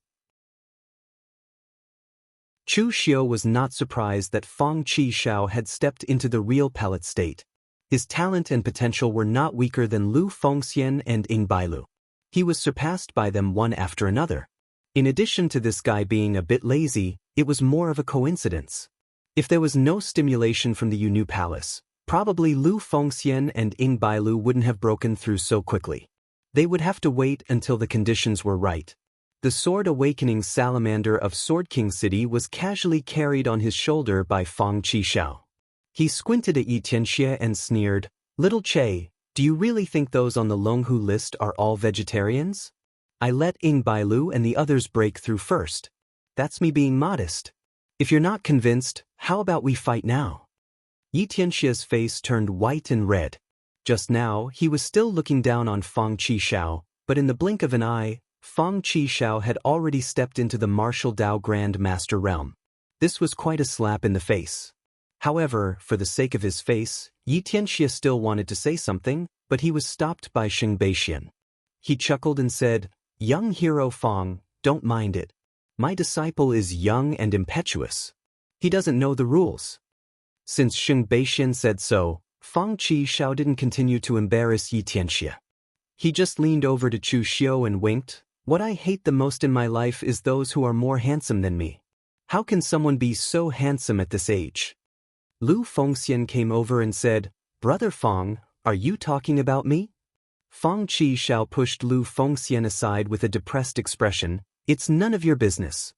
Chu Xiu was not surprised that Fang Qi Xiao had stepped into the real pellet state. His talent and potential were not weaker than Lu Fengxian and Ying Bailu. He was surpassed by them one after another. In addition to this guy being a bit lazy, it was more of a coincidence. If there was no stimulation from the Yunu Palace, probably Lu Fengxian and Ying Bailu wouldn't have broken through so quickly. They would have to wait until the conditions were right. The Sword Awakening Salamander of Sword King City was casually carried on his shoulder by Fang Qi Xiao. He squinted at Yi Tianxie and sneered, "Little Che, do you really think those on the Longhu list are all vegetarians? I let Ying Bailu and the others break through first. That's me being modest. If you're not convinced, how about we fight now?" Yi Tianxie's face turned white and red. Just now, he was still looking down on Fang Qi Xiao, but in the blink of an eye, Fang Qi Xiao had already stepped into the martial Dao Grand Master realm. This was quite a slap in the face. However, for the sake of his face, Yi Tianxie still wanted to say something, but he was stopped by Xing Beixian. He chuckled and said, "Young hero Fang, don't mind it. My disciple is young and impetuous. He doesn't know the rules." Since Xing Beixian said so, Fang Qi Xiao didn't continue to embarrass Yi Tianxie. He just leaned over to Chu Xiu and winked. "What I hate the most in my life is those who are more handsome than me. How can someone be so handsome at this age?" Lu Fengxian came over and said, "Brother Fang, are you talking about me?" Fang Qi Xiao pushed Lu Fengxian aside with a depressed expression. "It's none of your business."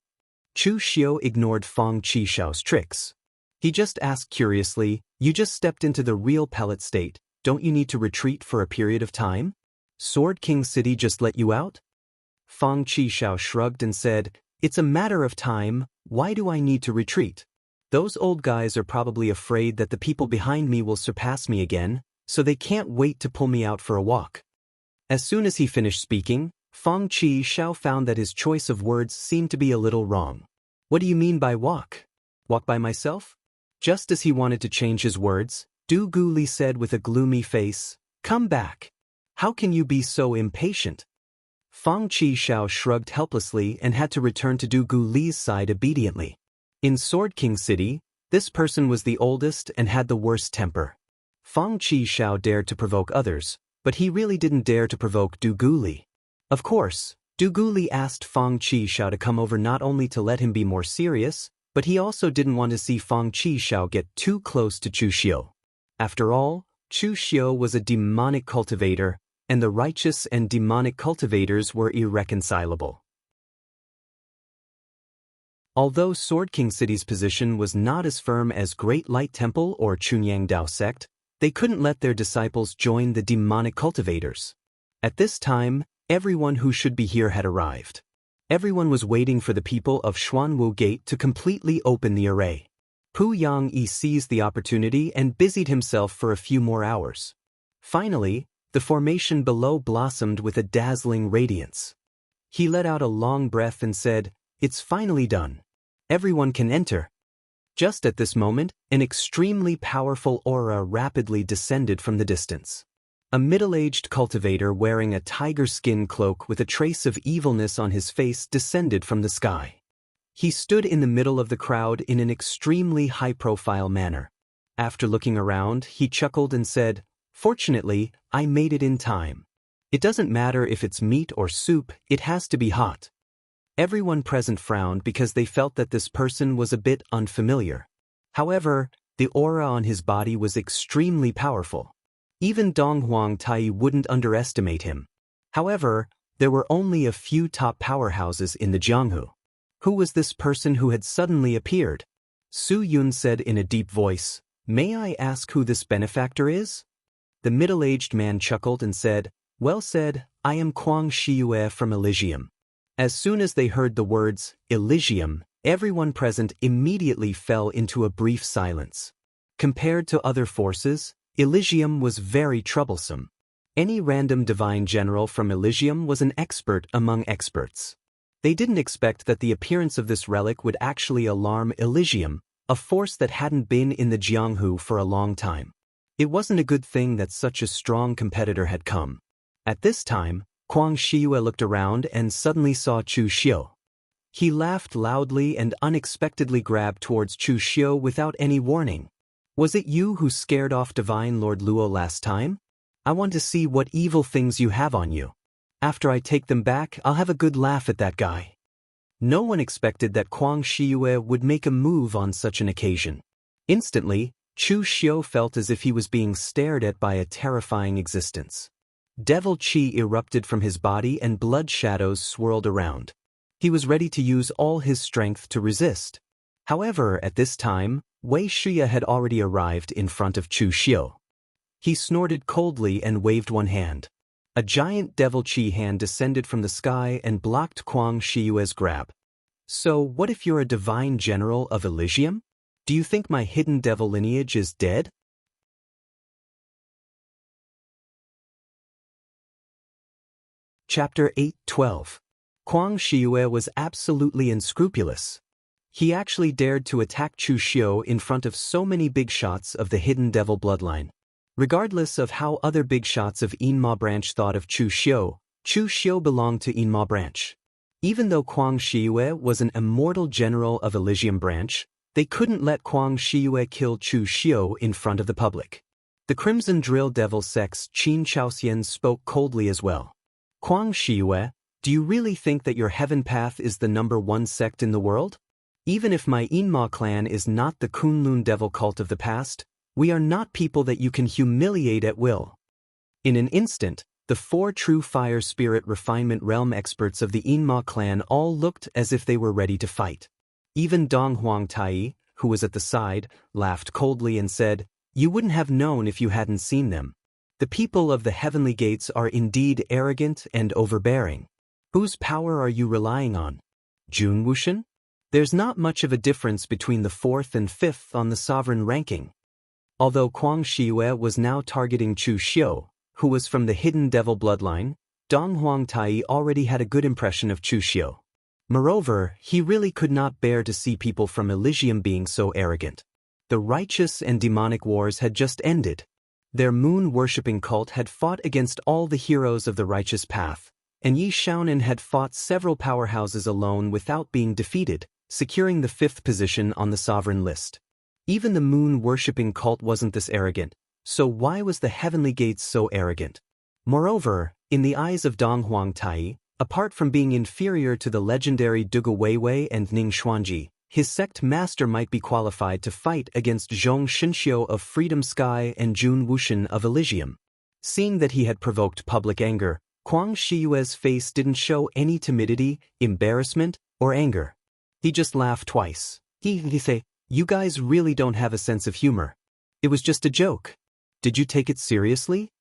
Chu Xiu ignored Fang Qi Xiao's tricks. He just asked curiously, "You just stepped into the real pellet state, don't you need to retreat for a period of time? Sword King City just let you out?" Fang Qi Xiao shrugged and said, "It's a matter of time, why do I need to retreat? Those old guys are probably afraid that the people behind me will surpass me again, so they can't wait to pull me out for a walk." As soon as he finished speaking, Fang Qi Xiao found that his choice of words seemed to be a little wrong. "What do you mean by walk? Walk by myself?" Just as he wanted to change his words, Du Gu Li said with a gloomy face, "Come back. How can you be so impatient?" Fang Qi Xiao shrugged helplessly and had to return to Du Gu Li's side obediently. In Sword King City, this person was the oldest and had the worst temper. Fang Qi Xiao dared to provoke others, but he really didn't dare to provoke Du Guli. Of course, Du Guli asked Fang Qishao to come over not only to let him be more serious, but he also didn't want to see Fang Qishao get too close to Chu Xiu. After all, Chu Xiu was a demonic cultivator, and the righteous and demonic cultivators were irreconcilable. Although Sword King City's position was not as firm as Great Light Temple or Chunyang Dao sect, they couldn't let their disciples join the demonic cultivators. At this time, everyone who should be here had arrived. Everyone was waiting for the people of Xuanwu Gate to completely open the array. Pu Yangyi seized the opportunity and busied himself for a few more hours. Finally, the formation below blossomed with a dazzling radiance. He let out a long breath and said, "It's finally done. Everyone can enter." Just at this moment, an extremely powerful aura rapidly descended from the distance. A middle-aged cultivator wearing a tiger skin cloak with a trace of evilness on his face descended from the sky. He stood in the middle of the crowd in an extremely high-profile manner. After looking around, he chuckled and said, "Fortunately, I made it in time. It doesn't matter if it's meat or soup, it has to be hot." Everyone present frowned because they felt that this person was a bit unfamiliar. However, the aura on his body was extremely powerful. Even Donghuang Tai wouldn't underestimate him. However, there were only a few top powerhouses in the Jianghu. Who was this person who had suddenly appeared? Su Yun said in a deep voice, "May I ask who this benefactor is?" The middle-aged man chuckled and said, "Well said, I am Kuang Shiyue from Elysium." As soon as they heard the words, Elysium, everyone present immediately fell into a brief silence. Compared to other forces, Elysium was very troublesome. Any random divine general from Elysium was an expert among experts. They didn't expect that the appearance of this relic would actually alarm Elysium, a force that hadn't been in the Jianghu for a long time. It wasn't a good thing that such a strong competitor had come. At this time, Kuang Shiyue looked around and suddenly saw Chu Xiu. He laughed loudly and unexpectedly grabbed towards Chu Xiu without any warning. "Was it you who scared off Divine Lord Luo last time? I want to see what evil things you have on you. After I take them back, I'll have a good laugh at that guy." No one expected that Kuang Shiyue would make a move on such an occasion. Instantly, Chu Xiu felt as if he was being stared at by a terrifying existence. Devil Qi erupted from his body and blood shadows swirled around. He was ready to use all his strength to resist. However, at this time, Wei Shiya had already arrived in front of Chu Xiu. He snorted coldly and waved one hand. A giant Devil Qi hand descended from the sky and blocked Kuang Shiyue's grab. "So what if you're a divine general of Elysium? Do you think my hidden devil lineage is dead?" Chapter 8:12. Kuang Shiyue was absolutely unscrupulous. He actually dared to attack Chu Xiu in front of so many big shots of the hidden devil bloodline. Regardless of how other big shots of Yinma branch thought of Chu Xiu belonged to Yinma branch. Even though Kuang Shiyue was an immortal general of Elysium branch, they couldn't let Kuang Shiyue kill Chu Xiu in front of the public. The Crimson Drill Devil sect's Qin Chaoxian spoke coldly as well. "Kuang Shiyue, do you really think that your heaven path is the #1 sect in the world? Even if my Yinma clan is not the Kunlun devil cult of the past, we are not people that you can humiliate at will." In an instant, the 4 true fire spirit refinement realm experts of the Yinma clan all looked as if they were ready to fight. Even Donghuang Tai, who was at the side, laughed coldly and said, "You wouldn't have known if you hadn't seen them. The people of the heavenly gates are indeed arrogant and overbearing. Whose power are you relying on? Jun Wushan? There's not much of a difference between the 4th and 5th on the sovereign ranking." Although Kuang Shiyue was now targeting Chu Xiu, who was from the hidden devil bloodline, Donghuang Tai already had a good impression of Chu Xiu. Moreover, he really could not bear to see people from Elysium being so arrogant. The righteous and demonic wars had just ended. Their moon-worshipping cult had fought against all the heroes of the righteous path, and Yi Shaonan had fought several powerhouses alone without being defeated, securing the 5th position on the sovereign list. Even the moon-worshipping cult wasn't this arrogant, so why was the heavenly gates so arrogant? Moreover, in the eyes of Dong Huangtai, apart from being inferior to the legendary Dugu Weiwei and Ning Xuanji, his sect master might be qualified to fight against Zhong Shinxiu of Freedom Sky and Jun Wuxian of Elysium. Seeing that he had provoked public anger, Kuang Shiyue's face didn't show any timidity, embarrassment, or anger. He just laughed twice. He said, "You guys really don't have a sense of humor. It was just a joke. Did you take it seriously?"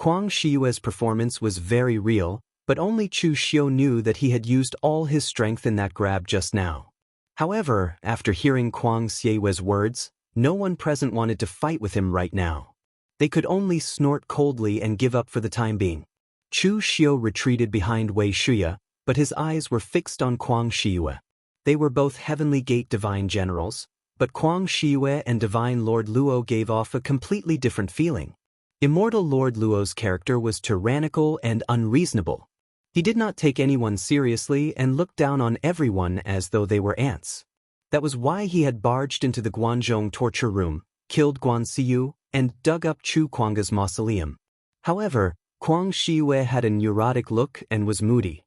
Kuang Shiyue's performance was very real, but only Chu Xiu knew that he had used all his strength in that grab just now. However, after hearing Kuang Shiyue's words, no one present wanted to fight with him right now. They could only snort coldly and give up for the time being. Chu Xiu retreated behind Wei Shuya, but his eyes were fixed on Kuang Shiyue. They were both Heavenly Gate Divine Generals, but Kuang Shiyue and Divine Lord Luo gave off a completely different feeling. Immortal Lord Luo's character was tyrannical and unreasonable. He did not take anyone seriously and looked down on everyone as though they were ants. That was why he had barged into the Guanzhong torture room, killed Guan Siyu, and dug up Chu Kuang's mausoleum. However, Kuang Shiyue had a neurotic look and was moody.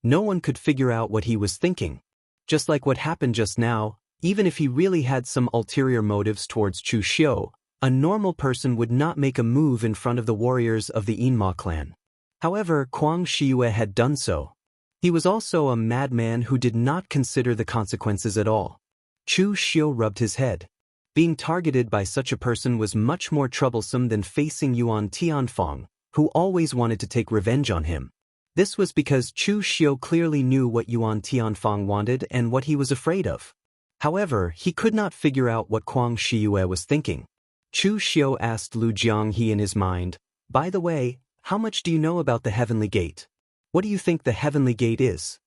No one could figure out what he was thinking. Just like what happened just now, even if he really had some ulterior motives towards Chu Xiu, a normal person would not make a move in front of the warriors of the Yinma clan. However, Kuang Shiyue had done so. He was also a madman who did not consider the consequences at all. Chu Xiu rubbed his head. Being targeted by such a person was much more troublesome than facing Yuan Tianfang, who always wanted to take revenge on him. This was because Chu Xiu clearly knew what Yuan Tianfang wanted and what he was afraid of. However, he could not figure out what Kuang Shiyue was thinking. Chu Xiu asked Lu Jianghe in his mind, "By the way, how much do you know about the Heavenly Gate? What do you think the Heavenly Gate is?"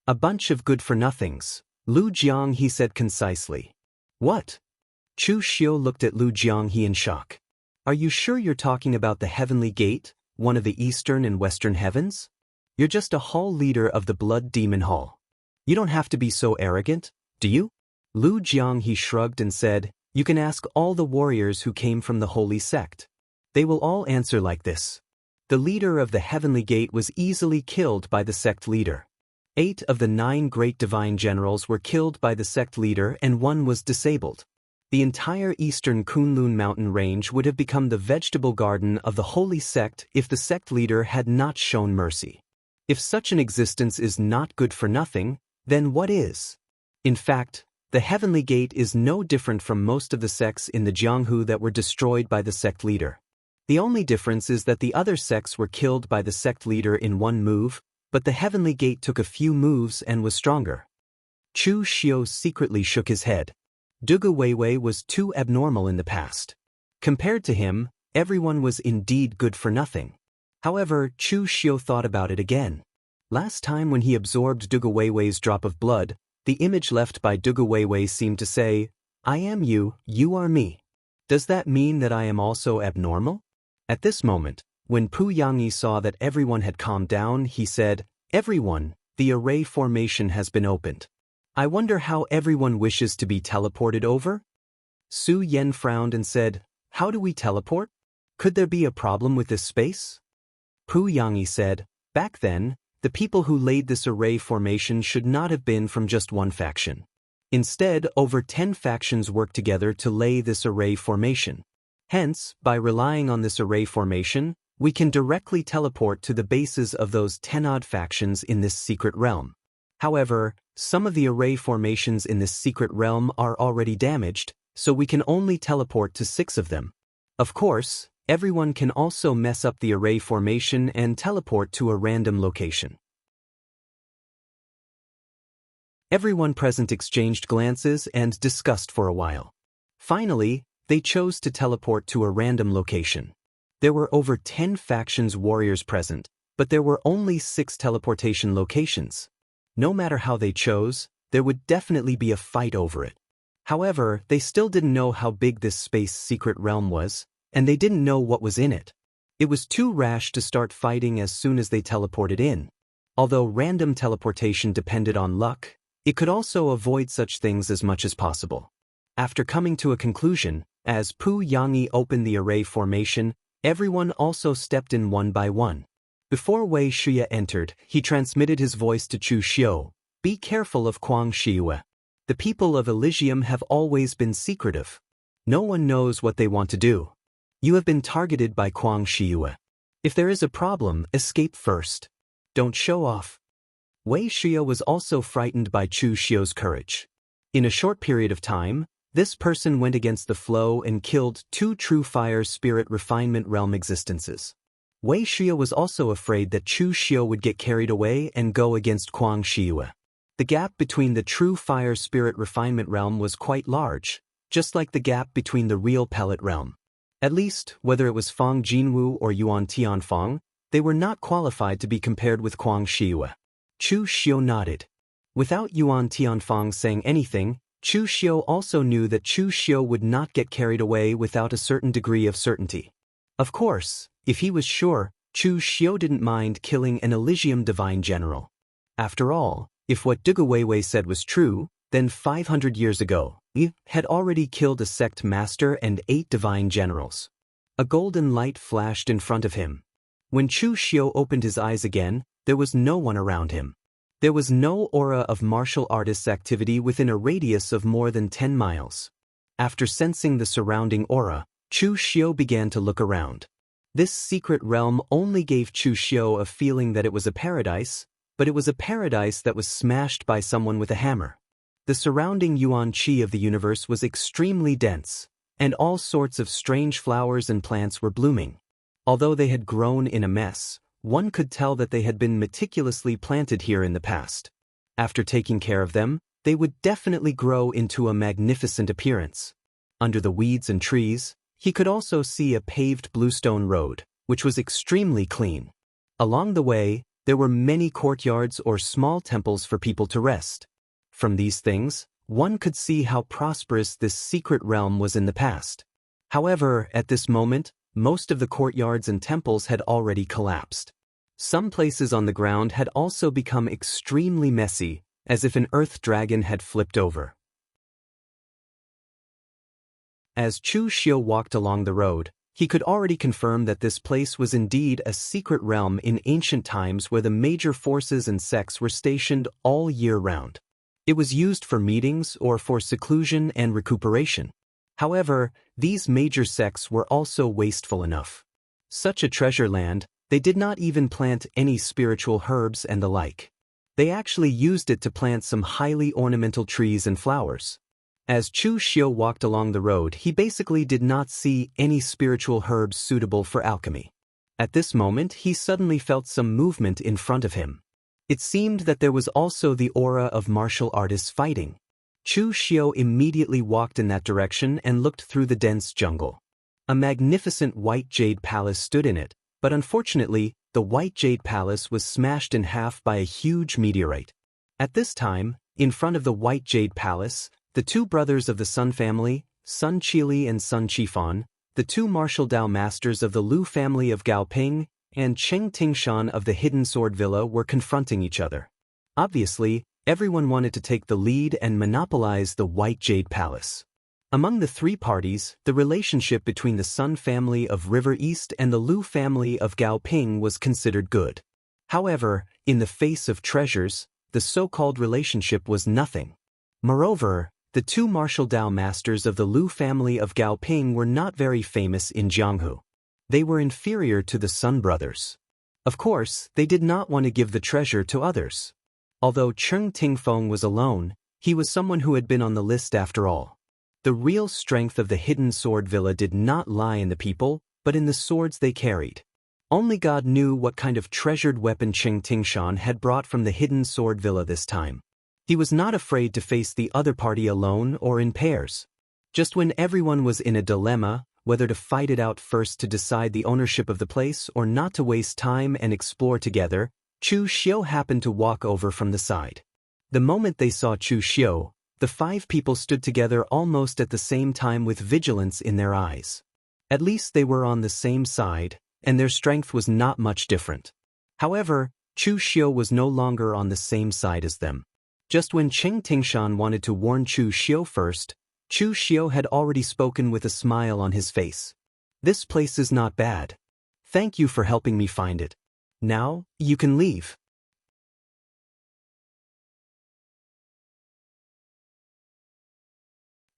"A bunch of good-for-nothings," Lu Jianghe said concisely. "What?" Chu Xiu looked at Lu Jianghe in shock. "Are you sure you're talking about the Heavenly Gate, one of the Eastern and Western heavens? You're just a hall leader of the Blood Demon Hall. You don't have to be so arrogant, do you?" Lu Jianghe shrugged and said, "You can ask all the warriors who came from the Holy Sect. They will all answer like this." The leader of the Heavenly Gate was easily killed by the sect leader. 8 of the 9 great divine generals were killed by the sect leader and 1 was disabled. The entire eastern Kunlun mountain range would have become the vegetable garden of the Holy Sect if the sect leader had not shown mercy. If such an existence is not good for nothing, then what is? In fact, the Heavenly Gate is no different from most of the sects in the Jianghu that were destroyed by the sect leader. The only difference is that the other sects were killed by the sect leader in one move, but the Heavenly Gate took a few moves and was stronger. Chu Xiu secretly shook his head. Dugu Weiwei was too abnormal in the past. Compared to him, everyone was indeed good for nothing. However, Chu Xiu thought about it again. Last time when he absorbed Dugu Weiwei's drop of blood, the image left by Dugu Weiwei seemed to say, "I am you, you are me. Does that mean that I am also abnormal?" At this moment, when Pu Yangyi saw that everyone had calmed down, he said, "Everyone, the array formation has been opened. I wonder how everyone wishes to be teleported over?" Su Yen frowned and said, "How do we teleport? Could there be a problem with this space?" Pu Yangyi said, "Back then, the people who laid this array formation should not have been from just one faction. Instead, over 10 factions worked together to lay this array formation. Hence, by relying on this array formation, we can directly teleport to the bases of those 10-odd factions in this secret realm. However, some of the array formations in this secret realm are already damaged, so we can only teleport to 6 of them. Of course, everyone can also mess up the array formation and teleport to a random location." Everyone present exchanged glances and discussed for a while. Finally, they chose to teleport to a random location. There were over 10 factions warriors present, but there were only 6 teleportation locations. No matter how they chose, there would definitely be a fight over it. However, they still didn't know how big this space secret realm was, and they didn't know what was in it. It was too rash to start fighting as soon as they teleported in. Although random teleportation depended on luck, it could also avoid such things as much as possible. After coming to a conclusion, As Pu Yangyi opened the array formation, everyone also stepped in one by one. Before Wei Shiyue entered, he transmitted his voice to Chu Xiu, "Be careful of Kuang Shiyue. The people of Elysium have always been secretive. No one knows what they want to do. You have been targeted by Kuang Shiyue. If there is a problem, escape first. Don't show off." Wei Shiyue was also frightened by Chu Xiu's courage. In a short period of time, this person went against the flow and killed 2 true fire spirit refinement realm existences. Wei Shiyue was also afraid that Chu Xiu would get carried away and go against Kuang Shiyue. The gap between the true fire spirit refinement realm was quite large, just like the gap between the real pellet realm. At least, whether it was Fang Jinwu or Yuan Tianfang, they were not qualified to be compared with Kuang Shiyue. Chu Xiu nodded. Without Yuan Tianfang saying anything, Chu Xiu also knew that Chu Xiu would not get carried away without a certain degree of certainty. Of course, if he was sure, Chu Xiu didn't mind killing an Elysium divine general. After all, if what Dugu Weiwei said was true, then 500 years ago, he had already killed a sect master and 8 divine generals. A golden light flashed in front of him. When Chu Xiu opened his eyes again, there was no one around him. There was no aura of martial artists' activity within a radius of more than 10 miles. After sensing the surrounding aura, Chu Xiu began to look around. This secret realm only gave Chu Xiu a feeling that it was a paradise, but it was a paradise that was smashed by someone with a hammer. The surrounding yuan qi of the universe was extremely dense, and all sorts of strange flowers and plants were blooming. Although they had grown in a mess, one could tell that they had been meticulously planted here in the past. After taking care of them, they would definitely grow into a magnificent appearance. Under the weeds and trees, he could also see a paved bluestone road, which was extremely clean. Along the way, there were many courtyards or small temples for people to rest. From these things, one could see how prosperous this secret realm was in the past. However, at this moment, most of the courtyards and temples had already collapsed. Some places on the ground had also become extremely messy, as if an earth dragon had flipped over. As Chu Xiu walked along the road, he could already confirm that this place was indeed a secret realm in ancient times where the major forces and sects were stationed all year round. It was used for meetings or for seclusion and recuperation. However, these major sects were also wasteful enough. Such a treasure land, they did not even plant any spiritual herbs and the like. They actually used it to plant some highly ornamental trees and flowers. As Chu Xiu walked along the road, he basically did not see any spiritual herbs suitable for alchemy. At this moment, he suddenly felt some movement in front of him. It seemed that there was also the aura of martial artists fighting. Chu Xiu immediately walked in that direction and looked through the dense jungle. A magnificent white jade palace stood in it, but unfortunately, the white jade palace was smashed in half by a huge meteorite. At this time, in front of the white jade palace, the 2 brothers of the Sun family, Sun Qili and Sun Qifan, the 2 martial Dao masters of the Lu family of Gaoping, and Cheng Tingshan of the Hidden Sword Villa were confronting each other. Obviously, everyone wanted to take the lead and monopolize the White Jade Palace. Among the 3 parties, the relationship between the Sun family of River East and the Lu family of Gaoping was considered good. However, in the face of treasures, the so-called relationship was nothing. Moreover, the 2 martial Dao masters of the Lu family of Gaoping were not very famous in Jianghu. They were inferior to the Sun brothers. Of course, they did not want to give the treasure to others. Although Cheng Tingfeng was alone, he was someone who had been on the list after all. The real strength of the Hidden Sword Villa did not lie in the people, but in the swords they carried. Only God knew what kind of treasured weapon Cheng Tingshan had brought from the Hidden Sword Villa this time. He was not afraid to face the other party alone or in pairs. Just when everyone was in a dilemma, whether to fight it out first to decide the ownership of the place or not to waste time and explore together, Chu Xiu happened to walk over from the side. The moment they saw Chu Xiu, the 5 people stood together almost at the same time with vigilance in their eyes. At least they were on the same side, and their strength was not much different. However, Chu Xiu was no longer on the same side as them. Just when Cheng Tingshan wanted to warn Chu Xiu first, Chu Xiu had already spoken with a smile on his face. This place is not bad. Thank you for helping me find it. Now, you can leave.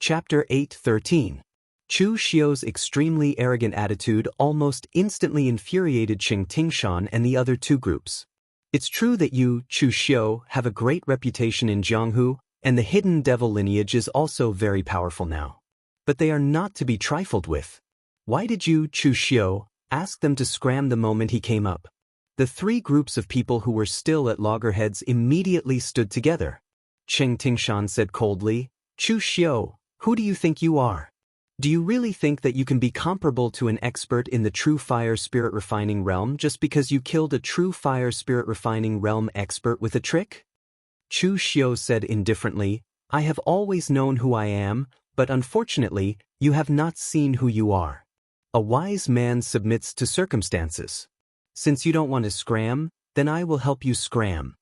Chapter 8:13. Chu Xiu's extremely arrogant attitude almost instantly infuriated Qing Tingshan and the other two groups. It's true that you, Chu Xiu, have a great reputation in Jianghu, and the hidden devil lineage is also very powerful now. But they are not to be trifled with. Why did you, Chu Xiu, ask them to scram the moment he came up? The three groups of people who were still at loggerheads immediately stood together. Qing Tingshan said coldly, Chu Xiu, who do you think you are? Do you really think that you can be comparable to an expert in the true fire spirit refining realm just because you killed a true fire spirit refining realm expert with a trick? Chu Xiu said indifferently, I have always known who I am, but unfortunately, you have not seen who you are. A wise man submits to circumstances. Since you don't want to scram, then I will help you scram.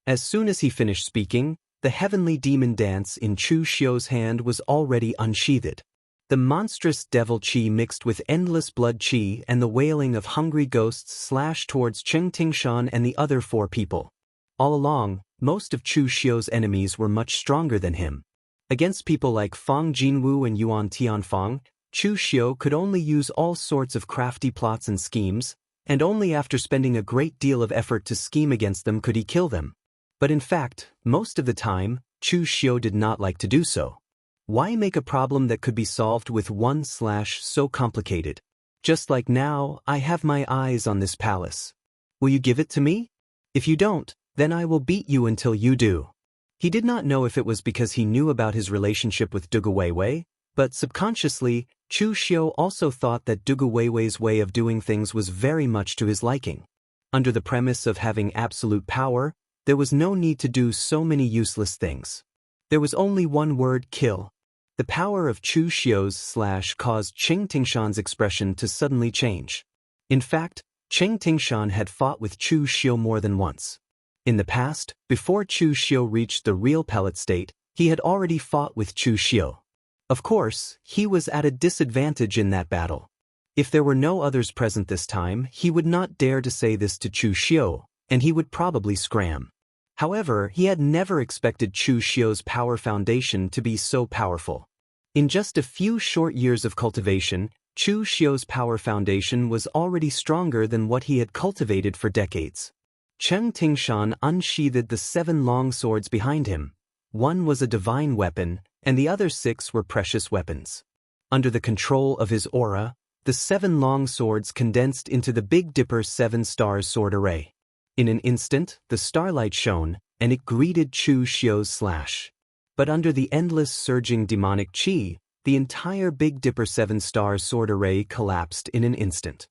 As soon as he finished speaking, the heavenly demon dance in Chu Xiu's hand was already unsheathed. The monstrous devil qi mixed with endless blood qi and the wailing of hungry ghosts slashed towards Qing Tingshan and the other four people. All along, most of Chu Xiu's enemies were much stronger than him. Against people like Fang Jinwu and Yuan Tianfang, Chu Xiu could only use all sorts of crafty plots and schemes, and only after spending a great deal of effort to scheme against them could he kill them. But in fact, most of the time, Chu Xiu did not like to do so. Why make a problem that could be solved with so complicated? Just like now, I have my eyes on this palace. Will you give it to me? If you don't, then I will beat you until you do. He did not know if it was because he knew about his relationship with Dugu Weiwei, but subconsciously, Chu Xiu also thought that Dugu Weiwei's way of doing things was very much to his liking. Under the premise of having absolute power, there was no need to do so many useless things. There was only one word: kill. The power of Chu Xiu's / caused Qing Tingshan's expression to suddenly change. In fact, Qing Tingshan had fought with Chu Xiu more than once. In the past, before Chu Xiu reached the real pellet state, he had already fought with Chu Xiu. Of course, he was at a disadvantage in that battle. If there were no others present this time, he would not dare to say this to Chu Xiu, and he would probably scram. However, he had never expected Chu Xiu's power foundation to be so powerful. In just a few short years of cultivation, Chu Xiu's power foundation was already stronger than what he had cultivated for decades. Qing Tingshan unsheathed the 7 long swords behind him. One was a divine weapon, and the other 6 were precious weapons. Under the control of his aura, the 7 long swords condensed into the Big Dipper 7 stars sword array. In an instant, the starlight shone, and it greeted Chu Xiu's slash. But under the endless surging demonic qi, the entire Big Dipper 7 stars sword array collapsed in an instant.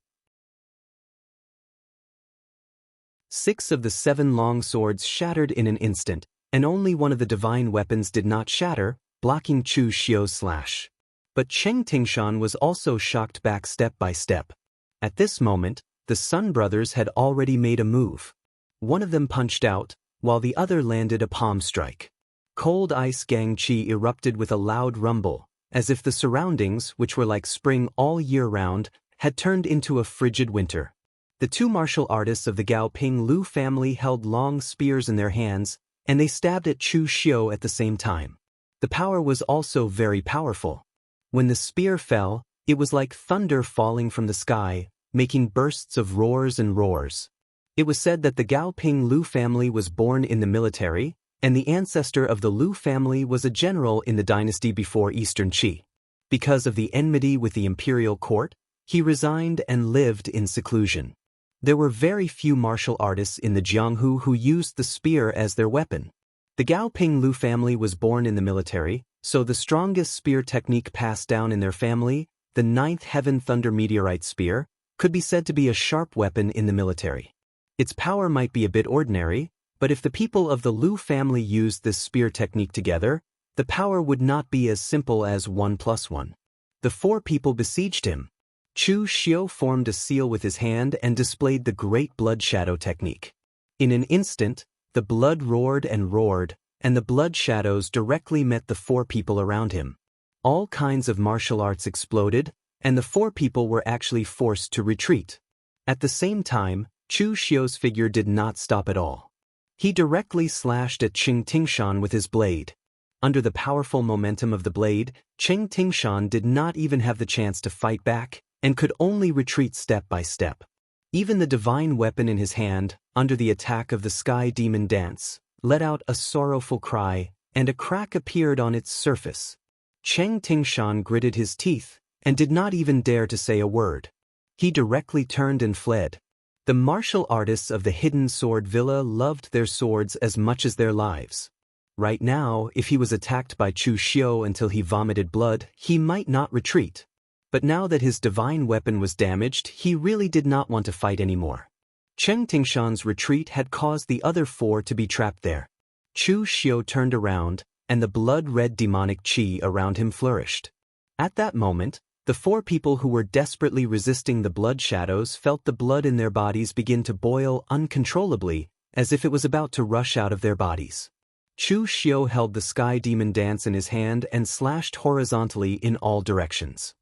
6 of the 7 long swords shattered in an instant, and only one of the divine weapons did not shatter, blocking Chu Xiu's slash. But Qing Tingshan was also shocked back step by step. At this moment, the Sun brothers had already made a move. One of them punched out, while the other landed a palm strike. Cold ice gang qi erupted with a loud rumble, as if the surroundings, which were like spring all year round, had turned into a frigid winter. The 2 martial artists of the Gao Ping Lu family held long spears in their hands, and they stabbed at Chu Xiu at the same time. The power was also very powerful. When the spear fell, it was like thunder falling from the sky, making bursts of roars and roars. It was said that the Gao Ping Lu family was born in the military, and the ancestor of the Lu family was a general in the dynasty before Eastern Qi. Because of the enmity with the imperial court, he resigned and lived in seclusion. There were very few martial artists in the Jianghu who used the spear as their weapon. The Gao Ping Lu family was born in the military, so the strongest spear technique passed down in their family, the 9th Heaven Thunder Meteorite Spear, could be said to be a sharp weapon in the military. Its power might be a bit ordinary, but if the people of the Lu family used this spear technique together, the power would not be as simple as 1 + 1. The 4 people besieged him. Chu Xiu formed a seal with his hand and displayed the great blood shadow technique. In an instant, the blood roared, and the blood shadows directly met the 4 people around him. All kinds of martial arts exploded, and the four people were actually forced to retreat. At the same time, Chu Xiu's figure did not stop at all. He directly slashed at Qing Tingshan with his blade. Under the powerful momentum of the blade, Qing Tingshan did not even have the chance to fight back, and could only retreat step by step. Even the divine weapon in his hand, under the attack of the sky demon dance, let out a sorrowful cry, and a crack appeared on its surface. Qing Tingshan gritted his teeth, and did not even dare to say a word. He directly turned and fled. The martial artists of the Hidden Sword Villa loved their swords as much as their lives. Right now, if he was attacked by Chu Xiu until he vomited blood, he might not retreat. But now that his divine weapon was damaged, he really did not want to fight anymore. Qing Tingshan's retreat had caused the other four to be trapped there. Chu Xiu turned around, and the blood-red demonic qi around him flourished. At that moment, the four people who were desperately resisting the blood shadows felt the blood in their bodies begin to boil uncontrollably, as if it was about to rush out of their bodies. Chu Xiu held the sky demon dance in his hand and slashed horizontally in all directions.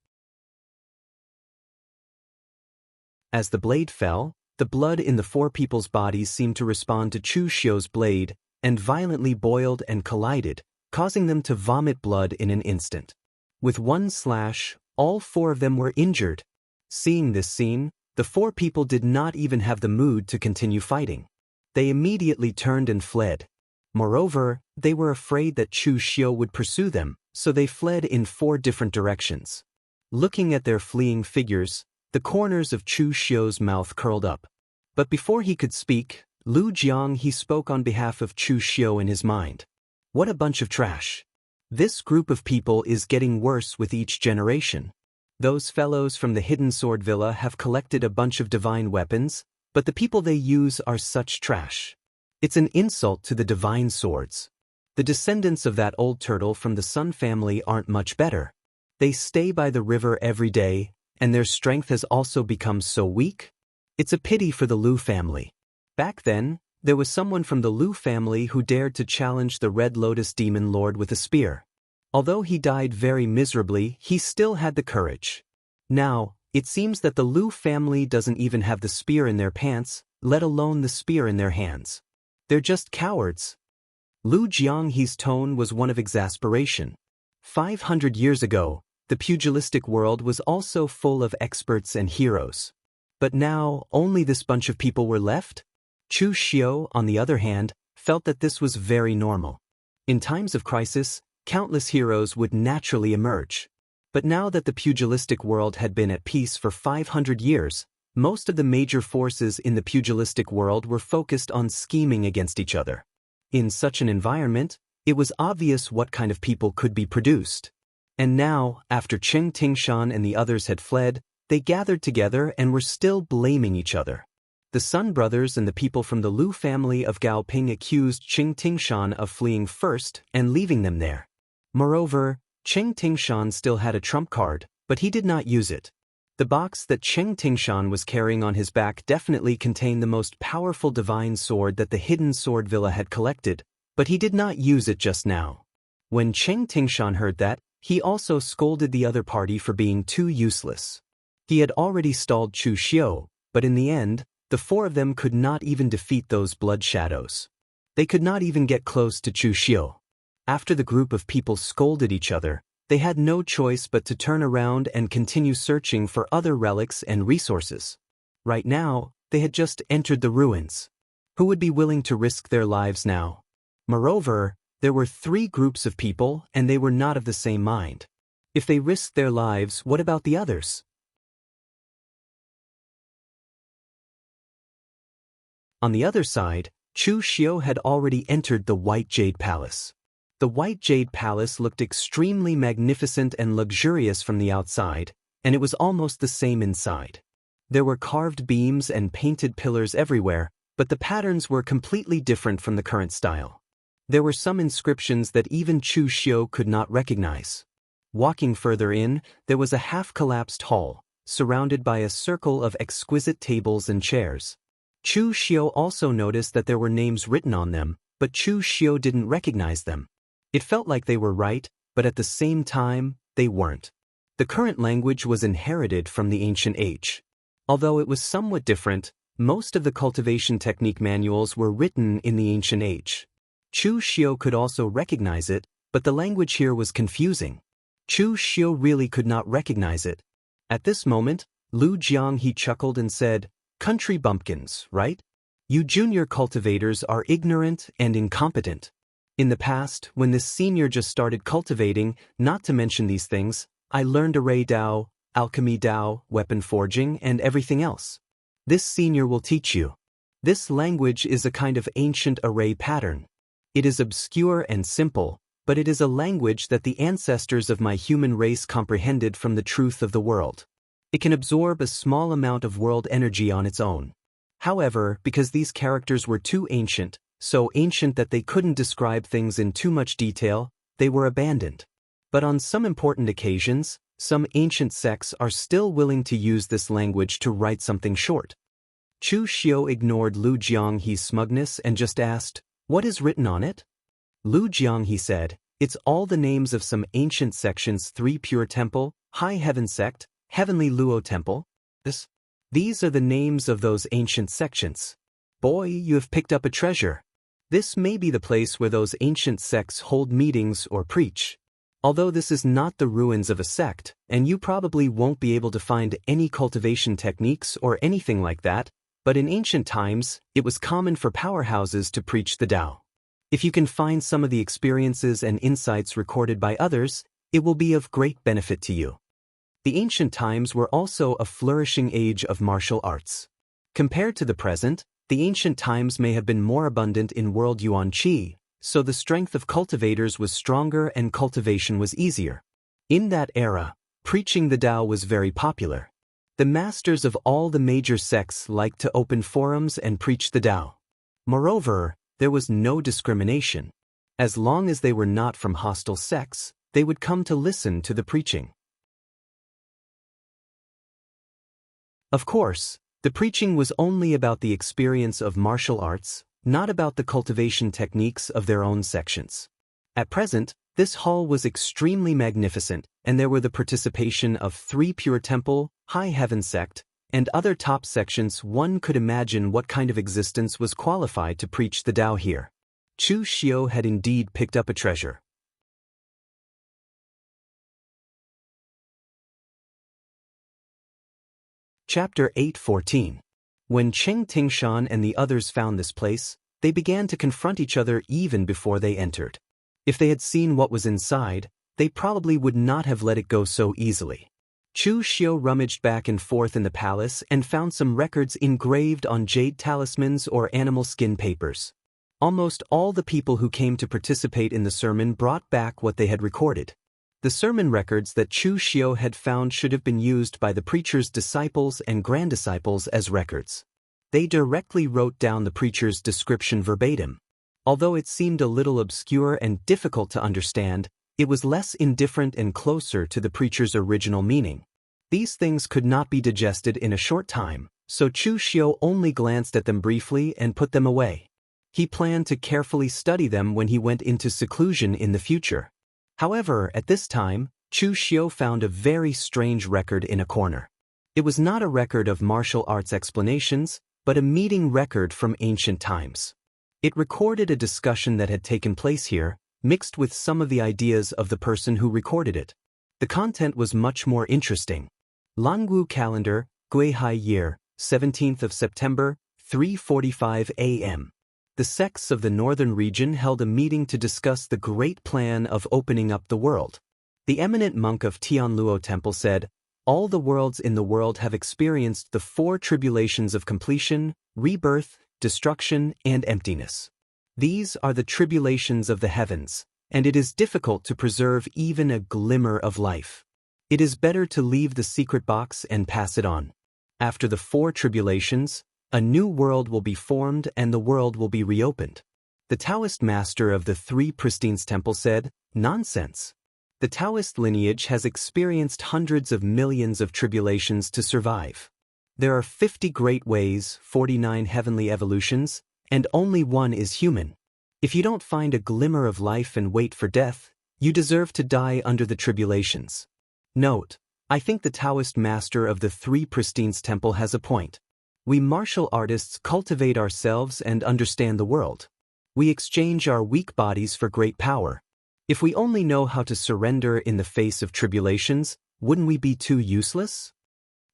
As the blade fell, the blood in the four people's bodies seemed to respond to Chu Xiu's blade, and violently boiled and collided, causing them to vomit blood in an instant. With one slash, all four of them were injured. Seeing this scene, the four people did not even have the mood to continue fighting. They immediately turned and fled. Moreover, they were afraid that Chu Xiu would pursue them, so they fled in four different directions. Looking at their fleeing figures, the corners of Chu Xiu's mouth curled up. But before he could speak, Jianghu spoke on behalf of Chu Xiu in his mind. What a bunch of trash. This group of people is getting worse with each generation. Those fellows from the Hidden Sword Villa have collected a bunch of divine weapons, but the people they use are such trash. It's an insult to the divine swords. The descendants of that old turtle from the Sun family aren't much better. They stay by the river every day, and their strength has also become so weak. It's a pity for the Lu family. Back then, there was someone from the Lu family who dared to challenge the Red Lotus Demon Lord with a spear. Although he died very miserably, he still had the courage. Now, it seems that the Lu family doesn't even have the spear in their pants, let alone the spear in their hands. They're just cowards. Jianghu's tone was one of exasperation. 500 years ago, the pugilistic world was also full of experts and heroes. But now, only this bunch of people were left? Chu Xiu, on the other hand, felt that this was very normal. In times of crisis, countless heroes would naturally emerge. But now that the pugilistic world had been at peace for 500 years, most of the major forces in the pugilistic world were focused on scheming against each other. In such an environment, it was obvious what kind of people could be produced. And now, after Qing Tingshan and the others had fled, they gathered together and were still blaming each other. The Sun brothers and the people from the Lu family of Gaoping accused Qing Tingshan of fleeing first and leaving them there. Moreover, Qing Tingshan still had a trump card, but he did not use it. The box that Qing Tingshan was carrying on his back definitely contained the most powerful divine sword that the Hidden Sword Villa had collected, but he did not use it just now. When Qing Tingshan heard that, he also scolded the other party for being too useless. He had already stalled Chu Xiu, but in the end, the four of them could not even defeat those blood shadows. They could not even get close to Chu Xiu. After the group of people scolded each other, they had no choice but to turn around and continue searching for other relics and resources. Right now, they had just entered the ruins. Who would be willing to risk their lives now? Moreover, there were three groups of people and they were not of the same mind. If they risked their lives, what about the others? On the other side, Chu Xiu had already entered the White Jade Palace. The White Jade Palace looked extremely magnificent and luxurious from the outside, and it was almost the same inside. There were carved beams and painted pillars everywhere, but the patterns were completely different from the current style. There were some inscriptions that even Chu Xiu could not recognize. Walking further in, there was a half-collapsed hall, surrounded by a circle of exquisite tables and chairs. Chu Xiu also noticed that there were names written on them, but Chu Xiu didn't recognize them. It felt like they were right, but at the same time, they weren't. The current language was inherited from the ancient age. Although it was somewhat different, most of the cultivation technique manuals were written in the ancient age. Chu Xiu could also recognize it, but the language here was confusing. Chu Xiu really could not recognize it. At this moment, Lu Jianghu chuckled and said, "Country bumpkins, right? You junior cultivators are ignorant and incompetent. In the past, when this senior just started cultivating, not to mention these things, I learned array Dao, alchemy Dao, weapon forging, and everything else. This senior will teach you. This language is a kind of ancient array pattern. It is obscure and simple, but it is a language that the ancestors of my human race comprehended from the truth of the world. It can absorb a small amount of world energy on its own. However, because these characters were too ancient, so ancient that they couldn't describe things in too much detail, they were abandoned. But on some important occasions, some ancient sects are still willing to use this language to write something short." Chu Xiu ignored Lu Jianghu's smugness and just asked, "What is written on it?" Lu Jianghu said, "It's all the names of some ancient sections: 3 Pure Temple, High Heaven Sect, Heavenly Luo Temple. These are the names of those ancient sections. Boy, you have picked up a treasure. This may be the place where those ancient sects hold meetings or preach. Although this is not the ruins of a sect, and you probably won't be able to find any cultivation techniques or anything like that, but in ancient times, it was common for powerhouses to preach the Tao. If you can find some of the experiences and insights recorded by others, it will be of great benefit to you." The ancient times were also a flourishing age of martial arts. Compared to the present, the ancient times may have been more abundant in world yuan qi, so the strength of cultivators was stronger and cultivation was easier. In that era, preaching the Tao was very popular. The masters of all the major sects liked to open forums and preach the Tao. Moreover, there was no discrimination. As long as they were not from hostile sects, they would come to listen to the preaching. Of course, the preaching was only about the experience of martial arts, not about the cultivation techniques of their own sections. At present, this hall was extremely magnificent, and there were the participation of 3 Pure Temple, High Heaven Sect, and other top sections. One could imagine what kind of existence was qualified to preach the Tao here. Chu Xiu had indeed picked up a treasure. Chapter 8:14. When Cheng Tingshan and the others found this place, they began to confront each other even before they entered. If they had seen what was inside, they probably would not have let it go so easily. Chu Xiu rummaged back and forth in the palace and found some records engraved on jade talismans or animal skin papers. Almost all the people who came to participate in the sermon brought back what they had recorded. The sermon records that Chu Xiu had found should have been used by the preacher's disciples and granddisciples as records. They directly wrote down the preacher's description verbatim. Although it seemed a little obscure and difficult to understand, it was less indifferent and closer to the preacher's original meaning. These things could not be digested in a short time, so Chu Xiu only glanced at them briefly and put them away. He planned to carefully study them when he went into seclusion in the future. However, at this time, Chu Xiu found a very strange record in a corner. It was not a record of martial arts explanations, but a meeting record from ancient times. It recorded a discussion that had taken place here, mixed with some of the ideas of the person who recorded it. The content was much more interesting. Langu calendar, Guihai year, 17th of September, 3:45 a.m. The sects of the northern region held a meeting to discuss the great plan of opening up the world. The eminent monk of Tianluo Temple said, "All the worlds in the world have experienced the 4 tribulations of completion, rebirth, destruction, and emptiness. These are the tribulations of the heavens, and it is difficult to preserve even a glimmer of life. It is better to leave the secret box and pass it on. After the 4 tribulations, a new world will be formed and the world will be reopened." The Taoist master of the 3 Pristines Temple said, "Nonsense. The Taoist lineage has experienced hundreds of millions of tribulations to survive. There are 50 great ways, 49 heavenly evolutions, and only one is human. If you don't find a glimmer of life and wait for death, You deserve to die under the tribulations. Note, I think the Taoist master of the Three Pristines Temple has a point. We martial artists cultivate ourselves and understand the world. We exchange our weak bodies for great power. If we only know how to surrender in the face of tribulations, wouldn't we be too useless?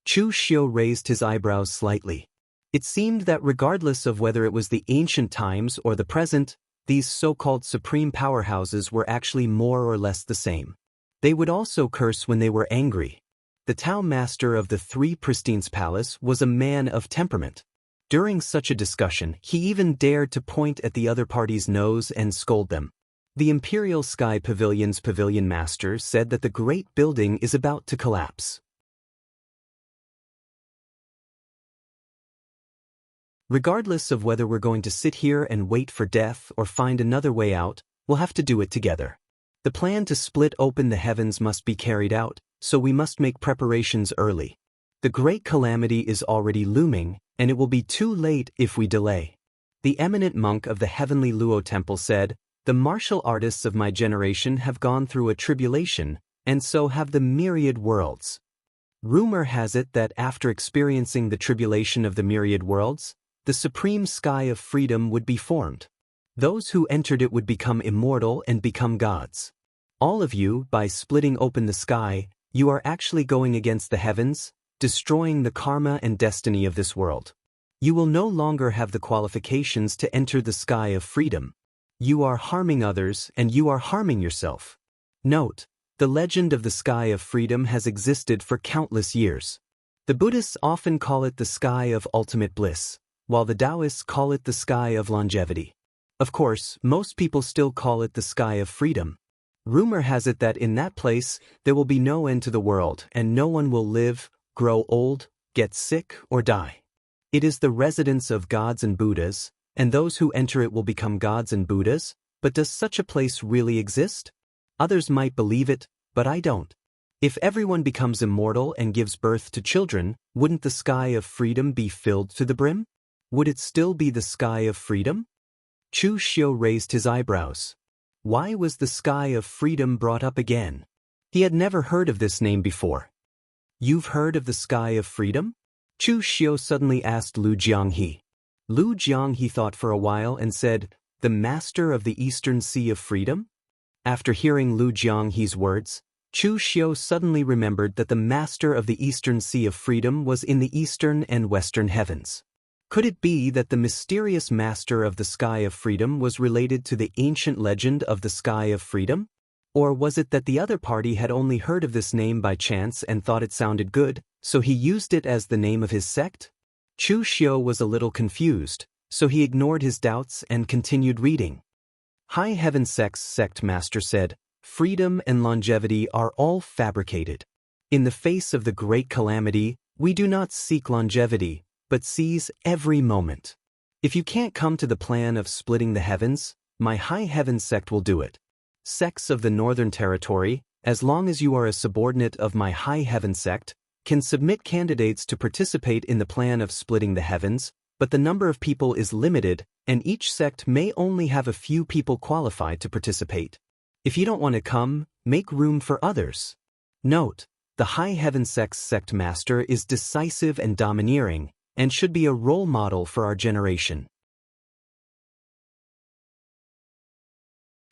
Chu Xiu raised his eyebrows slightly. It seemed that regardless of whether it was the ancient times or the present, these so-called supreme powerhouses were actually more or less the same. They would also curse when they were angry. The Tao master of the Three Pristines Palace was a man of temperament. During such a discussion, he even dared to point at the other party's nose and scold them. The Imperial Sky Pavilion's pavilion master said that the great building is about to collapse. Regardless of whether we're going to sit here and wait for death or find another way out, we'll have to do it together. The plan to split open the heavens must be carried out, so we must make preparations early. The great calamity is already looming, and it will be too late if we delay. The eminent monk of the heavenly Luo temple said, "The martial artists of my generation have gone through a tribulation, and so have the myriad worlds. Rumor has it that after experiencing the tribulation of the myriad worlds, the supreme sky of freedom would be formed. Those who entered it would become immortal and become gods. All of you, by splitting open the sky, you are actually going against the heavens, destroying the karma and destiny of this world. You will no longer have the qualifications to enter the sky of freedom. You are harming others and you are harming yourself." Note, the legend of the sky of freedom has existed for countless years. The Buddhists often call it the sky of ultimate bliss, while the Taoists call it the sky of longevity. Of course, most people still call it the sky of freedom. Rumor has it that in that place, there will be no end to the world and no one will live, grow old, get sick, or die. It is the residence of gods and Buddhas, and those who enter it will become gods and Buddhas, but does such a place really exist? Others might believe it, but I don't. If everyone becomes immortal and gives birth to children, wouldn't the sky of freedom be filled to the brim? Would it still be the sky of freedom? Chu Xiu raised his eyebrows. Why was the sky of freedom brought up again? He had never heard of this name before. You've heard of the sky of freedom? Chu Xiu suddenly asked Lu Jianghe. Lu Jianghe thought for a while and said, "The master of the Eastern Sea of Freedom?" After hearing Lu Jianghe's words, Chu Xiu suddenly remembered that the master of the Eastern Sea of Freedom was in the eastern and western heavens. Could it be that the mysterious master of the sky of freedom was related to the ancient legend of the sky of freedom? Or was it that the other party had only heard of this name by chance and thought it sounded good, so he used it as the name of his sect? Chu Xiu was a little confused, so he ignored his doubts and continued reading. High Heaven Sect's sect master said, "Freedom and longevity are all fabricated. In the face of the great calamity, we do not seek longevity, but seize every moment. If you can't come to the plan of splitting the heavens, my High Heaven Sect will do it. Sects of the Northern Territory, as long as you are a subordinate of my High Heaven Sect, can submit candidates to participate in the plan of splitting the heavens, but the number of people is limited, and each sect may only have a few people qualified to participate. If you don't want to come, make room for others." Note, the High Heaven Sect's sect master is decisive and domineering, and should be a role model for our generation.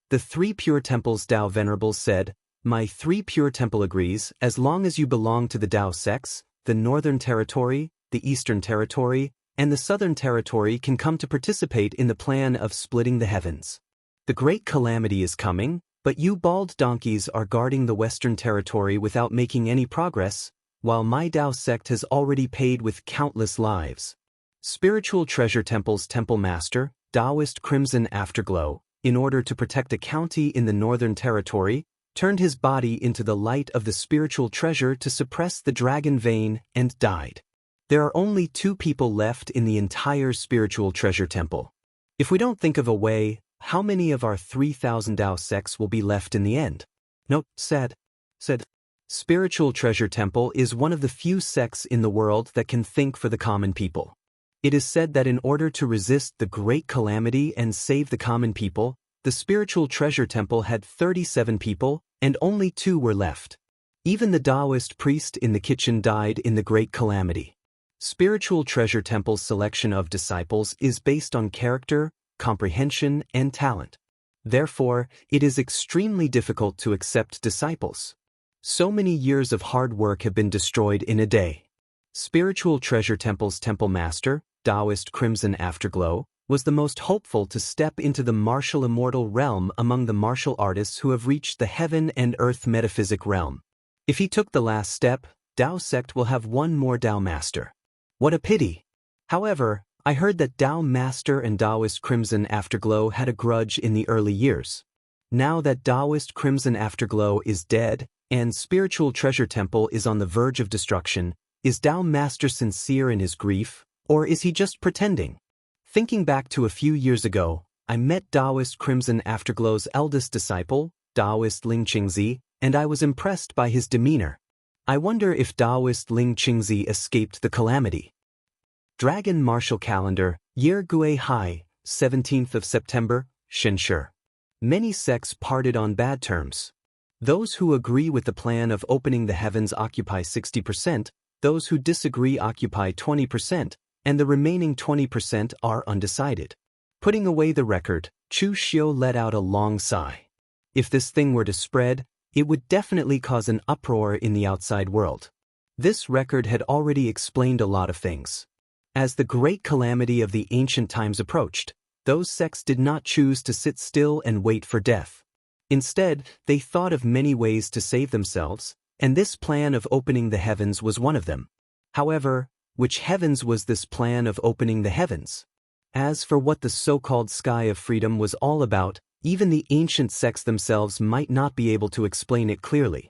The Three Pure Temples Tao Venerable said, "My Three Pure Temple agrees as long as you belong to the Tao sects, the Northern Territory, the Eastern Territory, and the Southern Territory can come to participate in the plan of splitting the heavens. The great calamity is coming, but you bald donkeys are guarding the Western Territory without making any progress, while my Tao sect has already paid with countless lives." Spiritual Treasure Temple's Temple Master, Taoist Crimson Afterglow, in order to protect a county in the Northern Territory, turned his body into the light of the spiritual treasure to suppress the dragon vein and died. There are only 2 people left in the entire Spiritual Treasure Temple. If we don't think of a way, how many of our 3,000 Tao sects will be left in the end? Note, said. Spiritual Treasure Temple is one of the few sects in the world that can think for the common people. It is said that in order to resist the great calamity and save the common people, the spiritual treasure temple had 37 people, and only 2 were left. Even the Taoist priest in the kitchen died in the Great Calamity. Spiritual treasure temple's selection of disciples is based on character, comprehension, and talent. Therefore, it is extremely difficult to accept disciples. So many years of hard work have been destroyed in a day. Spiritual treasure temple's temple master, Taoist Crimson Afterglow, was the most hopeful to step into the martial immortal realm among the martial artists who have reached the heaven and earth metaphysic realm. If he took the last step, Tao sect will have one more Tao master. What a pity! However, I heard that Tao master and Taoist Crimson Afterglow had a grudge in the early years. Now that Taoist Crimson Afterglow is dead, and spiritual treasure temple is on the verge of destruction, is Tao master sincere in his grief, or is he just pretending? Thinking back to a few years ago, I met Taoist Crimson Afterglow's eldest disciple, Taoist Ling Qingzi, and I was impressed by his demeanor. I wonder if Taoist Ling Qingzi escaped the calamity. Dragon Martial Calendar, Year Gui Hai, 17th of September, Shenshi. Many sects parted on bad terms. Those who agree with the plan of opening the heavens occupy 60%, those who disagree occupy 20%, and the remaining 20% are undecided. Putting away the record, Chu Xiu let out a long sigh. If this thing were to spread, it would definitely cause an uproar in the outside world. This record had already explained a lot of things. As the great calamity of the ancient times approached, those sects did not choose to sit still and wait for death. Instead, they thought of many ways to save themselves, and this plan of opening the heavens was one of them. However, which heavens was this plan of opening the heavens? As for what the so-called sky of freedom was all about, even the ancient sects themselves might not be able to explain it clearly.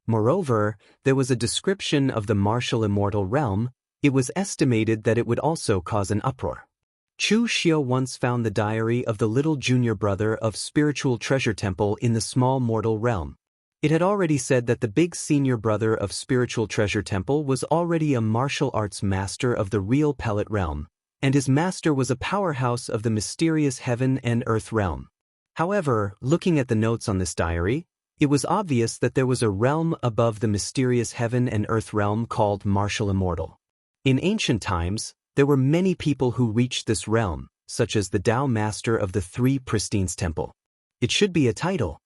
Moreover, there was a description of the martial immortal realm. It was estimated that it would also cause an uproar. Chu Xiu once found the diary of the little junior brother of spiritual treasure temple in the small mortal realm. It had already said that the big senior brother of spiritual treasure temple was already a martial arts master of the real pellet realm, and his master was a powerhouse of the mysterious heaven and earth realm. However, looking at the notes on this diary, it was obvious that there was a realm above the mysterious heaven and earth realm called martial immortal. In ancient times, there were many people who reached this realm, such as the Tao Master of the Three Pristines Temple. It should be a title.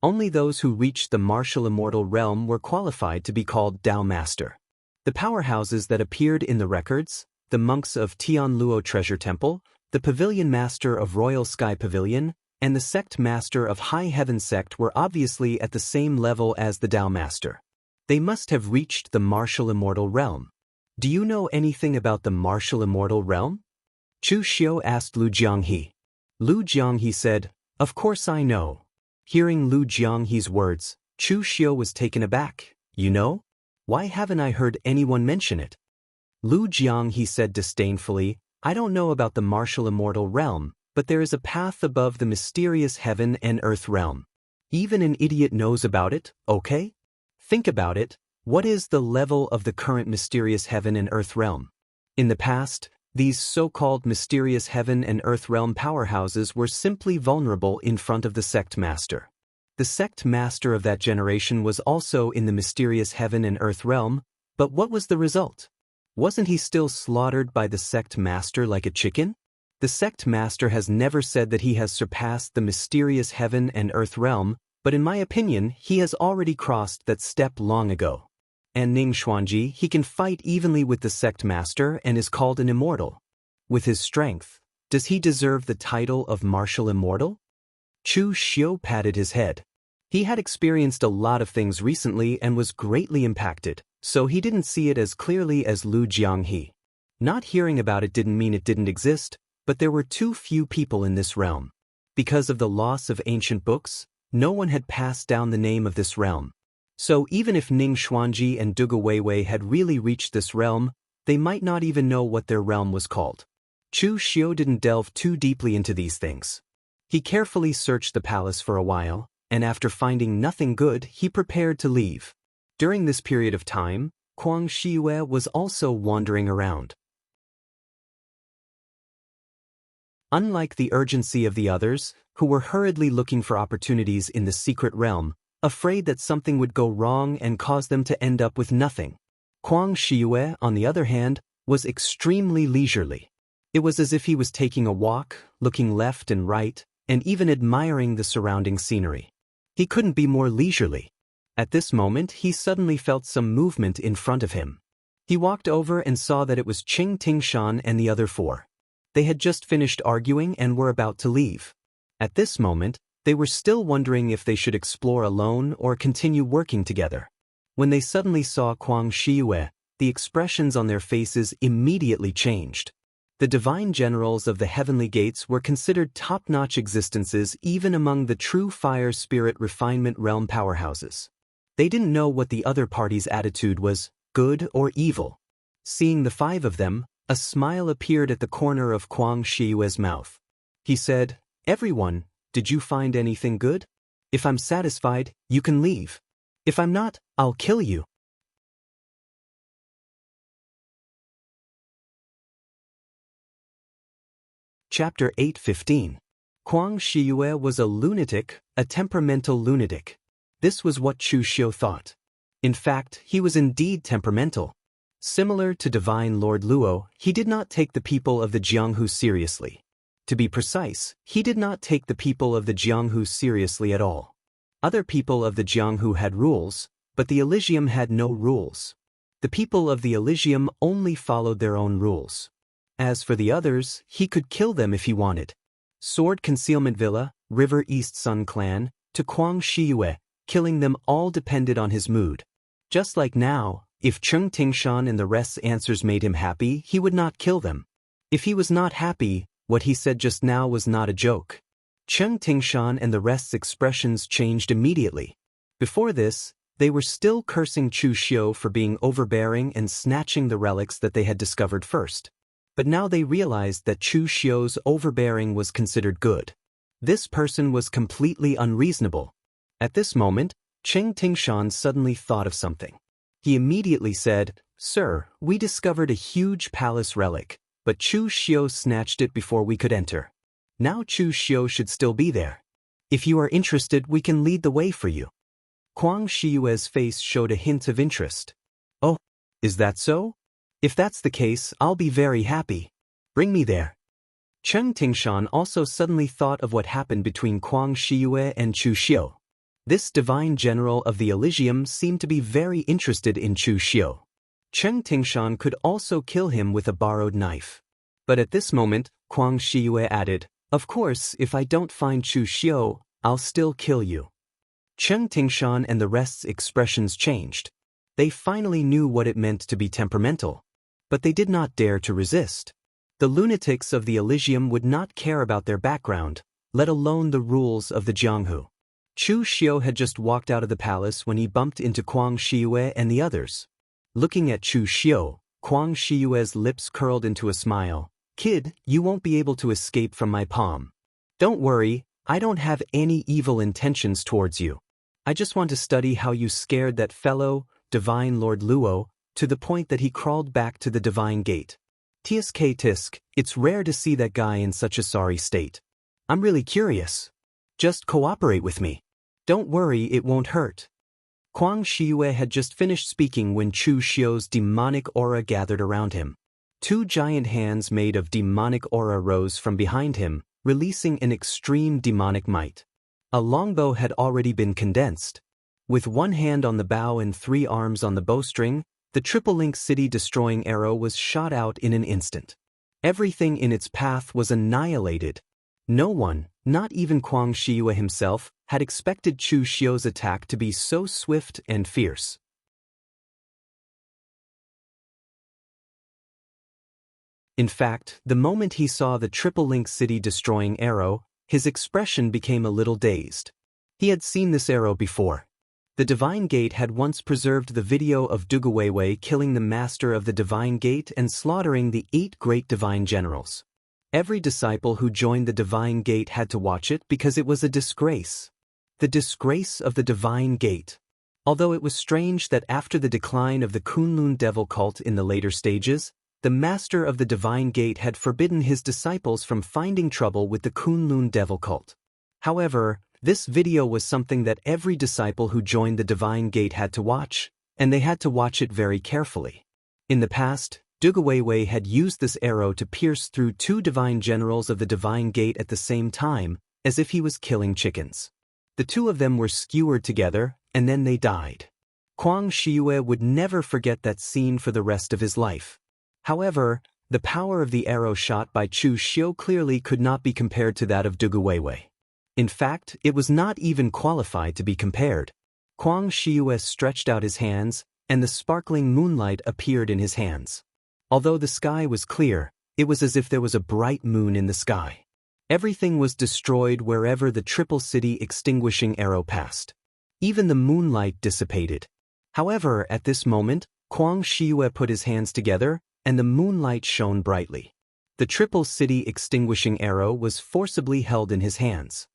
Only those who reached the martial immortal realm were qualified to be called Tao Master. The powerhouses that appeared in the records, the monks of Tianluo Treasure Temple, the Pavilion Master of Royal Sky Pavilion, and the Sect Master of High Heaven Sect were obviously at the same level as the Tao Master. They must have reached the martial immortal realm. Do you know anything about the martial immortal realm? Chu Xiu asked Lu Jianghe. Lu Jianghe said, "Of course I know." Hearing Lu Jianghe's words, Chu Xiu was taken aback. You know? Why haven't I heard anyone mention it? Lu Jianghe said disdainfully, I don't know about the martial immortal realm, but there is a path above the mysterious heaven and earth realm. Even an idiot knows about it, okay? Think about it. What is the level of the current mysterious heaven and earth realm? In the past, these so-called mysterious heaven and earth realm powerhouses were simply vulnerable in front of the sect master. The sect master of that generation was also in the mysterious heaven and earth realm, but what was the result? Wasn't he still slaughtered by the sect master like a chicken? The sect master has never said that he has surpassed the mysterious heaven and earth realm, but in my opinion, he has already crossed that step long ago. And Ning Xuanji, he can fight evenly with the sect master and is called an immortal. With his strength, does he deserve the title of martial immortal? Chu Xiu patted his head. He had experienced a lot of things recently and was greatly impacted, so he didn't see it as clearly as Lu Jianghe. Not hearing about it didn't mean it didn't exist, but there were too few people in this realm. Because of the loss of ancient books, no one had passed down the name of this realm. So even if Ning Xuanji and Duga Weiwei had really reached this realm, they might not even know what their realm was called. Chu Xiu didn't delve too deeply into these things. He carefully searched the palace for a while, and after finding nothing good, he prepared to leave. During this period of time, Kuang Shiyue was also wandering around. Unlike the urgency of the others, who were hurriedly looking for opportunities in the secret realm, afraid that something would go wrong and cause them to end up with nothing. Kuang Shiyue, on the other hand, was extremely leisurely. It was as if he was taking a walk, looking left and right, and even admiring the surrounding scenery. He couldn't be more leisurely. At this moment, he suddenly felt some movement in front of him. He walked over and saw that it was Qing Tingshan and the other four. They had just finished arguing and were about to leave. At this moment, they were still wondering if they should explore alone or continue working together. When they suddenly saw Kuang Shiyue, the expressions on their faces immediately changed. The divine generals of the heavenly gates were considered top-notch existences even among the true fire spirit refinement realm powerhouses. They didn't know what the other party's attitude was, good or evil. Seeing the five of them, a smile appeared at the corner of Kuang Shiyue's mouth. He said, "Everyone, did you find anything good? If I'm satisfied, you can leave. If I'm not, I'll kill you." Chapter 8:15. Kuang Shiyue was a lunatic, a temperamental lunatic. This was what Chu Xiu thought. In fact, he was indeed temperamental. Similar to Divine Lord Luo, he did not take the people of the Jianghu seriously. To be precise, he did not take the people of the Jianghu seriously at all. Other people of the Jianghu had rules, but the Elysium had no rules. The people of the Elysium only followed their own rules. As for the others, he could kill them if he wanted. Sword Concealment Villa, River East Sun Clan, to Kuang Shiyue, killing them all depended on his mood. Just like now, if Cheng Tingshan and the rest's answers made him happy, he would not kill them. If he was not happy, what he said just now was not a joke. Cheng Tingshan and the rest's expressions changed immediately. Before this, they were still cursing Chu Xiu for being overbearing and snatching the relics that they had discovered first. But now they realized that Chu Xiu's overbearing was considered good. This person was completely unreasonable. At this moment, Cheng Tingshan suddenly thought of something. He immediately said, "Sir, we discovered a huge palace relic, but Chu Xiu snatched it before we could enter. Now Chu Xiu should still be there. If you are interested, we can lead the way for you." Kuang Shiyue's face showed a hint of interest. "Oh, is that so? If that's the case, I'll be very happy. Bring me there." Cheng Tingshan also suddenly thought of what happened between Kuang Shiyue and Chu Xiu. This divine general of the Elysium seemed to be very interested in Chu Xiu. Cheng Tingshan could also kill him with a borrowed knife. But at this moment, Kuang Shiyue added, "Of course, if I don't find Chu Xiu, I'll still kill you." Cheng Tingshan and the rest's expressions changed. They finally knew what it meant to be temperamental. But they did not dare to resist. The lunatics of the Elysium would not care about their background, let alone the rules of the Jianghu. Chu Xiu had just walked out of the palace when he bumped into Kuang Shiyue and the others. Looking at Chu Xiu, Kuang Shiyue's lips curled into a smile. "Kid, you won't be able to escape from my palm. Don't worry, I don't have any evil intentions towards you. I just want to study how you scared that fellow, Divine Lord Luo, to the point that he crawled back to the Divine Gate. Tisk, it's rare to see that guy in such a sorry state. I'm really curious. Just cooperate with me. Don't worry, it won't hurt." Kuang Shiyue had just finished speaking when Chu Xiu's demonic aura gathered around him. Two giant hands made of demonic aura rose from behind him, releasing an extreme demonic might. A longbow had already been condensed. With one hand on the bow and 3 arms on the bowstring, the triple-link city-destroying arrow was shot out in an instant. Everything in its path was annihilated. No one, not even Kuang Shiyue himself, had expected Chu Xiu's attack to be so swift and fierce. In fact, the moment he saw the triple-link city-destroying arrow, his expression became a little dazed. He had seen this arrow before. The Divine Gate had once preserved the video of Duguweiwei killing the master of the Divine Gate and slaughtering the 8 great divine generals. Every disciple who joined the Divine Gate had to watch it because it was a disgrace. The disgrace of the Divine Gate. Although it was strange that after the decline of the Kunlun devil cult in the later stages, The master of the Divine Gate had forbidden his disciples from finding trouble with the Kunlun devil cult. However, this video was something that every disciple who joined the Divine Gate had to watch, and they had to watch it very carefully. In the past, Duguweiwei had used this arrow to pierce through 2 divine generals of the Divine Gate at the same time, as if he was killing chickens. The 2 of them were skewered together, and then they died. Quang Shiyue would never forget that scene for the rest of his life. However, the power of the arrow shot by Chu Xiu clearly could not be compared to that of Duguweiwei. In fact, it was not even qualified to be compared. Quang Shiyue stretched out his hands, and the sparkling moonlight appeared in his hands. Although the sky was clear, it was as if there was a bright moon in the sky. Everything was destroyed wherever the Triple City extinguishing arrow passed. Even the moonlight dissipated. However, at this moment, Quang Shiyue put his hands together, and the moonlight shone brightly. The Triple City extinguishing arrow was forcibly held in his hands.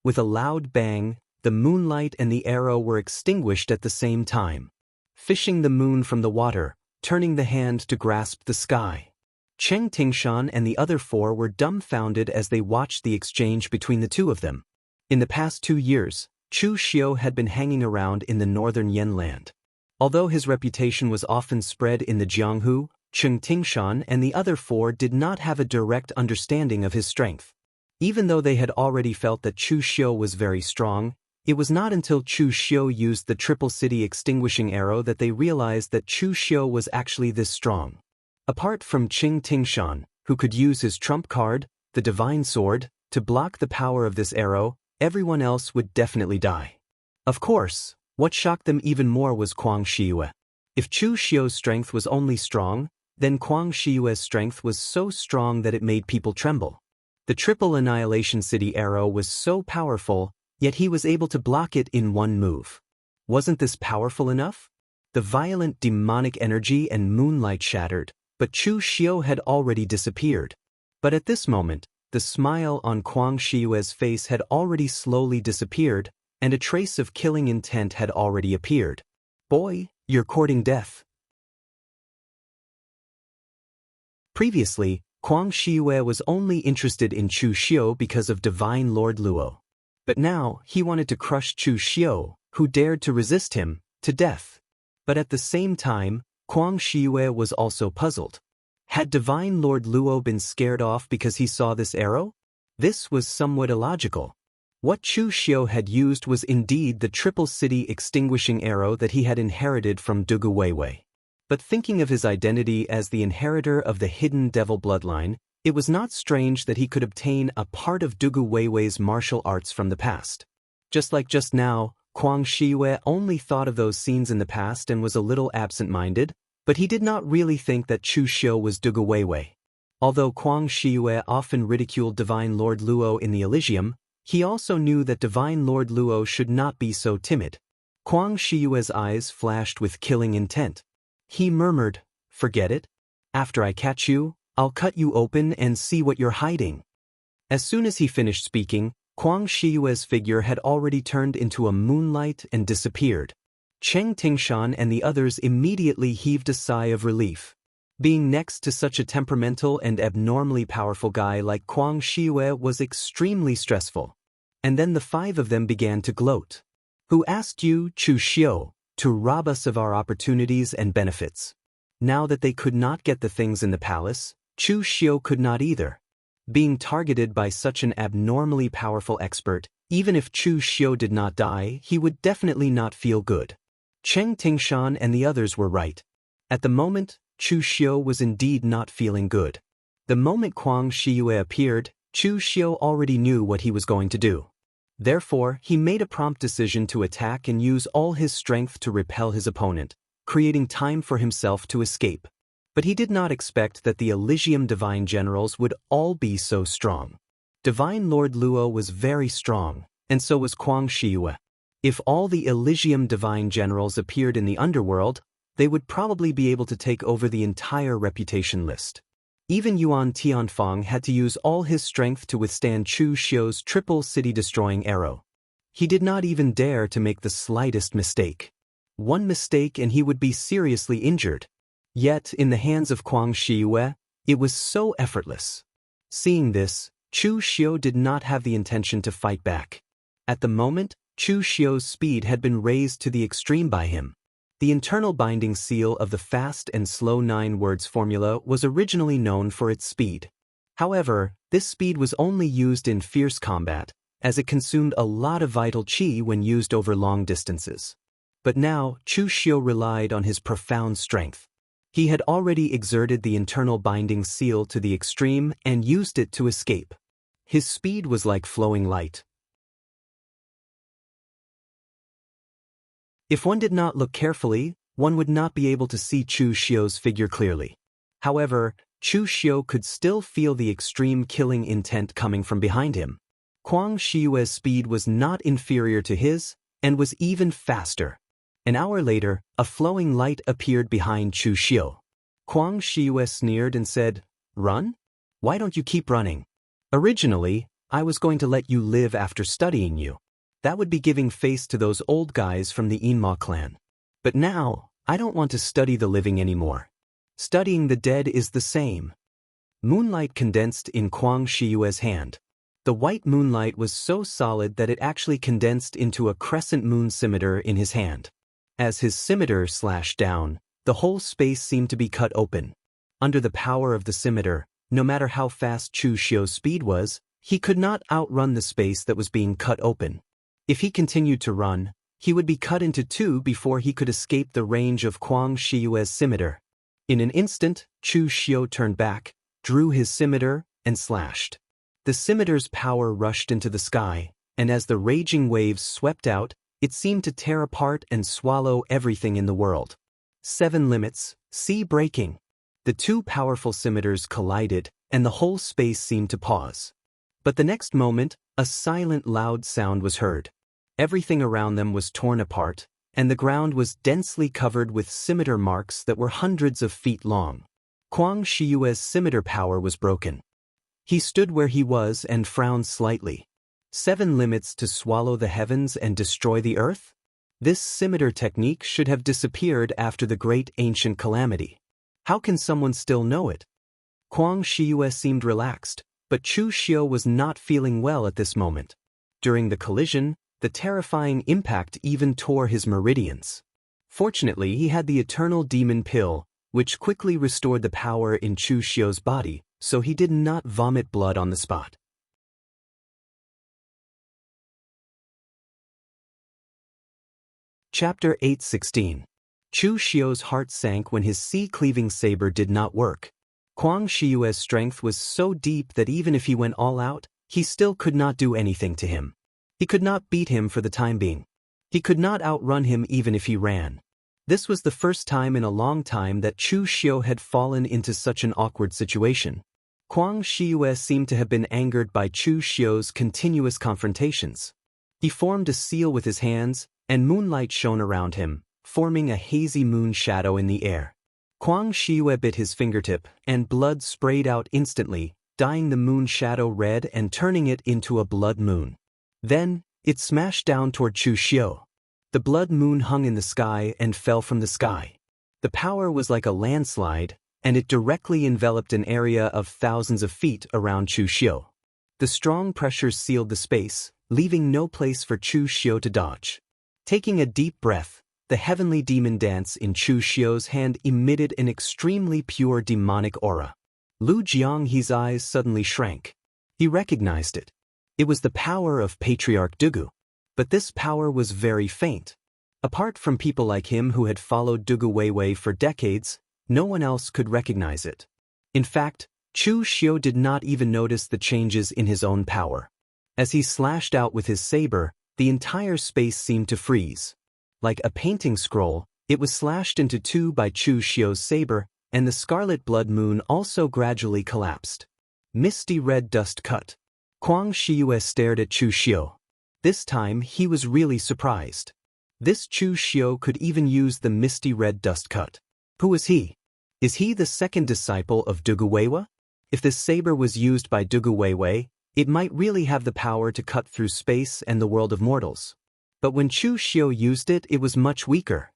With a loud bang, the moonlight and the arrow were extinguished at the same time. Fishing the moon from the water, turning the hand to grasp the sky. Cheng Tingshan and the other 4 were dumbfounded as they watched the exchange between the 2 of them. In the past 2 years, Chu Xiu had been hanging around in the northern Yanland. Although his reputation was often spread in the Jianghu, Cheng Tingshan and the other 4 did not have a direct understanding of his strength. Even though they had already felt that Chu Xiu was very strong, it was not until Chu Xiu used the Triple City extinguishing arrow that they realized that Chu Xiu was actually this strong. Apart from Cheng Tingshan, who could use his trump card, the Divine Sword, to block the power of this arrow, everyone else would definitely die. Of course, what shocked them even more was Quang Shiyue. If Chu Xiu's strength was only strong, then Quang Shiyue's strength was so strong that it made people tremble. The Triple Annihilation City arrow was so powerful, yet he was able to block it in one move. Wasn't this powerful enough? The violent demonic energy and moonlight shattered, but Chu Xiu had already disappeared. But at this moment, the smile on Quang Shiyue's face had already slowly disappeared, and a trace of killing intent had already appeared. Boy, you're courting death. Previously, Quang Shiyue was only interested in Chu Xiu because of Divine Lord Luo. But now, he wanted to crush Chu Xiu, who dared to resist him, to death. But at the same time, Quang Shiyue was also puzzled. Had Divine Lord Luo been scared off because he saw this arrow? This was somewhat illogical. What Chu Xiu had used was indeed the Triple City extinguishing arrow that he had inherited from Duguweiwei. But thinking of his identity as the inheritor of the hidden devil bloodline, it was not strange that he could obtain a part of Duguweiwei's martial arts from the past. Just like just now, Quang Shiyue only thought of those scenes in the past and was a little absent-minded, but he did not really think that Chu Xiu was Duguweiwei. Although Quang Shiyue often ridiculed Divine Lord Luo in the Elysium, he also knew that Divine Lord Luo should not be so timid. Quang Shiyue's eyes flashed with killing intent. He murmured, "Forget it. After I catch you, I'll cut you open and see what you're hiding." As soon as he finished speaking, Quang Shiyue's figure had already turned into a moonlight and disappeared. Cheng Tingshan and the others immediately heaved a sigh of relief. Being next to such a temperamental and abnormally powerful guy like Quang Shiyue was extremely stressful. And then the 5 of them began to gloat. "Who asked you, Chu Xiu, to rob us of our opportunities and benefits?" Now that they could not get the things in the palace, Chu Xiu could not either. Being targeted by such an abnormally powerful expert, even if Chu Xiu did not die, he would definitely not feel good. Cheng Tingshan and the others were right. At the moment, Chu Xiu was indeed not feeling good. The moment Quang Shiyue appeared, Chu Xiu already knew what he was going to do. Therefore, he made a prompt decision to attack and use all his strength to repel his opponent, creating time for himself to escape. But he did not expect that the Elysium Divine Generals would all be so strong. Divine Lord Luo was very strong, and so was Quang Shiyue. If all the Elysium Divine Generals appeared in the underworld, they would probably be able to take over the entire reputation list. Even Yuan Tianfang had to use all his strength to withstand Chu Xiu's Triple City destroying arrow. He did not even dare to make the slightest mistake. One mistake and he would be seriously injured. Yet, in the hands of Kuang Shiyue, it was so effortless. Seeing this, Chu Xiu did not have the intention to fight back. At the moment, Chu Xiu's speed had been raised to the extreme by him. The internal binding seal of the fast and slow 9 words formula was originally known for its speed. However, this speed was only used in fierce combat, as it consumed a lot of vital qi when used over long distances. But now, Chu Xiu relied on his profound strength. He had already exerted the internal binding seal to the extreme and used it to escape. His speed was like flowing light. If one did not look carefully, one would not be able to see Chu Xiu's figure clearly. However, Chu Xiu could still feel the extreme killing intent coming from behind him. Kuang Shiyue's speed was not inferior to his, and was even faster. An hour later, a flowing light appeared behind Chu Xiu. Kuang Shiyue sneered and said, "Run? Why don't you keep running? Originally, I was going to let you live after studying you. That would be giving face to those old guys from the Inma clan. But now, I don't want to study the living anymore. Studying the dead is the same." Moonlight condensed in Kuang Shiyue's hand. The white moonlight was so solid that it actually condensed into a crescent moon scimitar in his hand. As his scimitar slashed down, the whole space seemed to be cut open. Under the power of the scimitar, no matter how fast Chu Xiu's speed was, he could not outrun the space that was being cut open. If he continued to run, he would be cut into two before he could escape the range of Kuang Shiyue's scimitar. In an instant, Chu Xiu turned back, drew his scimitar, and slashed. The scimitar's power rushed into the sky, and as the raging waves swept out, it seemed to tear apart and swallow everything in the world. 7 limits, sea breaking. The two powerful scimitars collided, and the whole space seemed to pause. But the next moment, a silent loud sound was heard. Everything around them was torn apart, and the ground was densely covered with scimitar marks that were hundreds of feet long. Kuang Shiyue's scimitar power was broken. He stood where he was and frowned slightly. 7 limits to swallow the heavens and destroy the earth? This scimitar technique should have disappeared after the great ancient calamity. How can someone still know it? Kuang Shiyue seemed relaxed, but Chu Xiu was not feeling well at this moment. During the collision, the terrifying impact even tore his meridians. Fortunately, he had the eternal demon pill, which quickly restored the power in Chu Xiu's body, so he did not vomit blood on the spot. Chapter 8:16. Chu Xiu's heart sank when his sea-cleaving saber did not work. Kuang Shiyue's strength was so deep that even if he went all out, he still could not do anything to him. He could not beat him for the time being. He could not outrun him even if he ran. This was the first time in a long time that Chu Xiu had fallen into such an awkward situation. Kuang Shiyue seemed to have been angered by Chu Xiu's continuous confrontations. He formed a seal with his hands, and moonlight shone around him, forming a hazy moon shadow in the air. Kuang Shiyue bit his fingertip, and blood sprayed out instantly, dyeing the moon shadow red and turning it into a blood moon. Then, it smashed down toward Chu Xiu. The blood moon hung in the sky and fell from the sky. The power was like a landslide, and it directly enveloped an area of thousands of feet around Chu Xiu. The strong pressures sealed the space, leaving no place for Chu Xiu to dodge. Taking a deep breath, the heavenly demon dance in Chu Xiu's hand emitted an extremely pure demonic aura. Lu Jianghe's eyes suddenly shrank. He recognized it. It was the power of Patriarch Dugu. But this power was very faint. Apart from people like him who had followed Dugu Weiwei for decades, no one else could recognize it. In fact, Chu Xiu did not even notice the changes in his own power. As he slashed out with his saber, the entire space seemed to freeze. Like a painting scroll, it was slashed into two by Chu Xiu's saber, and the scarlet blood moon also gradually collapsed. Misty red dust cut. Kuang Shiyue stared at Chu Xiu. This time he was really surprised. This Chu Xiu could even use the misty red dust cut. Who is he? Is he the second disciple of Dugu Weiwei? If this saber was used by Dugu Weiwei, it might really have the power to cut through space and the world of mortals. But when Chu Xiu used it, it was much weaker.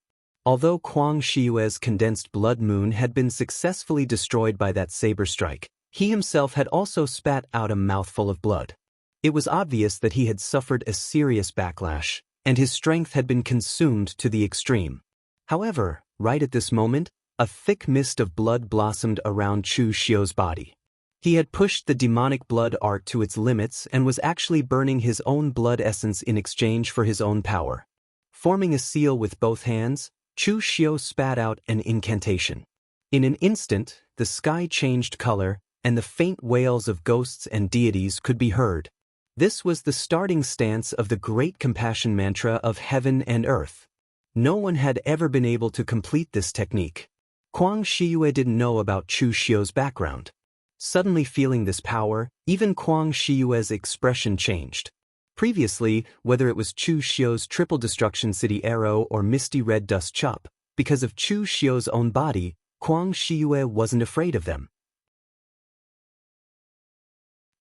Although Kuang Shiyue's condensed blood moon had been successfully destroyed by that saber strike, he himself had also spat out a mouthful of blood. It was obvious that he had suffered a serious backlash, and his strength had been consumed to the extreme. However, right at this moment, a thick mist of blood blossomed around Chu Xiu's body. He had pushed the demonic blood art to its limits and was actually burning his own blood essence in exchange for his own power. Forming a seal with both hands, Chu Xiu spat out an incantation. In an instant, the sky changed color, and the faint wails of ghosts and deities could be heard. This was the starting stance of the great compassion mantra of heaven and earth. No one had ever been able to complete this technique. Kuang Shiyue didn't know about Chu Xiu's background. Suddenly feeling this power, even Kuang Shiyue's expression changed. Previously, whether it was Chu Xiu's triple destruction city arrow or misty red dust chop, because of Chu Xiu's own body, Kuang Shiyue wasn't afraid of them.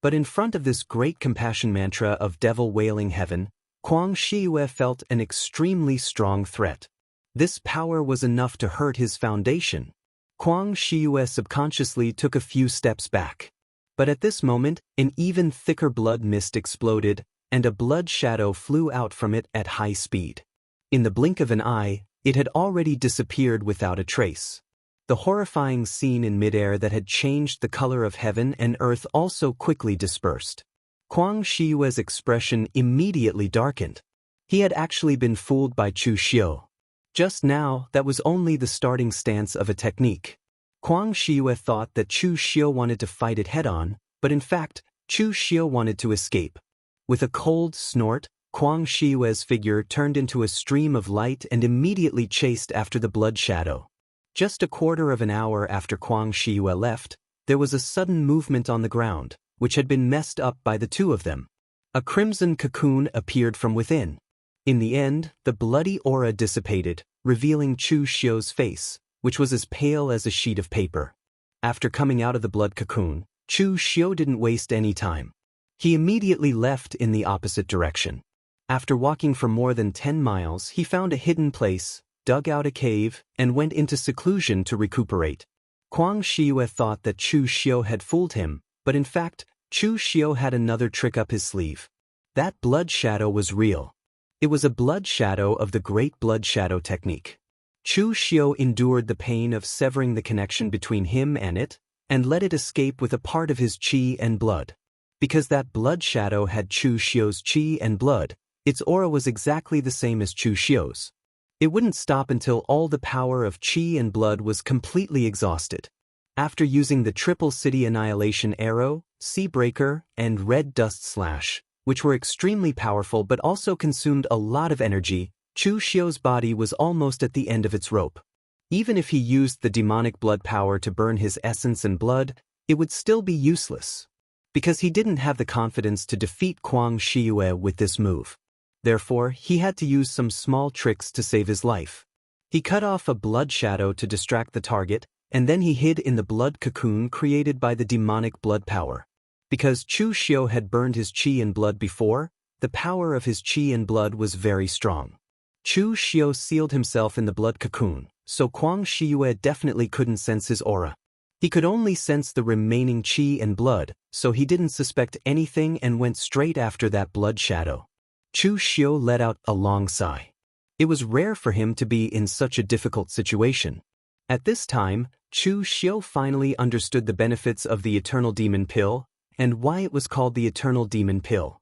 But in front of this great compassion mantra of devil wailing heaven, Kuang Shiyue felt an extremely strong threat. This power was enough to hurt his foundation. Kuang Shiyue subconsciously took a few steps back. But at this moment, an even thicker blood mist exploded, and a blood shadow flew out from it at high speed. In the blink of an eye, it had already disappeared without a trace. The horrifying scene in midair that had changed the color of heaven and earth also quickly dispersed. Kuang Shiyue's expression immediately darkened. He had actually been fooled by Chu Xiu. Just now, that was only the starting stance of a technique. Kuang Shiyue thought that Chu Xiu wanted to fight it head-on, but in fact, Chu Xiu wanted to escape. With a cold snort, Kuang Shiyue's figure turned into a stream of light and immediately chased after the blood shadow. Just a quarter of an hour after Kuang Shiyue left, there was a sudden movement on the ground, which had been messed up by the two of them. A crimson cocoon appeared from within. In the end, the bloody aura dissipated, revealing Chu Xiu's face, which was as pale as a sheet of paper. After coming out of the blood cocoon, Chu Xiu didn't waste any time. He immediately left in the opposite direction. After walking for more than 10 miles, he found a hidden place, dug out a cave, and went into seclusion to recuperate. Kuang Shiyue thought that Chu Xiu had fooled him, but in fact, Chu Xiu had another trick up his sleeve. That blood shadow was real. It was a blood shadow of the great blood shadow technique. Chu Xiu endured the pain of severing the connection between him and it, and let it escape with a part of his qi and blood. Because that blood shadow had Chu Xiu's qi and blood, its aura was exactly the same as Chu Xiu's. It wouldn't stop until all the power of qi and blood was completely exhausted. After using the Triple City Annihilation Arrow, Sea Breaker, and Red Dust Slash, which were extremely powerful but also consumed a lot of energy, Chu Xiu's body was almost at the end of its rope. Even if he used the demonic blood power to burn his essence and blood, it would still be useless. Because he didn't have the confidence to defeat Kuang Shiyue with this move. Therefore, he had to use some small tricks to save his life. He cut off a blood shadow to distract the target, and then he hid in the blood cocoon created by the demonic blood power. Because Chu Xiu had burned his qi and blood before, the power of his qi and blood was very strong. Chu Xiu sealed himself in the blood cocoon, so Kuang Shiyue definitely couldn't sense his aura. He could only sense the remaining qi and blood, so he didn't suspect anything and went straight after that blood shadow. Chu Xiu let out a long sigh. It was rare for him to be in such a difficult situation. At this time, Chu Xiu finally understood the benefits of the Eternal Demon Pill, and why it was called the Eternal Demon Pill.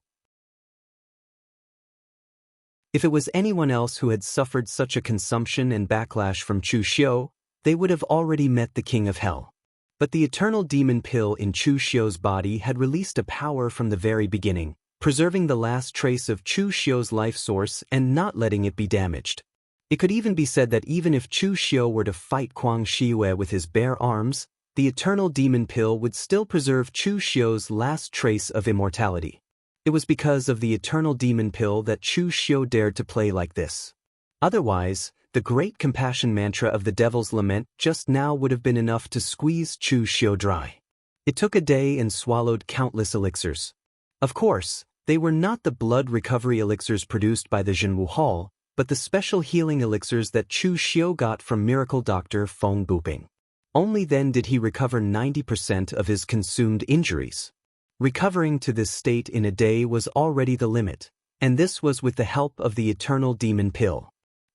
If it was anyone else who had suffered such a consumption and backlash from Chu Xiu, they would have already met the King of Hell. But the Eternal Demon Pill in Chu Xiu's body had released a power from the very beginning, preserving the last trace of Chu Xiu's life source and not letting it be damaged. It could even be said that even if Chu Xiu were to fight Kuang Shiyue with his bare arms, the Eternal Demon Pill would still preserve Chu Xiu's last trace of immortality. It was because of the Eternal Demon Pill that Chu Xiu dared to play like this. Otherwise, the great compassion mantra of the Devil's Lament just now would have been enough to squeeze Chu Xiu dry. It took a day and swallowed countless elixirs. Of course, they were not the blood recovery elixirs produced by the Jianghu Hall, but the special healing elixirs that Chu Xiu got from miracle doctor Feng Buping. Only then did he recover 90% of his consumed injuries. Recovering to this state in a day was already the limit, and this was with the help of the eternal demon pill.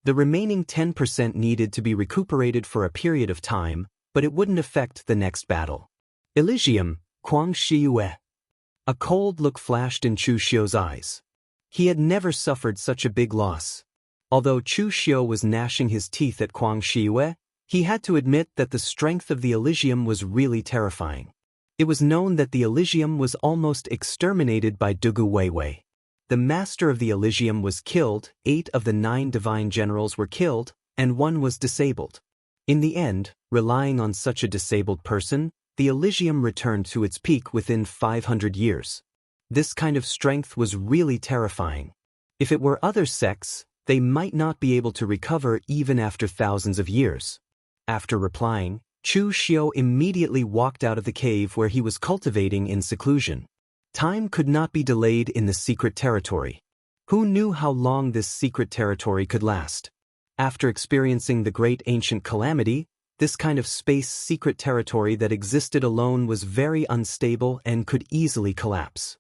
The remaining 10% needed to be recuperated for a period of time, but it wouldn't affect the next battle. Elysium, Kuang Shiyue. A cold look flashed in Chu Xiu's eyes. He had never suffered such a big loss. Although Chu Xiu was gnashing his teeth at Kuang Shiyue, he had to admit that the strength of the Elysium was really terrifying. It was known that the Elysium was almost exterminated by Dugu Weiwei. The master of the Elysium was killed, 8 of the 9 divine generals were killed, and 1 was disabled. In the end, relying on such a disabled person, the Elysium returned to its peak within 500 years. This kind of strength was really terrifying. If it were other sects, they might not be able to recover even after thousands of years. After replying, Chu Xiu immediately walked out of the cave where he was cultivating in seclusion. Time could not be delayed in the secret territory. Who knew how long this secret territory could last? After experiencing the great ancient calamity, this kind of space secret territory that existed alone was very unstable and could easily collapse.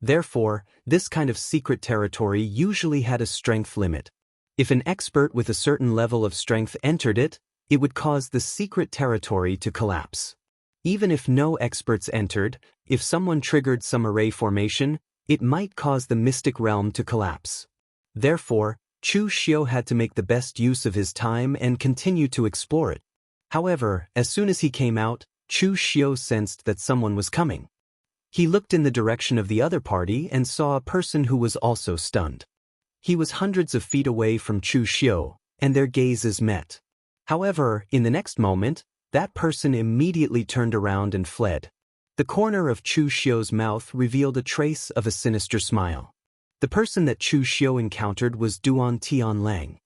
Therefore, this kind of secret territory usually had a strength limit. If an expert with a certain level of strength entered it, it would cause the secret territory to collapse. Even if no experts entered, if someone triggered some array formation, it might cause the mystic realm to collapse. Therefore, Chu Xiu had to make the best use of his time and continue to explore it. However, as soon as he came out, Chu Xiu sensed that someone was coming. He looked in the direction of the other party and saw a person who was also stunned. He was hundreds of feet away from Chu Xiu, and their gazes met. However, in the next moment, that person immediately turned around and fled. The corner of Chu Xiu's mouth revealed a trace of a sinister smile. The person that Chu Xiu encountered was Duan Tianlang.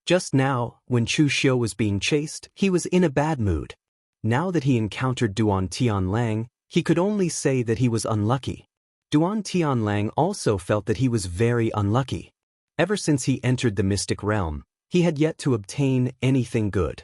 Just now, when Chu Xiu was being chased, he was in a bad mood. Now that he encountered Duan Tianlang, he could only say that he was unlucky. Duan Tianlang also felt that he was very unlucky. Ever since he entered the mystic realm, he had yet to obtain anything good.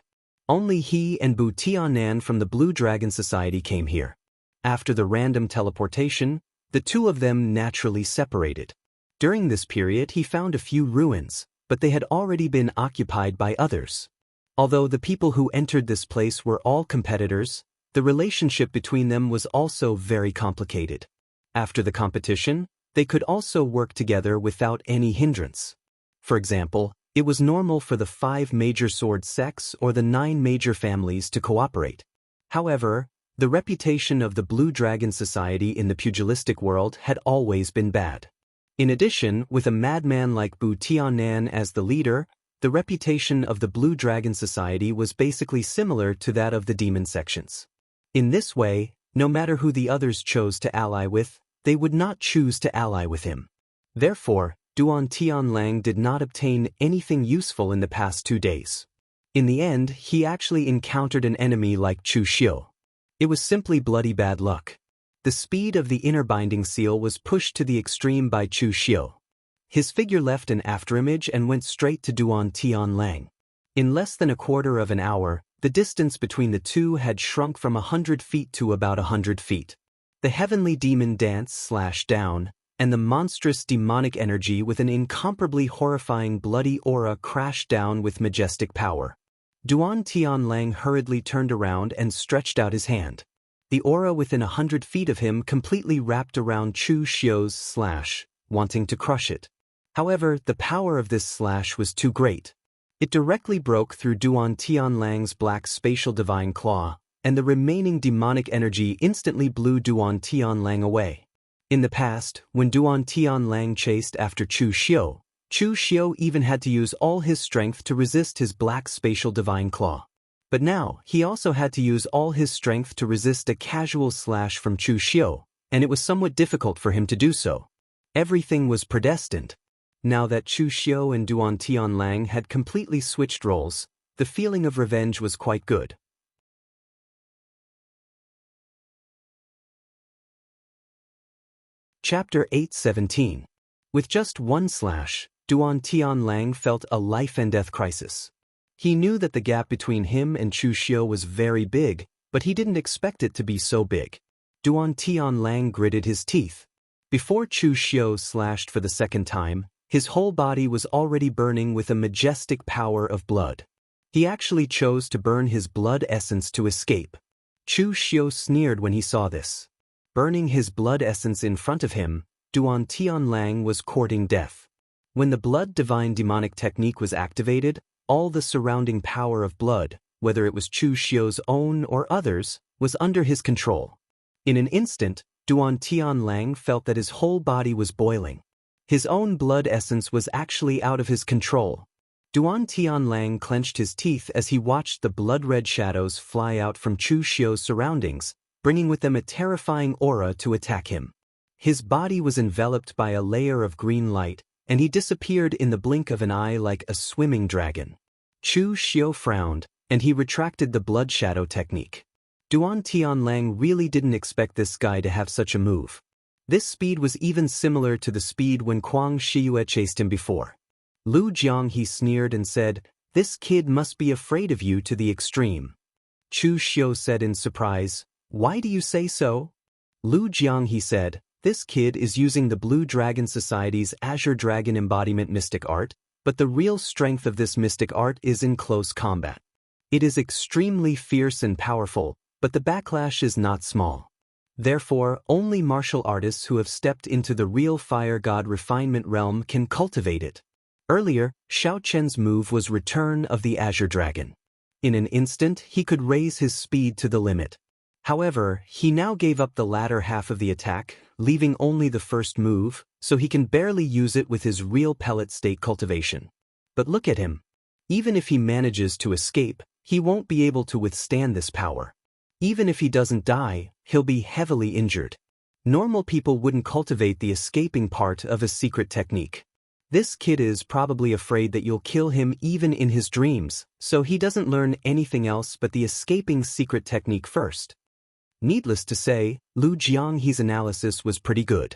Only he and Bu Tianan from the Blue Dragon Society came here. After the random teleportation, the two of them naturally separated. During this period he found a few ruins, but they had already been occupied by others. Although the people who entered this place were all competitors, the relationship between them was also very complicated. After the competition, they could also work together without any hindrance. For example, it was normal for the 5 major sword sects or the 9 major families to cooperate. However, the reputation of the Blue Dragon Society in the pugilistic world had always been bad. In addition, with a madman like Bu Tianan as the leader, the reputation of the Blue Dragon Society was basically similar to that of the demon sections. In this way, no matter who the others chose to ally with, they would not choose to ally with him. Therefore, Duan Tianlang did not obtain anything useful in the past 2 days. In the end, he actually encountered an enemy like Chu Xiu. It was simply bloody bad luck. The speed of the inner binding seal was pushed to the extreme by Chu Xiu. His figure left an afterimage and went straight to Duan Tianlang. In less than a quarter of an hour, the distance between the two had shrunk from 100 feet to about 100 feet. The heavenly demon danced down, and the monstrous demonic energy with an incomparably horrifying bloody aura crashed down with majestic power. Duan Tianlang hurriedly turned around and stretched out his hand. The aura within 100 feet of him completely wrapped around Chu Xiu's slash, wanting to crush it. However, the power of this slash was too great. It directly broke through Duan Tianlang's black spatial divine claw, and the remaining demonic energy instantly blew Duan Tianlang away. In the past, when Duan Tianlang chased after Chu Xiu even had to use all his strength to resist his black spatial divine claw. But now, he also had to use all his strength to resist a casual slash from Chu Xiu, and it was somewhat difficult for him to do so. Everything was predestined. Now that Chu Xiu and Duan Tianlang had completely switched roles, the feeling of revenge was quite good. Chapter 8:17. With just one slash, Duan Tianlang felt a life-and-death crisis. He knew that the gap between him and Chu Xiu was very big, but he didn't expect it to be so big. Duan Tianlang gritted his teeth. Before Chu Xiu slashed for the second time, his whole body was already burning with a majestic power of blood. He actually chose to burn his blood essence to escape. Chu Xiu sneered when he saw this. Burning his blood essence in front of him, Duan Tianlang was courting death. When the blood divine demonic technique was activated, all the surrounding power of blood, whether it was Chu Xiu's own or others, was under his control. In an instant, Duan Tianlang felt that his whole body was boiling. His own blood essence was actually out of his control. Duan Tianlang clenched his teeth as he watched the blood-red shadows fly out from Chu Xiu's surroundings, bringing with them a terrifying aura to attack him. His body was enveloped by a layer of green light, and he disappeared in the blink of an eye like a swimming dragon. Chu Xiu frowned, and he retracted the blood shadow technique. Duan Tianlang really didn't expect this guy to have such a move. This speed was even similar to the speed when Kuang Shiyue chased him before. Lu Jianghu sneered and said, "This kid must be afraid of you to the extreme." Chu Xiu said in surprise, "Why do you say so?" Lu Jianghu said, "This kid is using the Blue Dragon Society's Azure Dragon embodiment mystic art, but the real strength of this mystic art is in close combat. It is extremely fierce and powerful, but the backlash is not small. Therefore, only martial artists who have stepped into the real fire god refinement realm can cultivate it." Earlier, Xiao Chen's move was Return of the Azure Dragon. In an instant, he could raise his speed to the limit. However, he now gave up the latter half of the attack, leaving only the first move, so he can barely use it with his real pellet state cultivation. But look at him. Even if he manages to escape, he won't be able to withstand this power. Even if he doesn't die, he'll be heavily injured. Normal people wouldn't cultivate the escaping part of a secret technique. This kid is probably afraid that you'll kill him even in his dreams, so he doesn't learn anything else but the escaping secret technique first. Needless to say, Lu Jianghu's analysis was pretty good.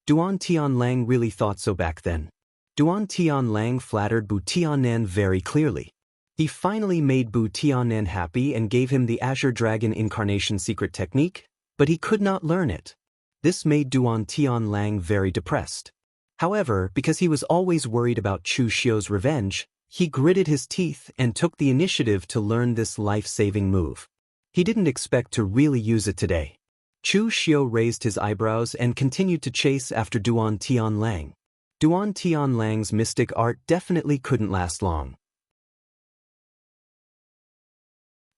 Duan Tianlang really thought so back then. Duan Tianlang flattered Bu Tianan very clearly. He finally made Bu Tianan happy and gave him the Azure Dragon Incarnation secret technique, but he could not learn it. This made Duan Tianlang very depressed. However, because he was always worried about Chu Xiu's revenge, he gritted his teeth and took the initiative to learn this life-saving move. He didn't expect to really use it today. Chu Xiu raised his eyebrows and continued to chase after Duan Tianlang. Duan Tianlang's mystic art definitely couldn't last long.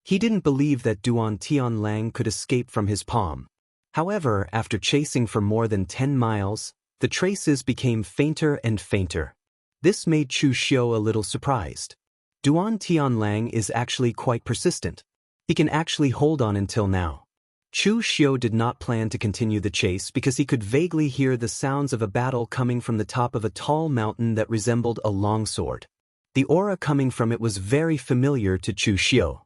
He didn't believe that Duan Tianlang could escape from his palm. However, after chasing for more than 10 miles, the traces became fainter and fainter. This made Chu Xiu a little surprised. Duan Tianlang is actually quite persistent. He can actually hold on until now. Chu Xiu did not plan to continue the chase because he could vaguely hear the sounds of a battle coming from the top of a tall mountain that resembled a longsword. The aura coming from it was very familiar to Chu Xiu.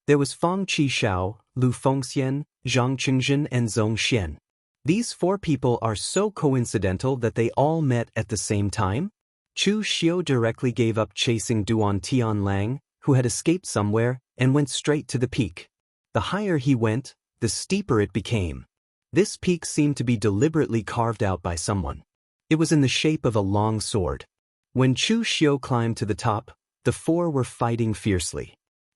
There was Fang Qishao, Lu Fengxian, Zhang Qingzhen, and Zhong Xian. These 4 people are so coincidental that they all met at the same time. Chu Xiu directly gave up chasing Duan Tianlang, who had escaped somewhere, and went straight to the peak. The higher he went, the steeper it became. This peak seemed to be deliberately carved out by someone. It was in the shape of a long sword. When Chu Xiu climbed to the top, the 4 were fighting fiercely.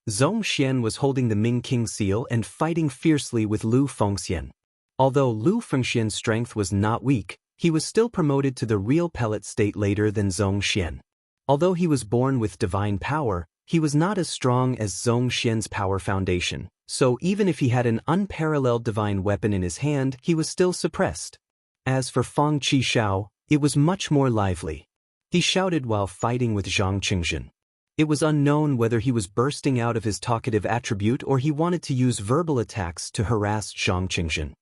Zhong Xian was holding the Ming King seal and fighting fiercely with Lu Fengxian. Although Lu Fengxian's strength was not weak, he was still promoted to the real pellet state later than Zhong Xian. Although he was born with divine power, he was not as strong as Zhong Xian's power foundation, so even if he had an unparalleled divine weapon in his hand, he was still suppressed. As for Fang Qishao, it was much more lively. He shouted while fighting with Zhang Qingzhen. It was unknown whether he was bursting out of his talkative attribute or he wanted to use verbal attacks to harass Zhang Qingzhen.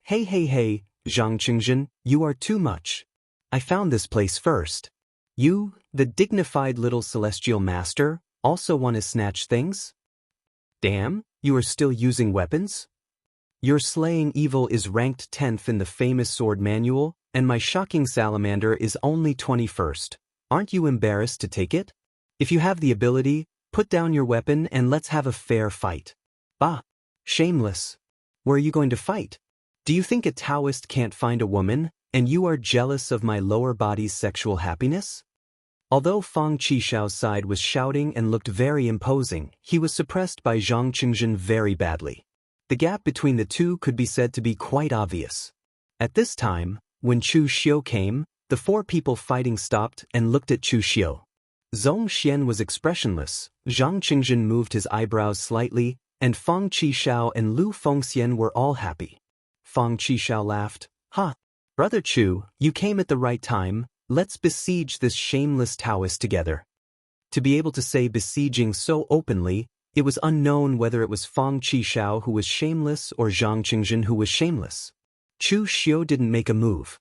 "Hey, hey, hey, Zhang Qingzhen, you are too much. I found this place first. You, the dignified little celestial master, also want to snatch things? Damn, you are still using weapons? Your slaying evil is ranked 10th in the famous sword manual, and my shocking salamander is only 21st. Aren't you embarrassed to take it? If you have the ability, put down your weapon and let's have a fair fight. Bah! Shameless. Where are you going to fight? Do you think a Taoist can't find a woman, and you are jealous of my lower body's sexual happiness? Although Fang Qishao's side was shouting and looked very imposing, he was suppressed by Zhang Qingjin very badly. The gap between the two could be said to be quite obvious. At this time, when Chu Xiu came, the four people fighting stopped and looked at Chu Xiu. Zhong Xian was expressionless, Zhang Qingjin moved his eyebrows slightly, and Fang Qishao and Lu Fengxian were all happy. Fang Qishao laughed. Ha! Brother Chu, you came at the right time, let's besiege this shameless Taoist together. To be able to say besieging so openly, it was unknown whether it was Fang Qishao who was shameless or Zhang Qingjin who was shameless. Chu Xiu didn't make a move.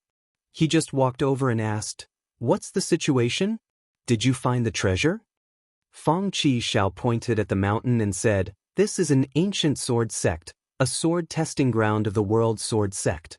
He just walked over and asked, "What's the situation? Did you find the treasure?" Fang Qishao pointed at the mountain and said, "This is an ancient sword sect, a sword testing ground of the world sword sect.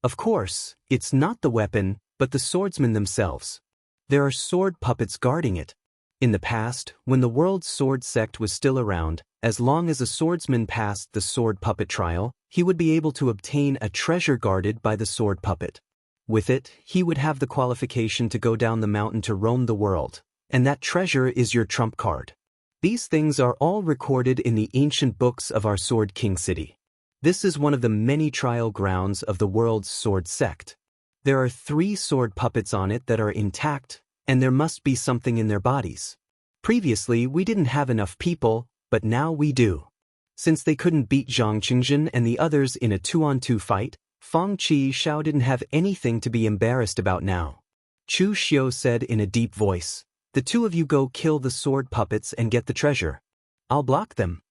Of course, it's not the weapon, but the swordsmen themselves. There are sword puppets guarding it. In the past, when the world sword sect was still around, as long as a swordsman passed the sword puppet trial, he would be able to obtain a treasure guarded by the sword puppet. With it, he would have the qualification to go down the mountain to roam the world, and that treasure is your trump card. These things are all recorded in the ancient books of our Sword King city. This is one of the many trial grounds of the world's sword sect. There are 3 sword puppets on it that are intact, and there must be something in their bodies. Previously, we didn't have enough people, but now we do. Since they couldn't beat Zhang Qingjin and the others in a 2-on-2 fight, Fang Qishao didn't have anything to be embarrassed about now. Chu Xiu said in a deep voice, "The 2 of you go kill the sword puppets and get the treasure. I'll block them."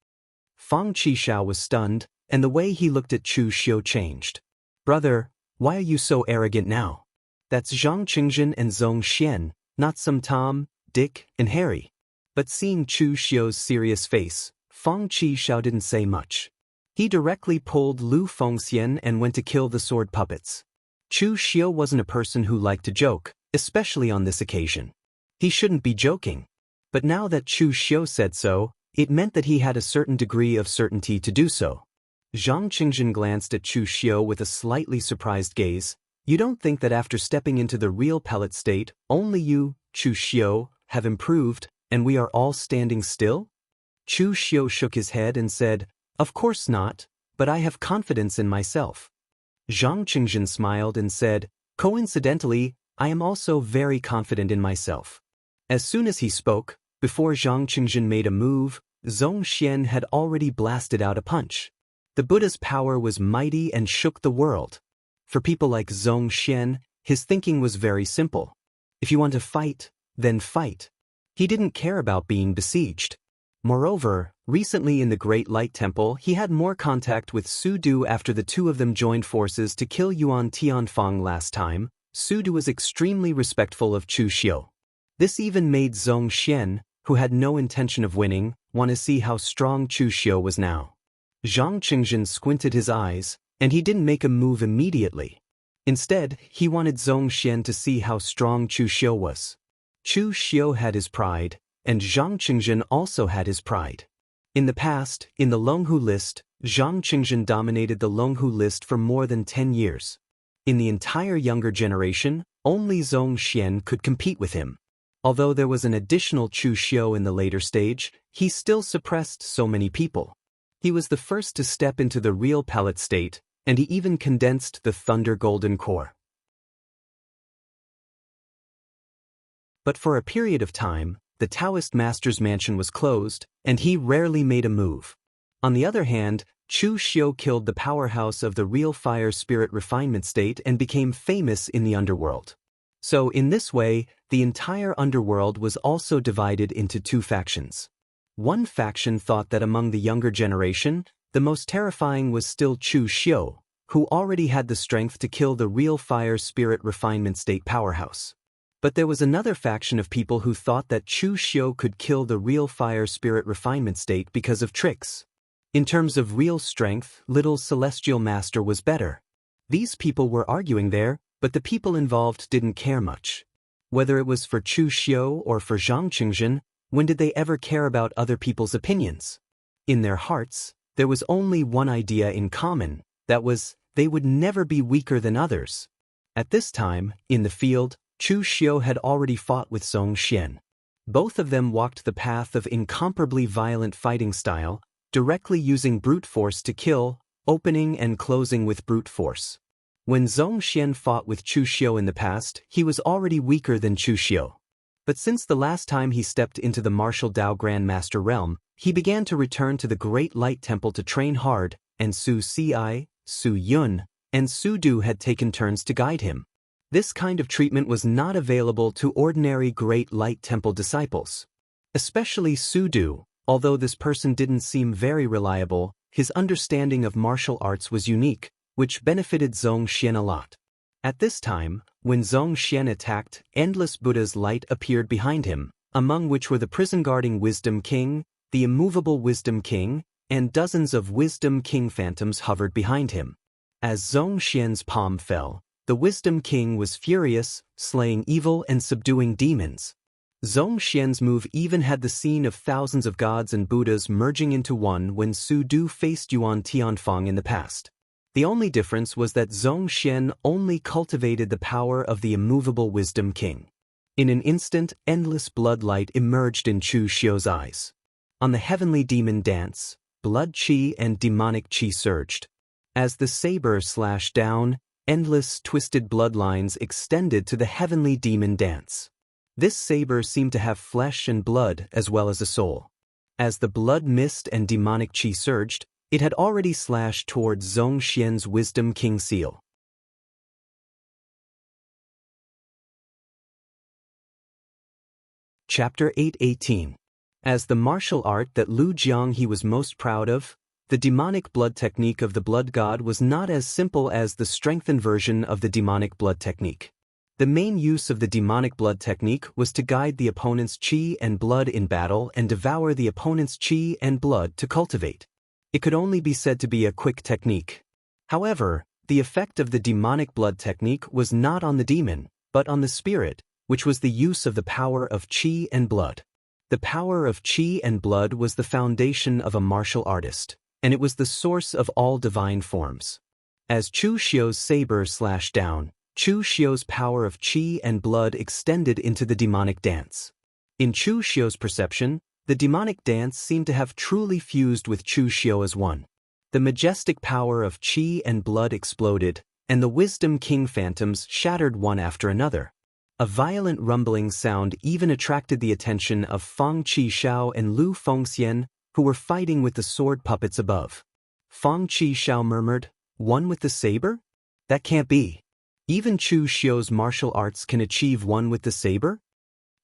Fang Qishao was stunned, and the way he looked at Chu Xiu changed. "Brother, why are you so arrogant now? That's Zhang Qingjin and Zhong Xian, not some Tom, Dick, and Harry." But seeing Chu Xiu's serious face, Fang Qishao didn't say much. He directly pulled Lu Fengxian and went to kill the sword puppets. Chu Xiu wasn't a person who liked to joke, especially on this occasion. He shouldn't be joking. But now that Chu Xiu said so, it meant that he had a certain degree of certainty to do so. Zhang Qingjin glanced at Chu Xiu with a slightly surprised gaze. "You don't think that after stepping into the real pellet state, only you, Chu Xiu, have improved, and we are all standing still?" Chu Xiu shook his head and said, "Of course not, but I have confidence in myself." Zhang Qingjin smiled and said, "Coincidentally, I am also very confident in myself." As soon as he spoke, before Zhang Qingjin made a move, Zhong Xian had already blasted out a punch. The Buddha's power was mighty and shook the world. For people like Zhong Xian, his thinking was very simple. If you want to fight, then fight. He didn't care about being besieged. Moreover, recently in the Great Light Temple he had more contact with Su Du after the 2 of them joined forces to kill Yuan Tianfang last time. Su Du was extremely respectful of Chu Xiu. This even made Zhong Xian, who had no intention of winning, want to see how strong Chu Xiu was now. Zhang Qingjin squinted his eyes, and he didn't make a move immediately. Instead, he wanted Zhong Xian to see how strong Chu Xiu was. Chu Xiu had his pride, and Zhang Qingjin also had his pride. In the past, in the Longhu list, Zhang Qingjin dominated the Longhu list for more than 10 years. In the entire younger generation, only Zhong Xian could compete with him. Although there was an additional Chu Xiu in the later stage, he still suppressed so many people. He was the first to step into the real pellet state, and he even condensed the Thunder Golden Core. But for a period of time, the Taoist master's mansion was closed, and he rarely made a move. On the other hand, Chu Xiu killed the powerhouse of the real fire spirit refinement state and became famous in the underworld. So in this way, the entire underworld was also divided into 2 factions. One faction thought that among the younger generation, the most terrifying was still Chu Xiu, who already had the strength to kill the real fire spirit refinement state powerhouse. But there was another faction of people who thought that Chu Xiu could kill the real fire spirit refinement state because of tricks. In terms of real strength, little celestial master was better. These people were arguing there, but the people involved didn't care much. Whether it was for Chu Xiu or for Zhang Qingjin, when did they ever care about other people's opinions? In their hearts, there was only one idea in common, that was, they would never be weaker than others. At this time, in the field, Chu Xiu had already fought with Zhong Xian. Both of them walked the path of incomparably violent fighting style, directly using brute force to kill, opening and closing with brute force. When Zhong Xian fought with Chu Xiu in the past, he was already weaker than Chu Xiu. But since the last time he stepped into the martial Dao Grandmaster realm, he began to return to the Great Light Temple to train hard, and Su Ci, Su Yun, and Su Du had taken turns to guide him. This kind of treatment was not available to ordinary Great Light Temple disciples. Especially Su Du, although this person didn't seem very reliable, his understanding of martial arts was unique, which benefited Zhong Xian a lot. At this time, when Zhong Xian attacked, endless Buddha's light appeared behind him, among which were the prison-guarding Wisdom King, the immovable Wisdom King, and dozens of Wisdom King phantoms hovered behind him. As Zhong Xian's palm fell, the Wisdom King was furious, slaying evil and subduing demons. Zhong Xian's move even had the scene of thousands of gods and Buddhas merging into one when Su Du faced Yuan Tianfang in the past. The only difference was that Zhong Xian only cultivated the power of the immovable Wisdom King. In an instant, endless blood light emerged in Chu Xiu's eyes. On the heavenly demon dance, blood qi and demonic qi surged. As the saber slashed down, endless twisted bloodlines extended to the heavenly demon dance. This saber seemed to have flesh and blood as well as a soul. As the blood mist and demonic qi surged, it had already slashed towards Zhong Xian's Wisdom King seal. Chapter 8:18. As the martial art that Lu Jianghe was most proud of, the demonic blood technique of the blood god was not as simple as the strengthened version of the demonic blood technique. The main use of the demonic blood technique was to guide the opponent's qi and blood in battle and devour the opponent's qi and blood to cultivate. It could only be said to be a quick technique. However, the effect of the demonic blood technique was not on the demon, but on the spirit, which was the use of the power of qi and blood. The power of qi and blood was the foundation of a martial artist, and it was the source of all divine forms. As Chu Xiu's saber slashed down, Chu Xiu's power of qi and blood extended into the demonic dance. In Chu Xiu's perception, the demonic dance seemed to have truly fused with Chu Xiu as one. The majestic power of qi and blood exploded, and the Wisdom King phantoms shattered one after another. A violent rumbling sound even attracted the attention of Fang Qishao and Lu Fengxian, who were fighting with the sword puppets above. Fang Qishao murmured, "One with the saber? That can't be. Even Chu Xiu's martial arts can achieve one with the saber?"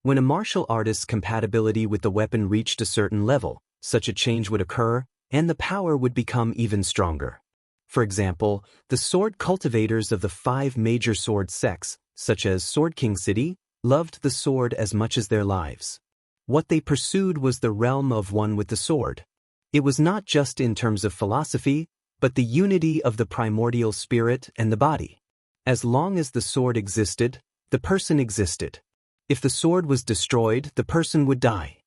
When a martial artist's compatibility with the weapon reached a certain level, such a change would occur, and the power would become even stronger. For example, the sword cultivators of the 5 major sword sects, such as Sword King City, loved the sword as much as their lives. What they pursued was the realm of one with the sword. It was not just in terms of philosophy, but the unity of the primordial spirit and the body. As long as the sword existed, the person existed. If the sword was destroyed, the person would die.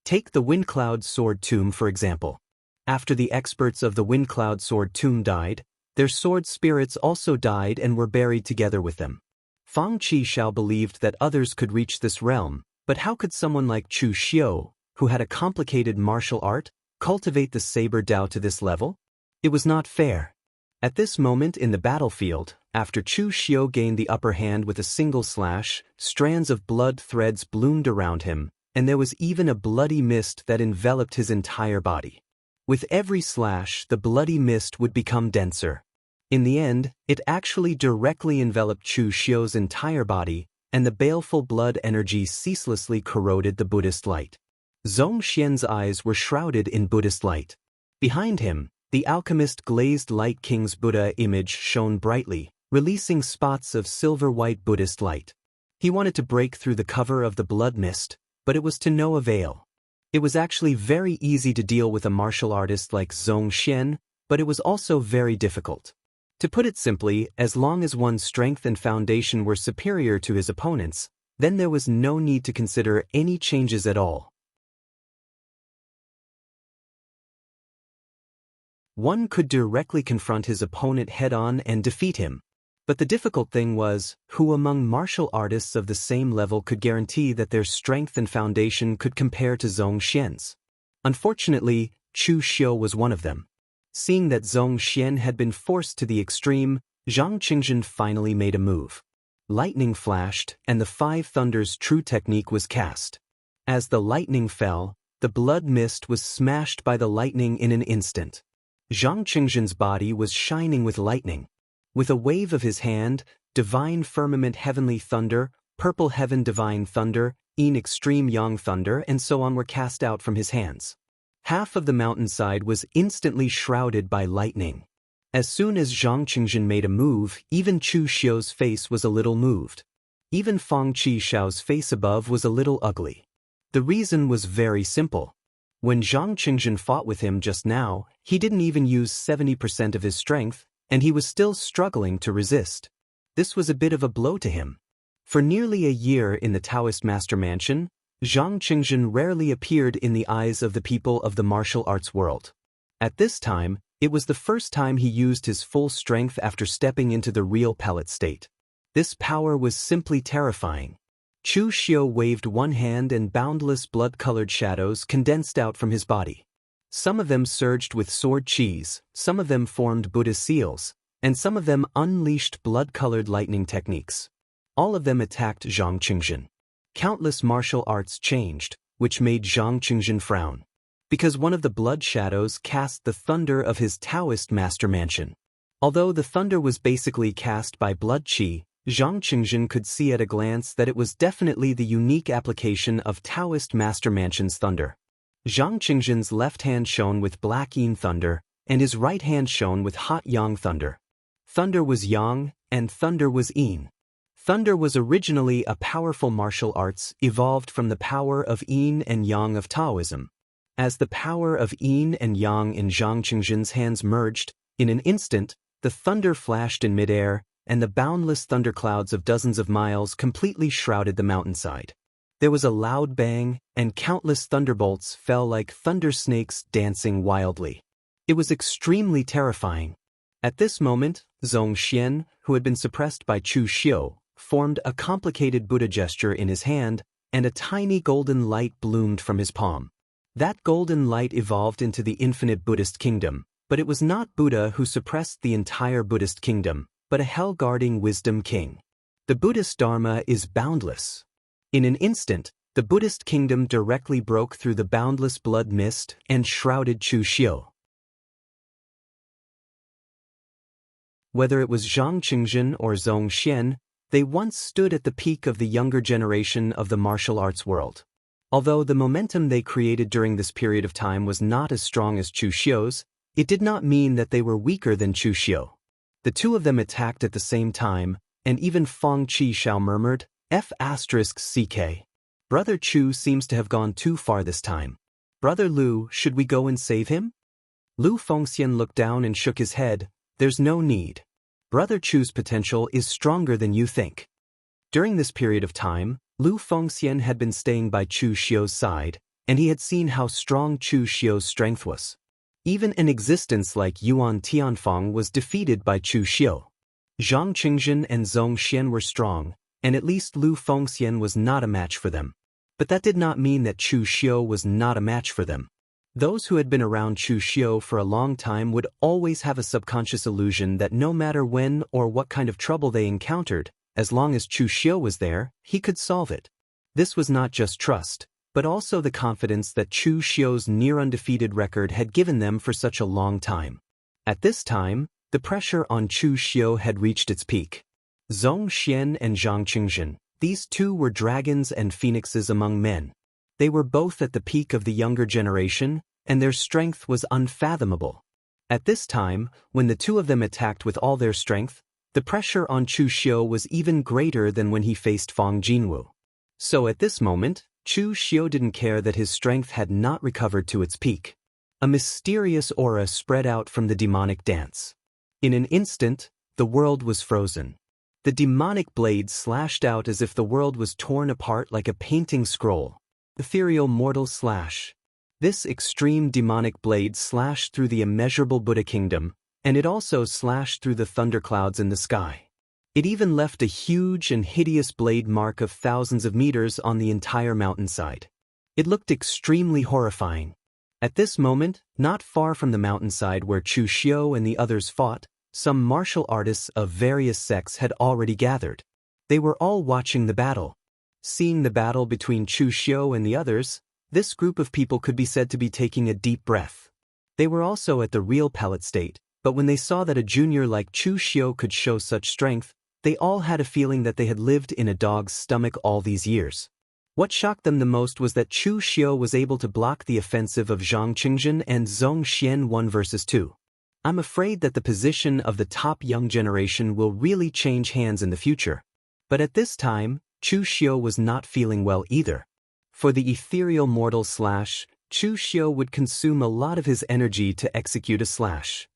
Take the Windcloud Sword Tomb for example. After the experts of the Windcloud Sword Tomb died, their sword spirits also died and were buried together with them. Fang Qishao believed that others could reach this realm, but how could someone like Chu Xiu, who had a complicated martial art, cultivate the saber Dao to this level? It was not fair. At this moment in the battlefield, after Chu Xiu gained the upper hand with a single slash, strands of blood threads bloomed around him, and there was even a bloody mist that enveloped his entire body. With every slash, the bloody mist would become denser. In the end, it actually directly enveloped Chu Xiu's entire body, and the baleful blood energy ceaselessly corroded the Buddhist light. Zhong Xian's eyes were shrouded in Buddhist light. Behind him, the alchemist glazed light king's Buddha image shone brightly, releasing spots of silver-white Buddhist light. He wanted to break through the cover of the blood mist, but it was to no avail. It was actually very easy to deal with a martial artist like Zhong Xian, but it was also very difficult. To put it simply, as long as one's strength and foundation were superior to his opponent's, then there was no need to consider any changes at all. One could directly confront his opponent head-on and defeat him. But the difficult thing was, who among martial artists of the same level could guarantee that their strength and foundation could compare to Zhong Xian's? Unfortunately, Chu Xiu was one of them. Seeing that Zhong Xian had been forced to the extreme, Zhang Qingjin finally made a move. Lightning flashed, and the Five Thunders' true technique was cast. As the lightning fell, the blood mist was smashed by the lightning in an instant. Zhang Qingjin's body was shining with lightning. With a wave of his hand, Divine Firmament Heavenly Thunder, Purple Heaven Divine Thunder, Yin Extreme Yang Thunder, and so on were cast out from his hands. Half of the mountainside was instantly shrouded by lightning. As soon as Zhang Qingjin made a move, even Chu Xiu's face was a little moved. Even Fang Qishao's face above was a little ugly. The reason was very simple. When Zhang Qingjin fought with him just now, he didn't even use 70% of his strength, and he was still struggling to resist. This was a bit of a blow to him. For nearly a year in the Taoist Master Mansion, Zhang Qingjin rarely appeared in the eyes of the people of the martial arts world. At this time, it was the first time he used his full strength after stepping into the real palette state. This power was simply terrifying. Chu Xiu waved one hand and boundless blood-colored shadows condensed out from his body. Some of them surged with sword chis, some of them formed Buddha seals, and some of them unleashed blood-colored lightning techniques. All of them attacked Zhang Qingjin. Countless martial arts changed, which made Zhang Qingjin frown. Because one of the blood shadows cast the thunder of his Taoist master mansion. Although the thunder was basically cast by blood qi, Zhang Qingjin could see at a glance that it was definitely the unique application of Taoist master mansion's thunder. Zhang Qingjin's left hand shone with black yin thunder, and his right hand shone with hot yang thunder. Thunder was yang, and thunder was yin. Thunder was originally a powerful martial arts evolved from the power of yin and yang of Taoism. As the power of yin and yang in Zhang Qingjin's hands merged, in an instant, the thunder flashed in midair, and the boundless thunderclouds of dozens of miles completely shrouded the mountainside. There was a loud bang, and countless thunderbolts fell like thunder snakes dancing wildly. It was extremely terrifying. At this moment, Zhong Xian, who had been suppressed by Chu Xiu, formed a complicated Buddha gesture in his hand, and a tiny golden light bloomed from his palm. That golden light evolved into the infinite Buddhist kingdom, but it was not Buddha who suppressed the entire Buddhist kingdom, but a hell-guarding wisdom king. The Buddhist Dharma is boundless. In an instant, the Buddhist kingdom directly broke through the boundless blood mist and shrouded Chu Xiu. Whether it was Zhang Qingjin or Zhong Xian, they once stood at the peak of the younger generation of the martial arts world. Although the momentum they created during this period of time was not as strong as Chu Xiu's, it did not mean that they were weaker than Chu Xiu. The two of them attacked at the same time, and even Fang Qishao murmured, F***CK. Brother Chu seems to have gone too far this time. Brother Lu, should we go and save him? Lu Fengxian looked down and shook his head. There's no need. Brother Chu's potential is stronger than you think. During this period of time, Lu Fengxian had been staying by Chu Xiu's side, and he had seen how strong Chu Xiu's strength was. Even an existence like Yuan Tianfang was defeated by Chu Xiu. Zhang Qingjin and Zhong Xian were strong, and at least Lu Fengxian was not a match for them. But that did not mean that Chu Xiu was not a match for them. Those who had been around Chu Xiu for a long time would always have a subconscious illusion that no matter when or what kind of trouble they encountered, as long as Chu Xiu was there, he could solve it. This was not just trust, but also the confidence that Chu Xiu's near-undefeated record had given them for such a long time. At this time, the pressure on Chu Xiu had reached its peak. Zhong Xian and Zhang Qingjin, these two were dragons and phoenixes among men. They were both at the peak of the younger generation, and their strength was unfathomable. At this time, when the two of them attacked with all their strength, the pressure on Chu Xiu was even greater than when he faced Fang Jinwu. So at this moment, Chu Xiu didn't care that his strength had not recovered to its peak. A mysterious aura spread out from the demonic dance. In an instant, the world was frozen. The demonic blade slashed out as if the world was torn apart like a painting scroll. Ethereal mortal slash. This extreme demonic blade slashed through the immeasurable Buddha kingdom, and it also slashed through the thunderclouds in the sky. It even left a huge and hideous blade mark of thousands of meters on the entire mountainside. It looked extremely horrifying. At this moment, not far from the mountainside where Chu Xiu and the others fought, some martial artists of various sects had already gathered. They were all watching the battle. Seeing the battle between Chu Xiu and the others, this group of people could be said to be taking a deep breath. They were also at the real pellet state, but when they saw that a junior like Chu Xiu could show such strength, they all had a feeling that they had lived in a dog's stomach all these years. What shocked them the most was that Chu Xiu was able to block the offensive of Zhang Qingjun and Zhong Xian 1 versus 2. I'm afraid that the position of the top young generation will really change hands in the future. But at this time, Chu Xiu was not feeling well either. For the ethereal mortal slash, Chu Xiu would consume a lot of his energy to execute a slash.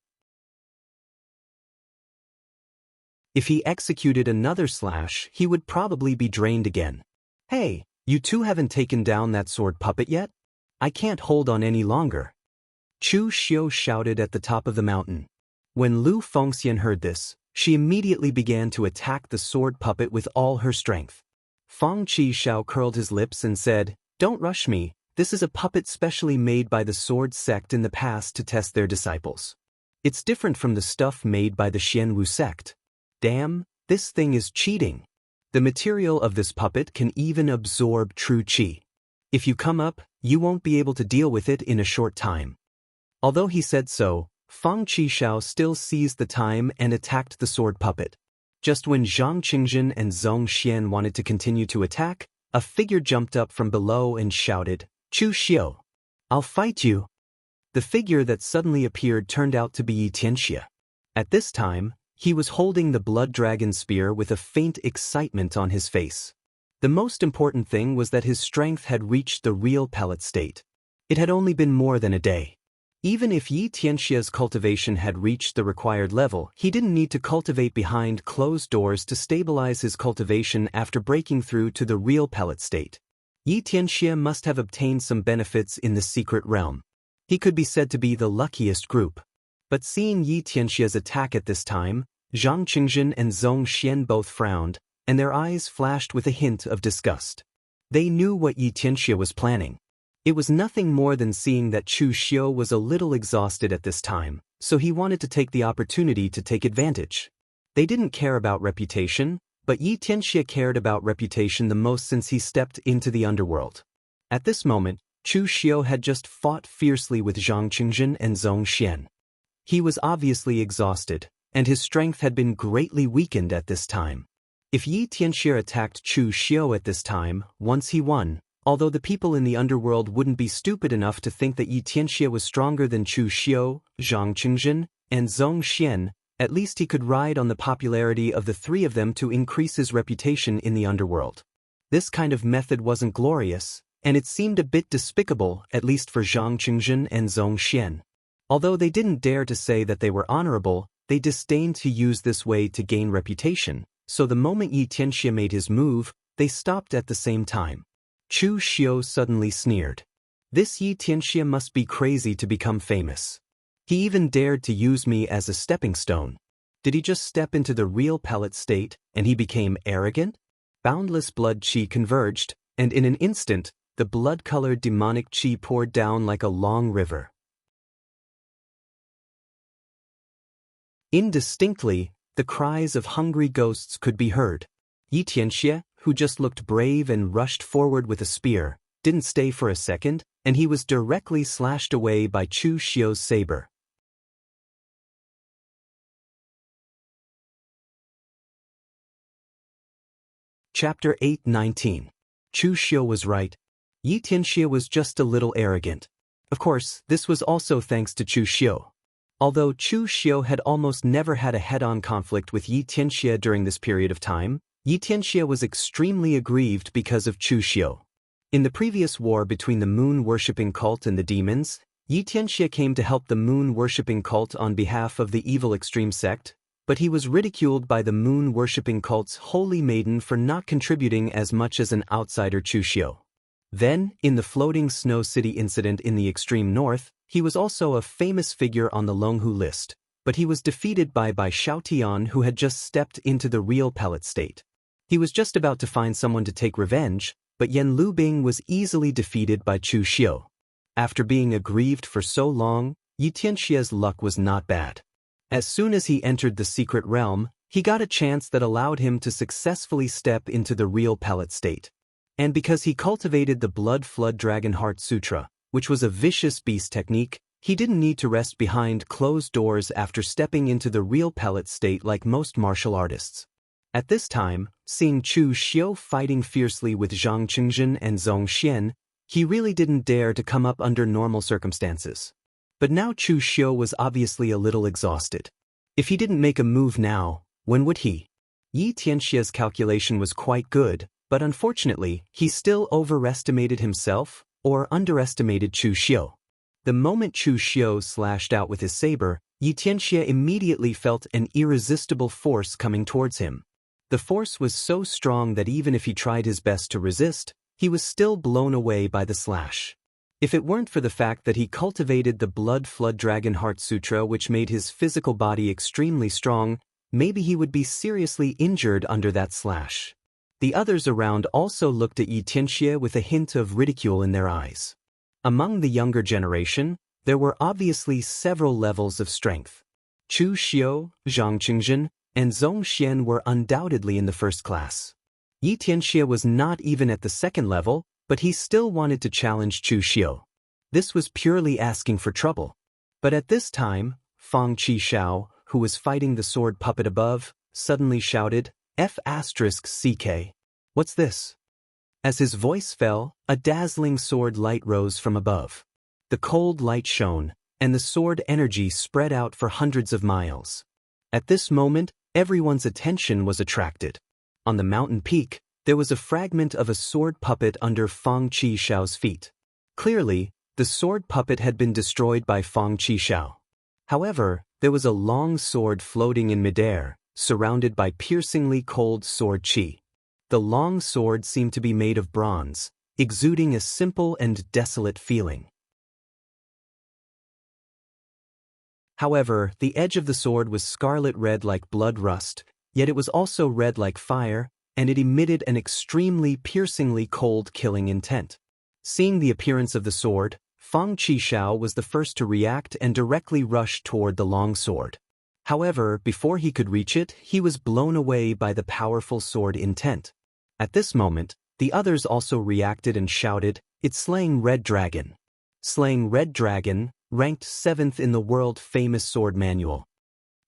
If he executed another slash, he would probably be drained again. Hey, you two haven't taken down that sword puppet yet? I can't hold on any longer. Chu Xiu shouted at the top of the mountain. When Lu Fengxian heard this, she immediately began to attack the sword puppet with all her strength. Feng Qishao curled his lips and said, "Don't rush me, this is a puppet specially made by the sword sect in the past to test their disciples. It's different from the stuff made by the Xianwu sect. Damn, this thing is cheating. The material of this puppet can even absorb true qi. If you come up, you won't be able to deal with it in a short time." Although he said so, Feng Qishao still seized the time and attacked the sword puppet. Just when Zhang Qingjun and Zhong Xian wanted to continue to attack, a figure jumped up from below and shouted, "Chu Xiu, I'll fight you." The figure that suddenly appeared turned out to be Yi Tianxia. At this time, he was holding the blood dragon spear with a faint excitement on his face. The most important thing was that his strength had reached the real pellet state. It had only been more than a day. Even if Yi Tianxia's cultivation had reached the required level, he didn't need to cultivate behind closed doors to stabilize his cultivation after breaking through to the real pellet state. Yi Tianxia must have obtained some benefits in the secret realm. He could be said to be the luckiest group. But seeing Yi Tianxia's attack at this time, Zhang Qingjun and Zhong Xian both frowned, and their eyes flashed with a hint of disgust. They knew what Yi Tianxia was planning. It was nothing more than seeing that Chu Xiu was a little exhausted at this time, so he wanted to take the opportunity to take advantage. They didn't care about reputation, but Yi Tianxia cared about reputation the most since he stepped into the underworld. At this moment, Chu Xiu had just fought fiercely with Zhang Qingjun and Zhong Xian. He was obviously exhausted, and his strength had been greatly weakened at this time. If Yi Tianxia attacked Chu Xiu at this time, once he won, although the people in the underworld wouldn't be stupid enough to think that Yi Tianxia was stronger than Chu Xiu, Zhang Qingjun, and Zhong Xian, at least he could ride on the popularity of the three of them to increase his reputation in the underworld. This kind of method wasn't glorious, and it seemed a bit despicable, at least for Zhang Qingjun and Zhong Xian. Although they didn't dare to say that they were honorable, they disdained to use this way to gain reputation, so the moment Yi Tianxia made his move, they stopped at the same time. Chu Xiu suddenly sneered. This Yi Tianxia must be crazy to become famous. He even dared to use me as a stepping stone. Did he just step into the real pellet state, and he became arrogant? Boundless blood qi converged, and in an instant, the blood-colored demonic qi poured down like a long river. Indistinctly, the cries of hungry ghosts could be heard. Yi Tianxia, who just looked brave and rushed forward with a spear, didn't stay for a second, and he was directly slashed away by Chu Xiu's saber. Chapter 8:19. Chu Xiu was right. Yi Tianxia was just a little arrogant. Of course, this was also thanks to Chu Xiu. Although Chu Xiu had almost never had a head-on conflict with Yi Tianxia during this period of time, Yi Tianxia was extremely aggrieved because of Chu Xiu. In the previous war between the moon-worshipping cult and the demons, Yi Tianxie came to help the moon-worshipping cult on behalf of the evil extreme sect, but he was ridiculed by the moon-worshipping cult's holy maiden for not contributing as much as an outsider Chu Xiu. Then, in the floating snow city incident in the extreme north, he was also a famous figure on the Longhu list, but he was defeated by Xiao Tian, who had just stepped into the real pellet state. He was just about to find someone to take revenge, but Yan Lubing was easily defeated by Chu Xiu. After being aggrieved for so long, Yi Tianxie's luck was not bad. As soon as he entered the secret realm, he got a chance that allowed him to successfully step into the real pellet state. And because he cultivated the Blood Flood Dragon Heart Sutra, which was a vicious beast technique, he didn't need to rest behind closed doors after stepping into the real pellet state like most martial artists. At this time, seeing Chu Xiu fighting fiercely with Zhang Qingjin and Zhong Xian, he really didn't dare to come up under normal circumstances. But now Chu Xiu was obviously a little exhausted. If he didn't make a move now, when would he? Yi Tianxie's calculation was quite good, but unfortunately, he still overestimated himself or underestimated Chu Xiu. The moment Chu Xiu slashed out with his saber, Yi Tianxie immediately felt an irresistible force coming towards him. The force was so strong that even if he tried his best to resist, he was still blown away by the slash. If it weren't for the fact that he cultivated the Blood Flood Dragon Heart Sutra, which made his physical body extremely strong, maybe he would be seriously injured under that slash. The others around also looked at Yi Tianxie with a hint of ridicule in their eyes. Among the younger generation, there were obviously several levels of strength. Chu Xiu, Zhang Qingjin, and Zhong Xian were undoubtedly in the first class. Yi Tianxie was not even at the second level, but he still wanted to challenge Chu Xiu. This was purely asking for trouble. But at this time, Fang Qishao, who was fighting the sword puppet above, suddenly shouted, F***CK. What's this? As his voice fell, a dazzling sword light rose from above. The cold light shone, and the sword energy spread out for hundreds of miles. At this moment, everyone's attention was attracted. On the mountain peak, there was a fragment of a sword puppet under Fang Qishao's feet. Clearly, the sword puppet had been destroyed by Fang Qishao. However, there was a long sword floating in midair, surrounded by piercingly cold sword qi. The long sword seemed to be made of bronze, exuding a simple and desolate feeling. However, the edge of the sword was scarlet red like blood rust, yet it was also red like fire, and it emitted an extremely piercingly cold killing intent. Seeing the appearance of the sword, Fang Qishao was the first to react and directly rush toward the long sword. However, before he could reach it, he was blown away by the powerful sword intent. At this moment, the others also reacted and shouted, "It's slaying Red Dragon." Slaying Red Dragon, ranked 7th in the world-famous sword manual.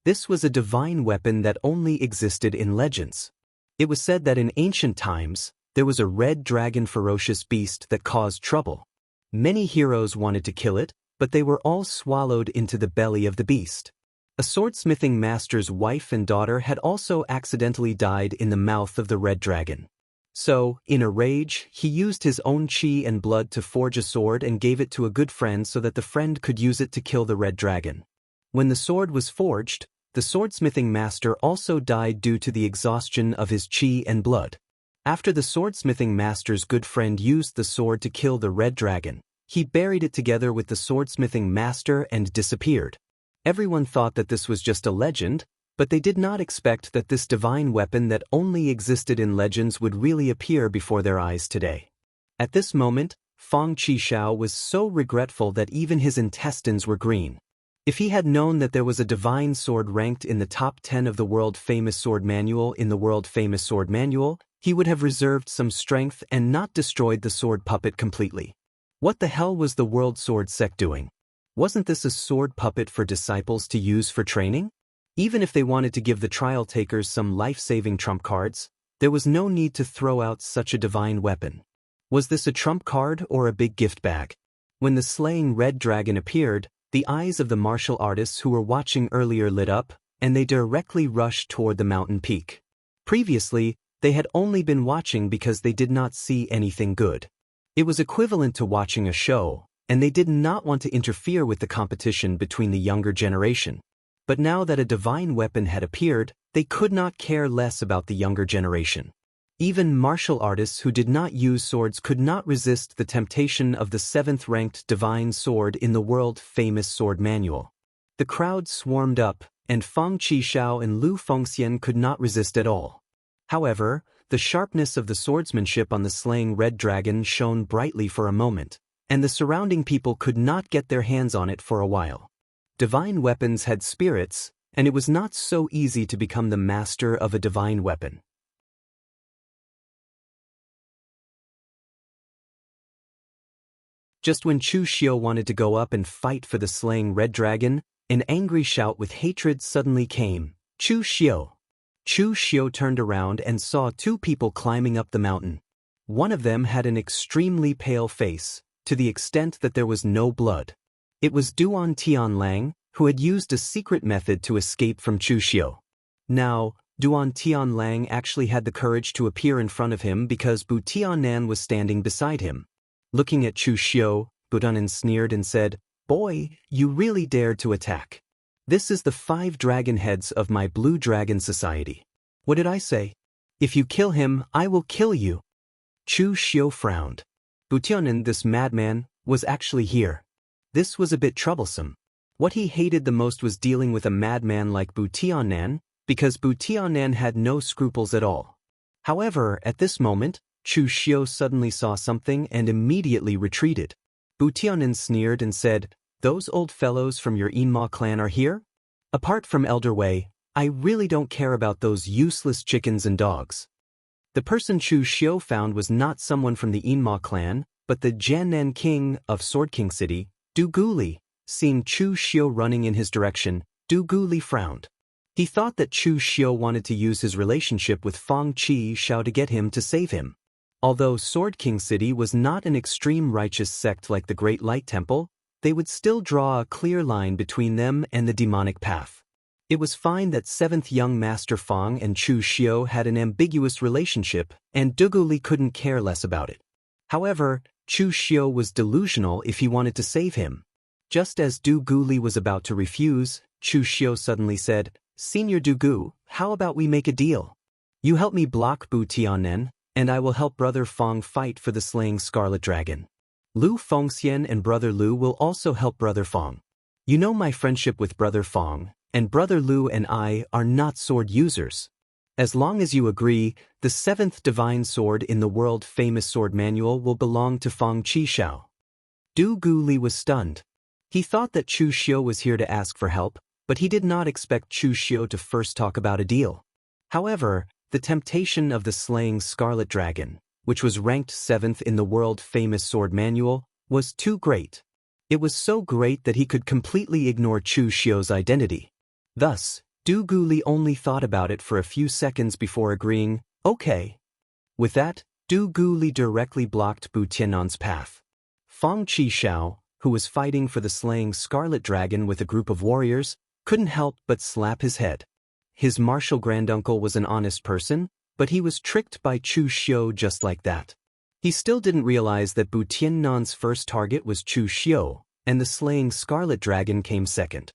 This was a divine weapon that only existed in legends. It was said that in ancient times, there was a red dragon ferocious beast that caused trouble. Many heroes wanted to kill it, but they were all swallowed into the belly of the beast. A swordsmithing master's wife and daughter had also accidentally died in the mouth of the red dragon. So, in a rage, he used his own chi and blood to forge a sword and gave it to a good friend so that the friend could use it to kill the red dragon. When the sword was forged, the swordsmithing master also died due to the exhaustion of his chi and blood. After the swordsmithing master's good friend used the sword to kill the red dragon, he buried it together with the swordsmithing master and disappeared. Everyone thought that this was just a legend, but they did not expect that this divine weapon that only existed in legends would really appear before their eyes today. At this moment, Fang Qishao was so regretful that even his intestines were green. If he had known that there was a divine sword ranked in the top 10 of the world-famous sword manual in the world-famous sword manual, he would have reserved some strength and not destroyed the sword puppet completely. What the hell was the World Sword Sect doing? Wasn't this a sword puppet for disciples to use for training? Even if they wanted to give the trial takers some life-saving trump cards, there was no need to throw out such a divine weapon. Was this a trump card or a big gift bag? When the slaying red dragon appeared, the eyes of the martial artists who were watching earlier lit up, and they directly rushed toward the mountain peak. Previously, they had only been watching because they did not see anything good. It was equivalent to watching a show, and they did not want to interfere with the competition between the younger generation. But now that a divine weapon had appeared, they could not care less about the younger generation. Even martial artists who did not use swords could not resist the temptation of the 7th-ranked divine sword in the world-famous sword manual. The crowd swarmed up, and Fang Qishao and Lu Fengxian could not resist at all. However, the sharpness of the swordsmanship on the slaying red dragon shone brightly for a moment, and the surrounding people could not get their hands on it for a while. Divine weapons had spirits, and it was not so easy to become the master of a divine weapon. Just when Chu Xiu wanted to go up and fight for the slaying red dragon, an angry shout with hatred suddenly came. Chu Xiu! Chu Xiu turned around and saw 2 people climbing up the mountain. One of them had an extremely pale face, to the extent that there was no blood. It was Duan Tianlang, who had used a secret method to escape from Chu Xiu. Now, Duan Tianlang actually had the courage to appear in front of him because Bu Tianan was standing beside him. Looking at Chu Xiu, Bu Tianan sneered and said, "Boy, you really dared to attack. This is the 5 dragon heads of my Blue Dragon Society. What did I say? If you kill him, I will kill you." Chu Xiu frowned. Bu Tianan, this madman, was actually here. This was a bit troublesome. What he hated the most was dealing with a madman like Bu Tianan, because Bu Tianan had no scruples at all. However, at this moment, Chu Xiu suddenly saw something and immediately retreated. Bu Tianan sneered and said, "Those old fellows from your Yinma clan are here? Apart from Elder Wei, I really don't care about those useless chickens and dogs." The person Chu Xiu found was not someone from the Yinma clan, but the Jiannan king of Sword King City, Du Guli. Seeing Chu Xiu running in his direction, Du Guli frowned. He thought that Chu Xiu wanted to use his relationship with Fang Qishao to get him to save him. Although Sword King City was not an extreme righteous sect like the Great Light Temple, they would still draw a clear line between them and the demonic path. It was fine that 7th young Master Fang and Chu Xiu had an ambiguous relationship, and Du Guli couldn't care less about it. However, Chu Xiu was delusional if he wanted to save him. Just as Du Guli was about to refuse, Chu Xiu suddenly said, "Senior Du Gu, how about we make a deal? You help me block Bu Tianan, and I will help Brother Fang fight for the slaying Scarlet Dragon. Lu Fengxian and Brother Lu will also help Brother Fang. You know my friendship with Brother Fang, and Brother Lu and I are not sword users. As long as you agree, the 7th divine sword in the world-famous sword manual will belong to Fang Qishao." Du Guli was stunned. He thought that Chu Xiu was here to ask for help, but he did not expect Chu Xiu to first talk about a deal. However, the temptation of the slaying Scarlet Dragon, which was ranked 7th in the world-famous sword manual, was too great. It was so great that he could completely ignore Chu Xiu's identity. Thus, Du Guli only thought about it for a few seconds before agreeing, "Okay." With that, Du Guli directly blocked Bu Tianan's path. Fang Qishao, who was fighting for the slaying Scarlet Dragon with a group of warriors, couldn't help but slap his head. His martial granduncle was an honest person, but he was tricked by Chu Xiu just like that. He still didn't realize that Bu Tiannan's first target was Chu Xiu, and the slaying Scarlet Dragon came second.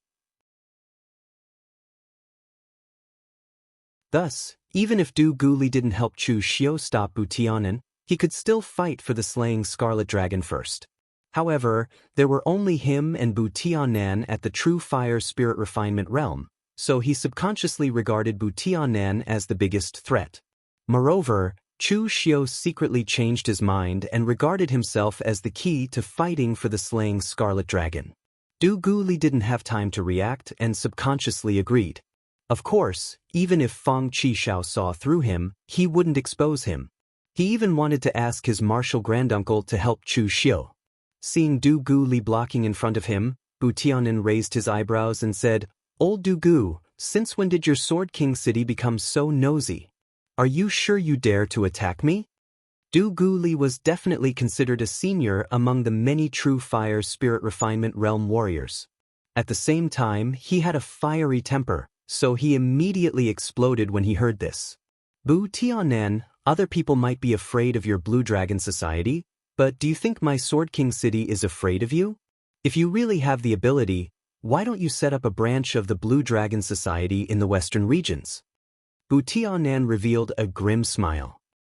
Thus, even if Du Guli didn't help Chu Xiu stop Bu Tianan, he could still fight for the slaying Scarlet Dragon first. However, there were only him and Bu Tianan at the true fire spirit refinement realm, so he subconsciously regarded Bu Tianan as the biggest threat. Moreover, Chu Xiu secretly changed his mind and regarded himself as the key to fighting for the slaying Scarlet Dragon. Du Guli didn't have time to react and subconsciously agreed. Of course, even if Fang Qishao saw through him, he wouldn't expose him. He even wanted to ask his martial granduncle to help Chu Xiu. Seeing Du Guli blocking in front of him, Bu Tianan raised his eyebrows and said, "Old Du Gu, since when did your Sword King City become so nosy? Are you sure you dare to attack me?" Du Guli was definitely considered a senior among the many true fire spirit refinement realm warriors. At the same time, he had a fiery temper, so he immediately exploded when he heard this. "Bu Tianan, other people might be afraid of your Blue Dragon Society, But do you think my Sword King city is afraid of you? If you really have the ability, why don't you set up a branch of the Blue Dragon Society in the western regions? Bu Tianan revealed a grim smile.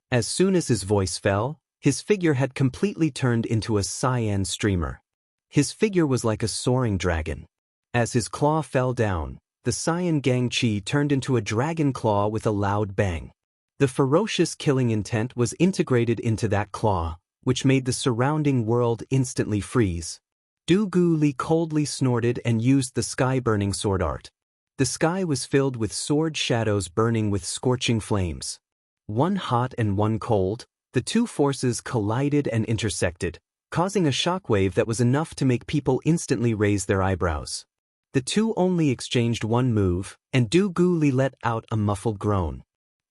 As soon as his voice fell, his figure had completely turned into a cyan streamer. His figure was like a soaring dragon. As his claw fell down, the cyan gang chi turned into a dragon claw with a loud bang. The ferocious killing intent was integrated into that claw, which made the surrounding world instantly freeze. Du Gu Li coldly snorted and used the sky-burning sword art. The sky was filled with sword shadows burning with scorching flames. One hot and one cold, the two forces collided and intersected, causing a shockwave that was enough to make people instantly raise their eyebrows. The two only exchanged one move, and Du Gu Li let out a muffled groan.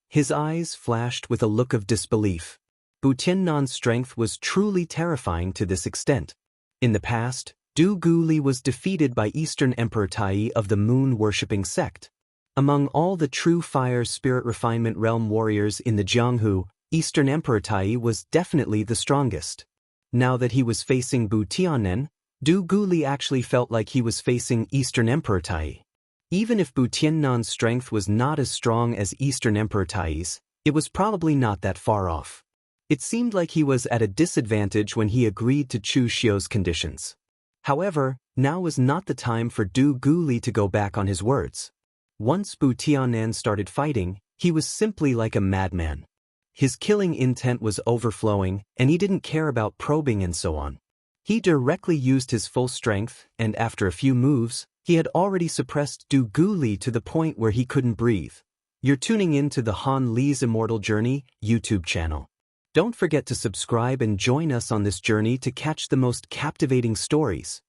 His eyes flashed with a look of disbelief. Bu Tiannan's strength was truly terrifying to this extent. In the past, Du Gu Li was defeated by Eastern Emperor Tai of the moon-worshipping sect. Among all the true fire spirit refinement realm warriors in the Jianghu, Eastern Emperor Tai was definitely the strongest. Now that he was facing Bu Tianan, Du Gu Li actually felt like he was facing Eastern Emperor Tai. Even if Bu Tiannan's strength was not as strong as Eastern Emperor Tai's, it was probably not that far off. It seemed like he was at a disadvantage when he agreed to Chu Xiu's conditions. However, now was not the time for Du Gu Li to go back on his words. Once Bu Tianan started fighting, he was simply like a madman. His killing intent was overflowing, and he didn't care about probing and so on. He directly used his full strength, and after a few moves, he had already suppressed Du Gu Li to the point where he couldn't breathe. You're tuning in to the Han Li's Immortal Journey YouTube channel. Don't forget to subscribe and join us on this journey to catch the most captivating stories.